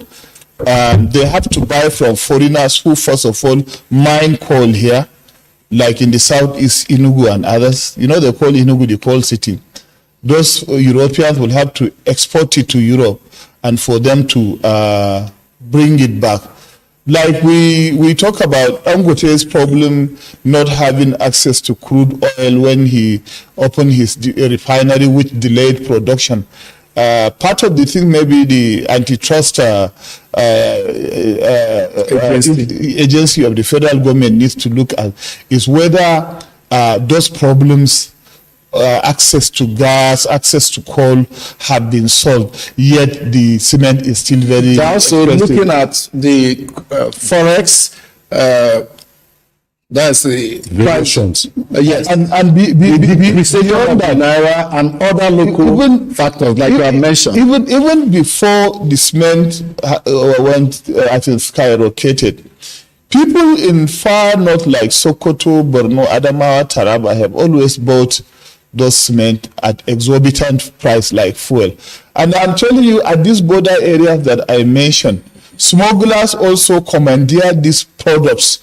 they have to buy from foreigners who, first of all, mine coal here, like in the southeast, Enugu and others. You know, they call Enugu the coal city. Those Europeans will have to export it to Europe and for them to bring it back. Like we talk about Dangote's problem not having access to crude oil when he opened his refinery, which delayed production. Part of the thing maybe the antitrust agency of the federal government needs to look at is whether those problems, access to gas, access to coal, have been solved, yet the cement is still very Also expensive. looking at the forex, that's the Variations. Yes, and beyond the naira and other local factors like you have mentioned. Even before the cement went, I think, skyrocketed, people in far north like Sokoto, Borno, Adamawa, Taraba have always bought those cement at exorbitant price like fuel. And I'm telling you, at these border areas that I mentioned, smugglers also commandeer these products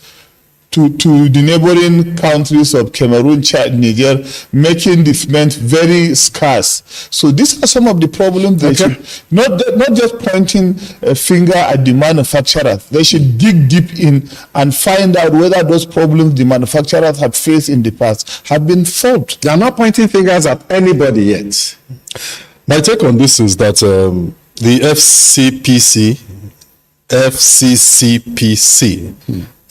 to the neighboring countries of Cameroon, Chad, Niger, making the cement very scarce. So these are some of the problems they should, not just pointing a finger at the manufacturers. They should dig deep in and find out whether those problems the manufacturers have faced in the past have been solved. They are not pointing fingers at anybody yet. My take on this is that the FCCPC,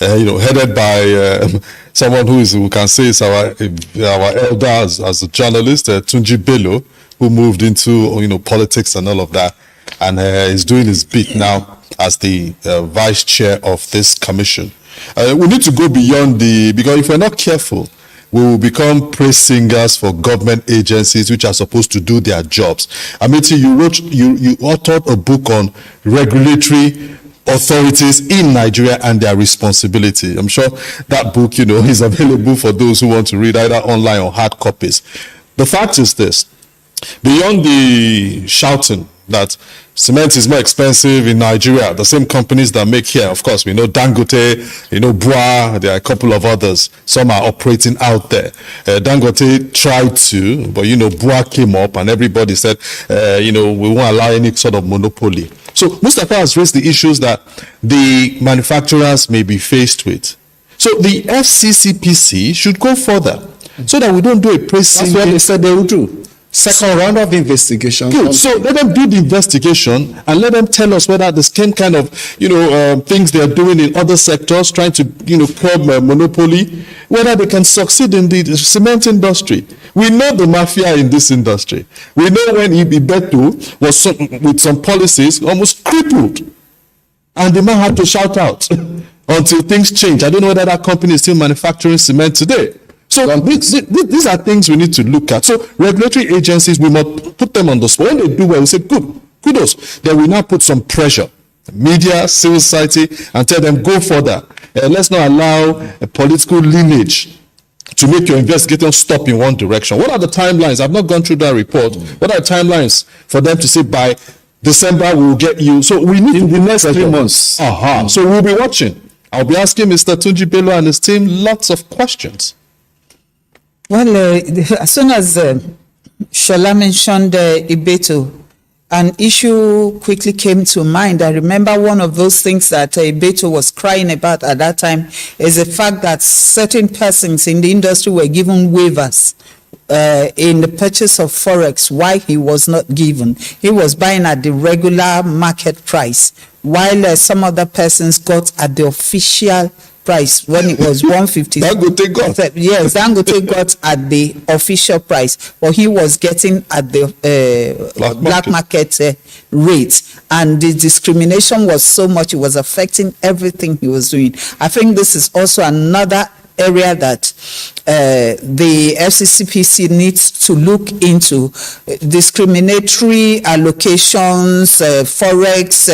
headed by someone we can say is our elder as a journalist, Tunji Bello, who moved into politics and all of that, and is doing his bit now as the vice chair of this commission. We need to go beyond because if we're not careful, we will become praise singers for government agencies which are supposed to do their jobs. Amiti, you authored a book on regulatory authorities in Nigeria and their responsibility. I'm sure that book, is available for those who want to read either online or hard copies. The fact is this: beyond the shouting that cement is more expensive in Nigeria, the same companies that make here, of course, we know Dangote, Bua, there are a couple of others. Some are operating out there. Dangote tried to, but Bua came up and everybody said, we won't allow any sort of monopoly. So Mustafa has raised the issues that the manufacturers may be faced with. So the FCCPC should go further so that we don't do a praise singing. That's what they said they would do. Second round of investigation. Good. So let them do the investigation and let them tell us whether the same kind of, things they are doing in other sectors, trying to, curb monopoly, whether they can succeed in the cement industry. We know the mafia in this industry. We know when Ibeto was with some policies almost crippled, and the man had to shout out until things change. I don't know whether that company is still manufacturing cement today. So these are things we need to look at. So regulatory agencies, we must put them on the spot. When they do well, we say, good, kudos. Then we now put some pressure. Media, civil society, and tell them, go further. Let's not allow a political lineage to make your investigation stop in one direction. What are the timelines? I've not gone through that report. What are the timelines for them to say by December we will get you? So we need in the next 3 months. So we'll be watching. I'll be asking Mr. Tunji Bello and his team lots of questions. Well, as soon as Shola mentioned Ibeto, an issue quickly came to mind. I remember one of those things that Ibeto was crying about at that time is the fact that certain persons in the industry were given waivers in the purchase of forex, why he was not given. He was buying at the regular market price, while some other persons got at the official price when it was 150. Dangote got. Yes, Dangote got at the official price, but he was getting at the black market rate, and the discrimination was so much it was affecting everything he was doing. I think this is also another area that the FCCPC needs to look into. Discriminatory allocations, forex,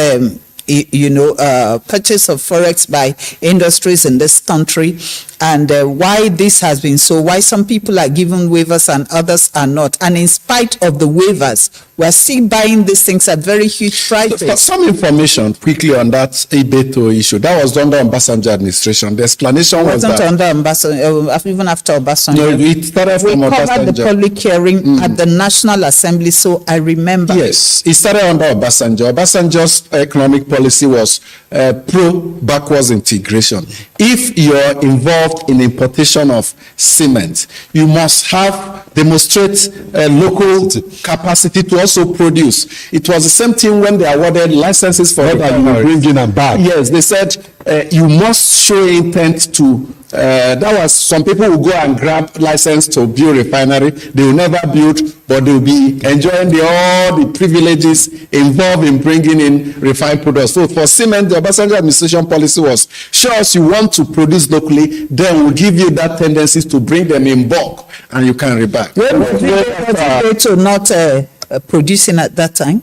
purchase of forex by industries in this country, and why this has been so, why some people are given waivers and others are not. And in spite of the waivers, we're still buying these things at very huge prices. Some information quickly on that Ibeto issue. That was under Obasanjo administration. The explanation was that... It wasn't under Obasanjo, even after Obasanjo. No, it started from Obasanjo. We covered the public hearing at the National Assembly, so I remember. Yes, it started under Obasanjo. Obasanjo's economic policy was pro-backwards integration. If you're involved in importation of cement, you must demonstrate local capacity to also produce. It was the same thing when they awarded licenses for bringing a bag. Yes, they said you must show intent to. That was, some people will go and grab license to build refinery. They will never build, but they will be enjoying all the privileges involved in bringing in refined products. So for cement, the Obasanjo administration policy was, show us you want to produce locally, then we'll give you that tendency to bring them in bulk, and you can rebuy. So not producing at that time?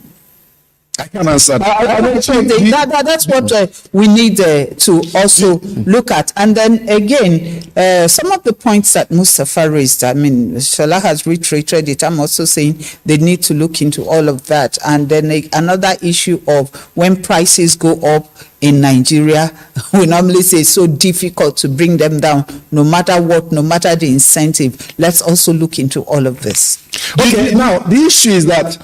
I can answer that. That's what we need to also look at. And then again, some of the points that Mustafa raised, I mean, Shola has reiterated it. I'm also saying they need to look into all of that. And then another issue of when prices go up in Nigeria, we normally say it's so difficult to bring them down, no matter what, no matter the incentive. Let's also look into all of this. Okay, now the issue is that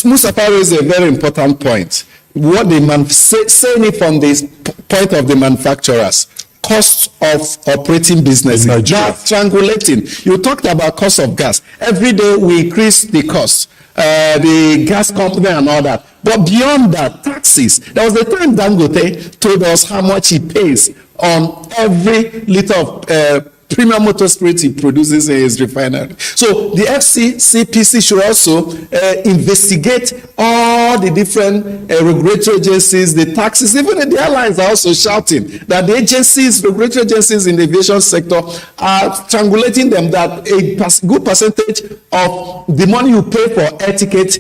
Mustafa raised a very important point. What they saying it from this point of the manufacturers, cost of operating businesses. That's triangulating. You talked about cost of gas. Every day we increase the cost, the gas company and all that. But beyond that, taxes. There was a time Dangote told us how much he pays on every liter of premium motor spirit he produces in his refinery. So the FCCPC should also investigate all the different regulatory agencies, the taxes. Even the airlines are also shouting that the agencies, regulatory agencies in the aviation sector are triangulating them, that a good percentage of the money you pay for air ticket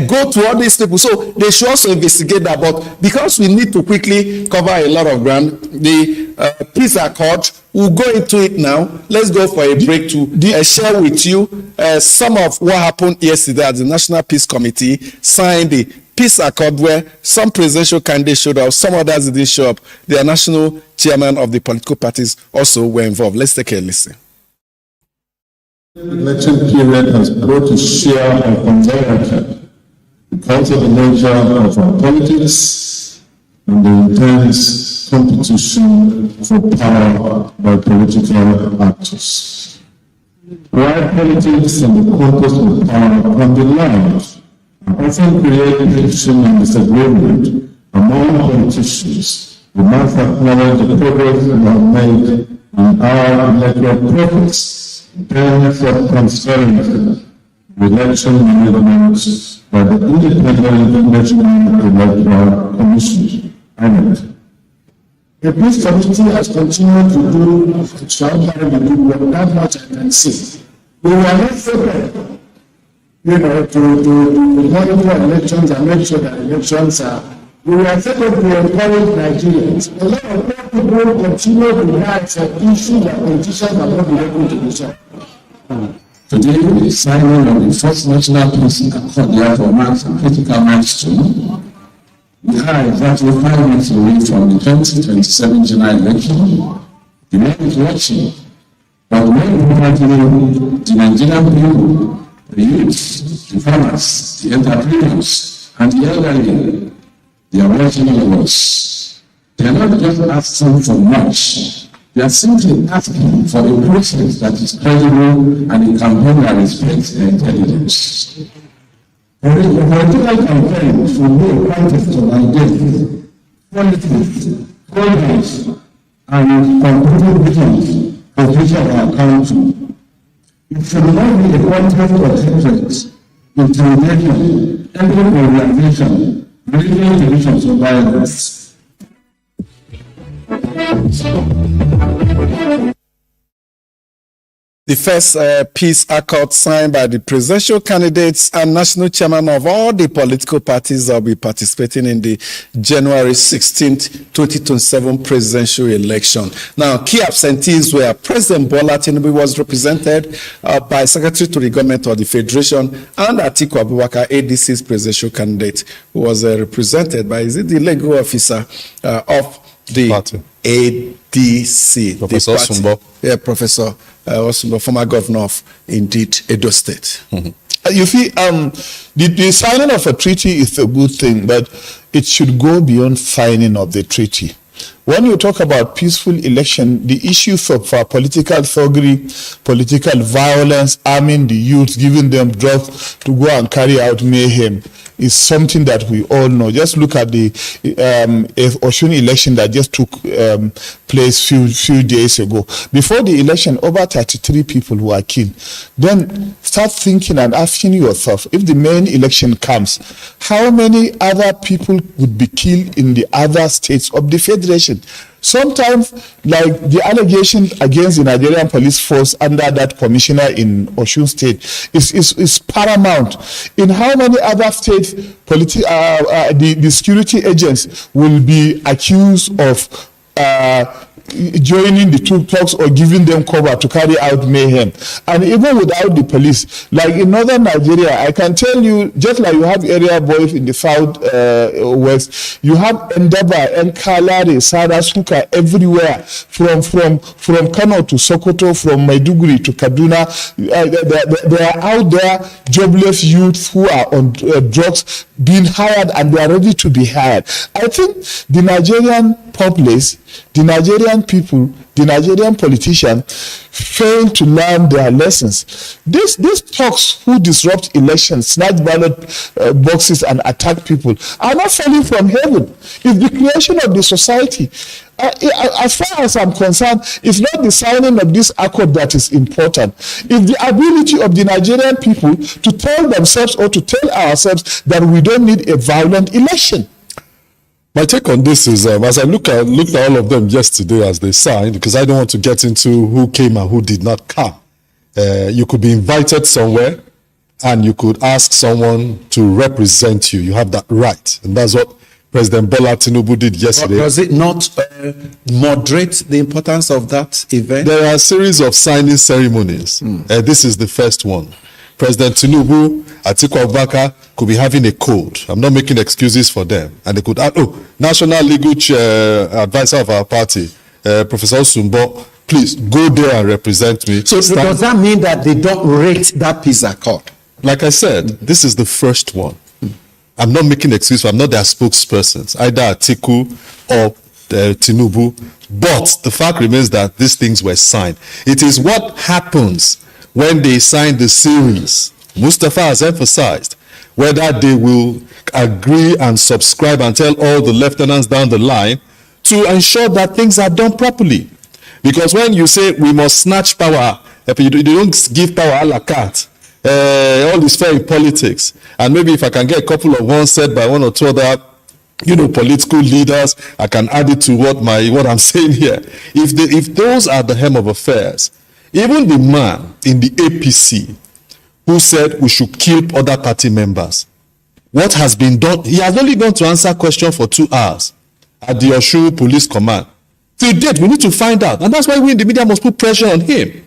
go to all these people. So they should also investigate that. But because we need to quickly cover a lot of ground, the peace accord, we'll go into it now. Let's go for a break to share with you some of what happened yesterday as the National Peace Committee signed the peace accord, where some presidential candidates showed up, some others didn't show up. The national chairman of the political parties also were involved. Let's take a listen. The election period has brought a share of anxiety because of the nature of our politics and the intense competition for power by political actors. While politics and the contest for power can be loud and often create friction and disagreement among politicians, we must acknowledge the progress we have made in our electoral process in terms of transparency, election management by the Independent National Electoral Commission, INEC. The Peace Committee has continued to do extraordinary work, that much I can see. We were not prepared, to monitor elections and make sure that elections are. We were set up to encourage Nigerians. A lot of people continue to have some issues that politicians are not able to resolve. Today, the signing of the first National Peace Accord therefore marks a critical milestone. We are exactly 5 months away from the 2027 general election. The man is watching, but more importantly, the Nigerian people, the youth, the farmers, the entrepreneurs, and the elderly, they are watching us. They are not just asking for much. They are simply asking for a process that is credible and a campaign that respects their intelligence. For a political campaign should be a contest of ideas, politics, progress, and concrete visions for the future of our country. It should not be a contest of hatred, intimidation, ethnic polarization, religious divisions of violence. The first peace accord signed by the presidential candidates and national chairman of all the political parties that will be participating in the January 16th, 2027 presidential election. Now, key absentees were President Bola Tinubu was represented by Secretary to the Government of the Federation, and Atiku Abubakar, ADC's presidential candidate, who was represented by the legal officer of the party. ADC. Professor Osumbo. Yeah, Professor Osumbo, former governor of, indeed, Edo State. Mm-hmm. You see, the signing of a treaty is a good thing, but it should go beyond signing of the treaty. When you talk about peaceful election, the issues of political thuggery, political violence, arming the youth, giving them drugs to go and carry out mayhem is something that we all know. Just look at the Osun election that just took place few days ago. Before the election, over 33 people were killed. Then start thinking and asking yourself, if the main election comes, how many other people would be killed in the other states of the Federation? Sometimes, like the allegation against the Nigerian police force under that commissioner in Osun State is paramount. In how many other states the security agents will be accused of joining the two talks or giving them cover to carry out mayhem? And even without the police, like in northern Nigeria, I can tell you, just like you have area boys in the south west, you have Ndaba, Nkalare, Sarasuka, everywhere, from Kano to Sokoto, from Maiduguri to Kaduna. They are out there, jobless youth who are on drugs, being hired, and they are ready to be hired. I think the Nigerian populace, the Nigerian people, the Nigerian politicians fail to learn their lessons. These talks who disrupt elections, snatch ballot boxes and attack people are not falling from heaven. It's the creation of the society. As far as I'm concerned, it's not the signing of this accord that is important. It's the ability of the Nigerian people to tell themselves or to tell ourselves that we don't need a violent election. My take on this is, as I looked at all of them yesterday as they signed, because I don't want to get into who came and who did not come. You could be invited somewhere and you could ask someone to represent you. You have that right. And that's what President Bola Tinubu did yesterday. Does it not moderate the importance of that event? There are a series of signing ceremonies. This is the first one. President Tinubu, Atiku Abubakar could be having a cold. I'm not making excuses for them. And they could add, National Legal Advisor of our party, Professor Osumbo, please go there and represent me. So does that mean that they don't rate that peace accord? Like I said, this is the first one. I'm not making excuses. I'm not their spokespersons, either Atiku or Tinubu. But the fact remains that these things were signed. It is what happens when they sign the series. Mustafa has emphasized whether they will agree and subscribe and tell all the lieutenants down the line to ensure that things are done properly. Because when you say we must snatch power, you don't give power a la carte. All is fair in politics. And maybe if I can get a couple of ones said by one or two other political leaders, I can add it to what I'm saying here. If those are the hem of affairs, even the man in the APC who said we should kill other party members, what has been done? He has only gone to answer questions for 2 hours at the Osun Police Command. Till date, we need to find out. And that's why we in the media must put pressure on him.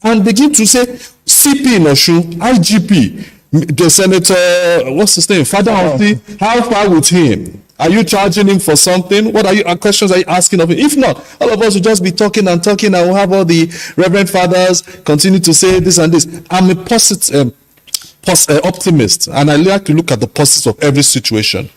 And begin to say, CP in Osun, IGP, the Senator, what's his name? Father Oti, how far with him? Are you charging him for something? What questions are you asking of him? If not, all of us will just be talking and we'll have all the Reverend Fathers continue to say this and this. I'm a positive optimist, and I like to look at the positives of every situation.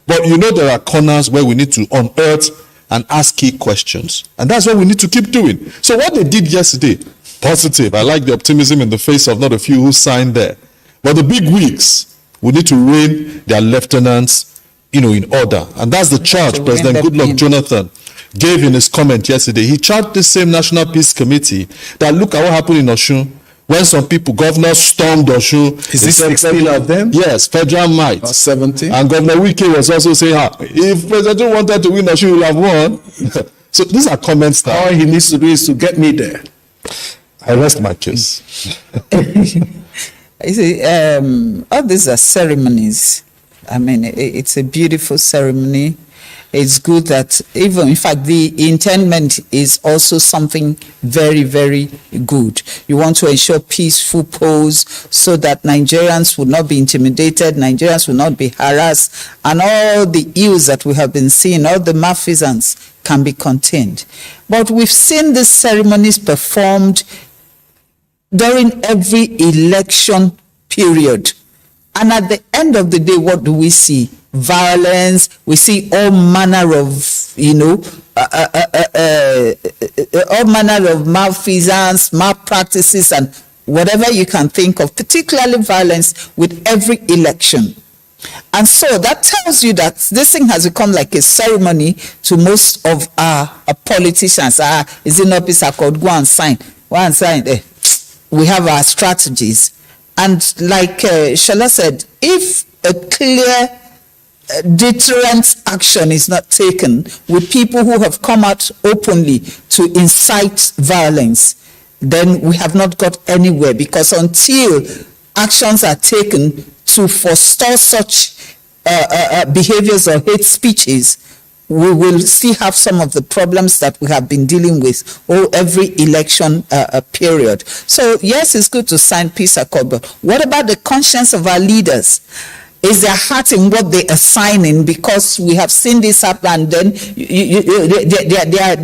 But there are corners where we need to unearth and ask key questions. And that's what we need to keep doing. So what they did yesterday, positive. I like the optimism in the face of not a few who signed there. But the big wigs, we need to rein their lieutenants in order. And that's the charge President Goodluck Jonathan gave in his comment yesterday. He charged the same National Peace Committee that look at what happened in Osun when some people, governors stormed Osun. Is this 16 of them? Yes, federal might. Or 17? And Governor Wike was also saying, if President wanted to win Osun, he would have won. So these are comments that all he needs to do is to get me there. I rest my case. You see, all these are ceremonies. I mean, it's a beautiful ceremony. It's good that even, in fact, the intendment is also something very, very good. You want to ensure peaceful polls so that Nigerians will not be intimidated, Nigerians will not be harassed, and all the ills that we have been seeing, all the malfeasance can be contained. But we've seen these ceremonies performed during every election period. And at the end of the day, what do we see? Violence. We see all manner of, all manner of malfeasance, malpractices, and whatever you can think of, particularly violence with every election. And so that tells you that this thing has become like a ceremony to most of our politicians. Is it not peace accord? Go and sign. Go and sign. We have our strategies. And like Shola said, if a clear deterrent action is not taken with people who have come out openly to incite violence, then we have not got anywhere, because until actions are taken to forestall such behaviors or hate speeches, we will still have some of the problems that we have been dealing with every election period. So yes, it's good to sign peace accord, but what about the conscience of our leaders? Is their heart in what they are signing? Because we have seen this happen, and then they are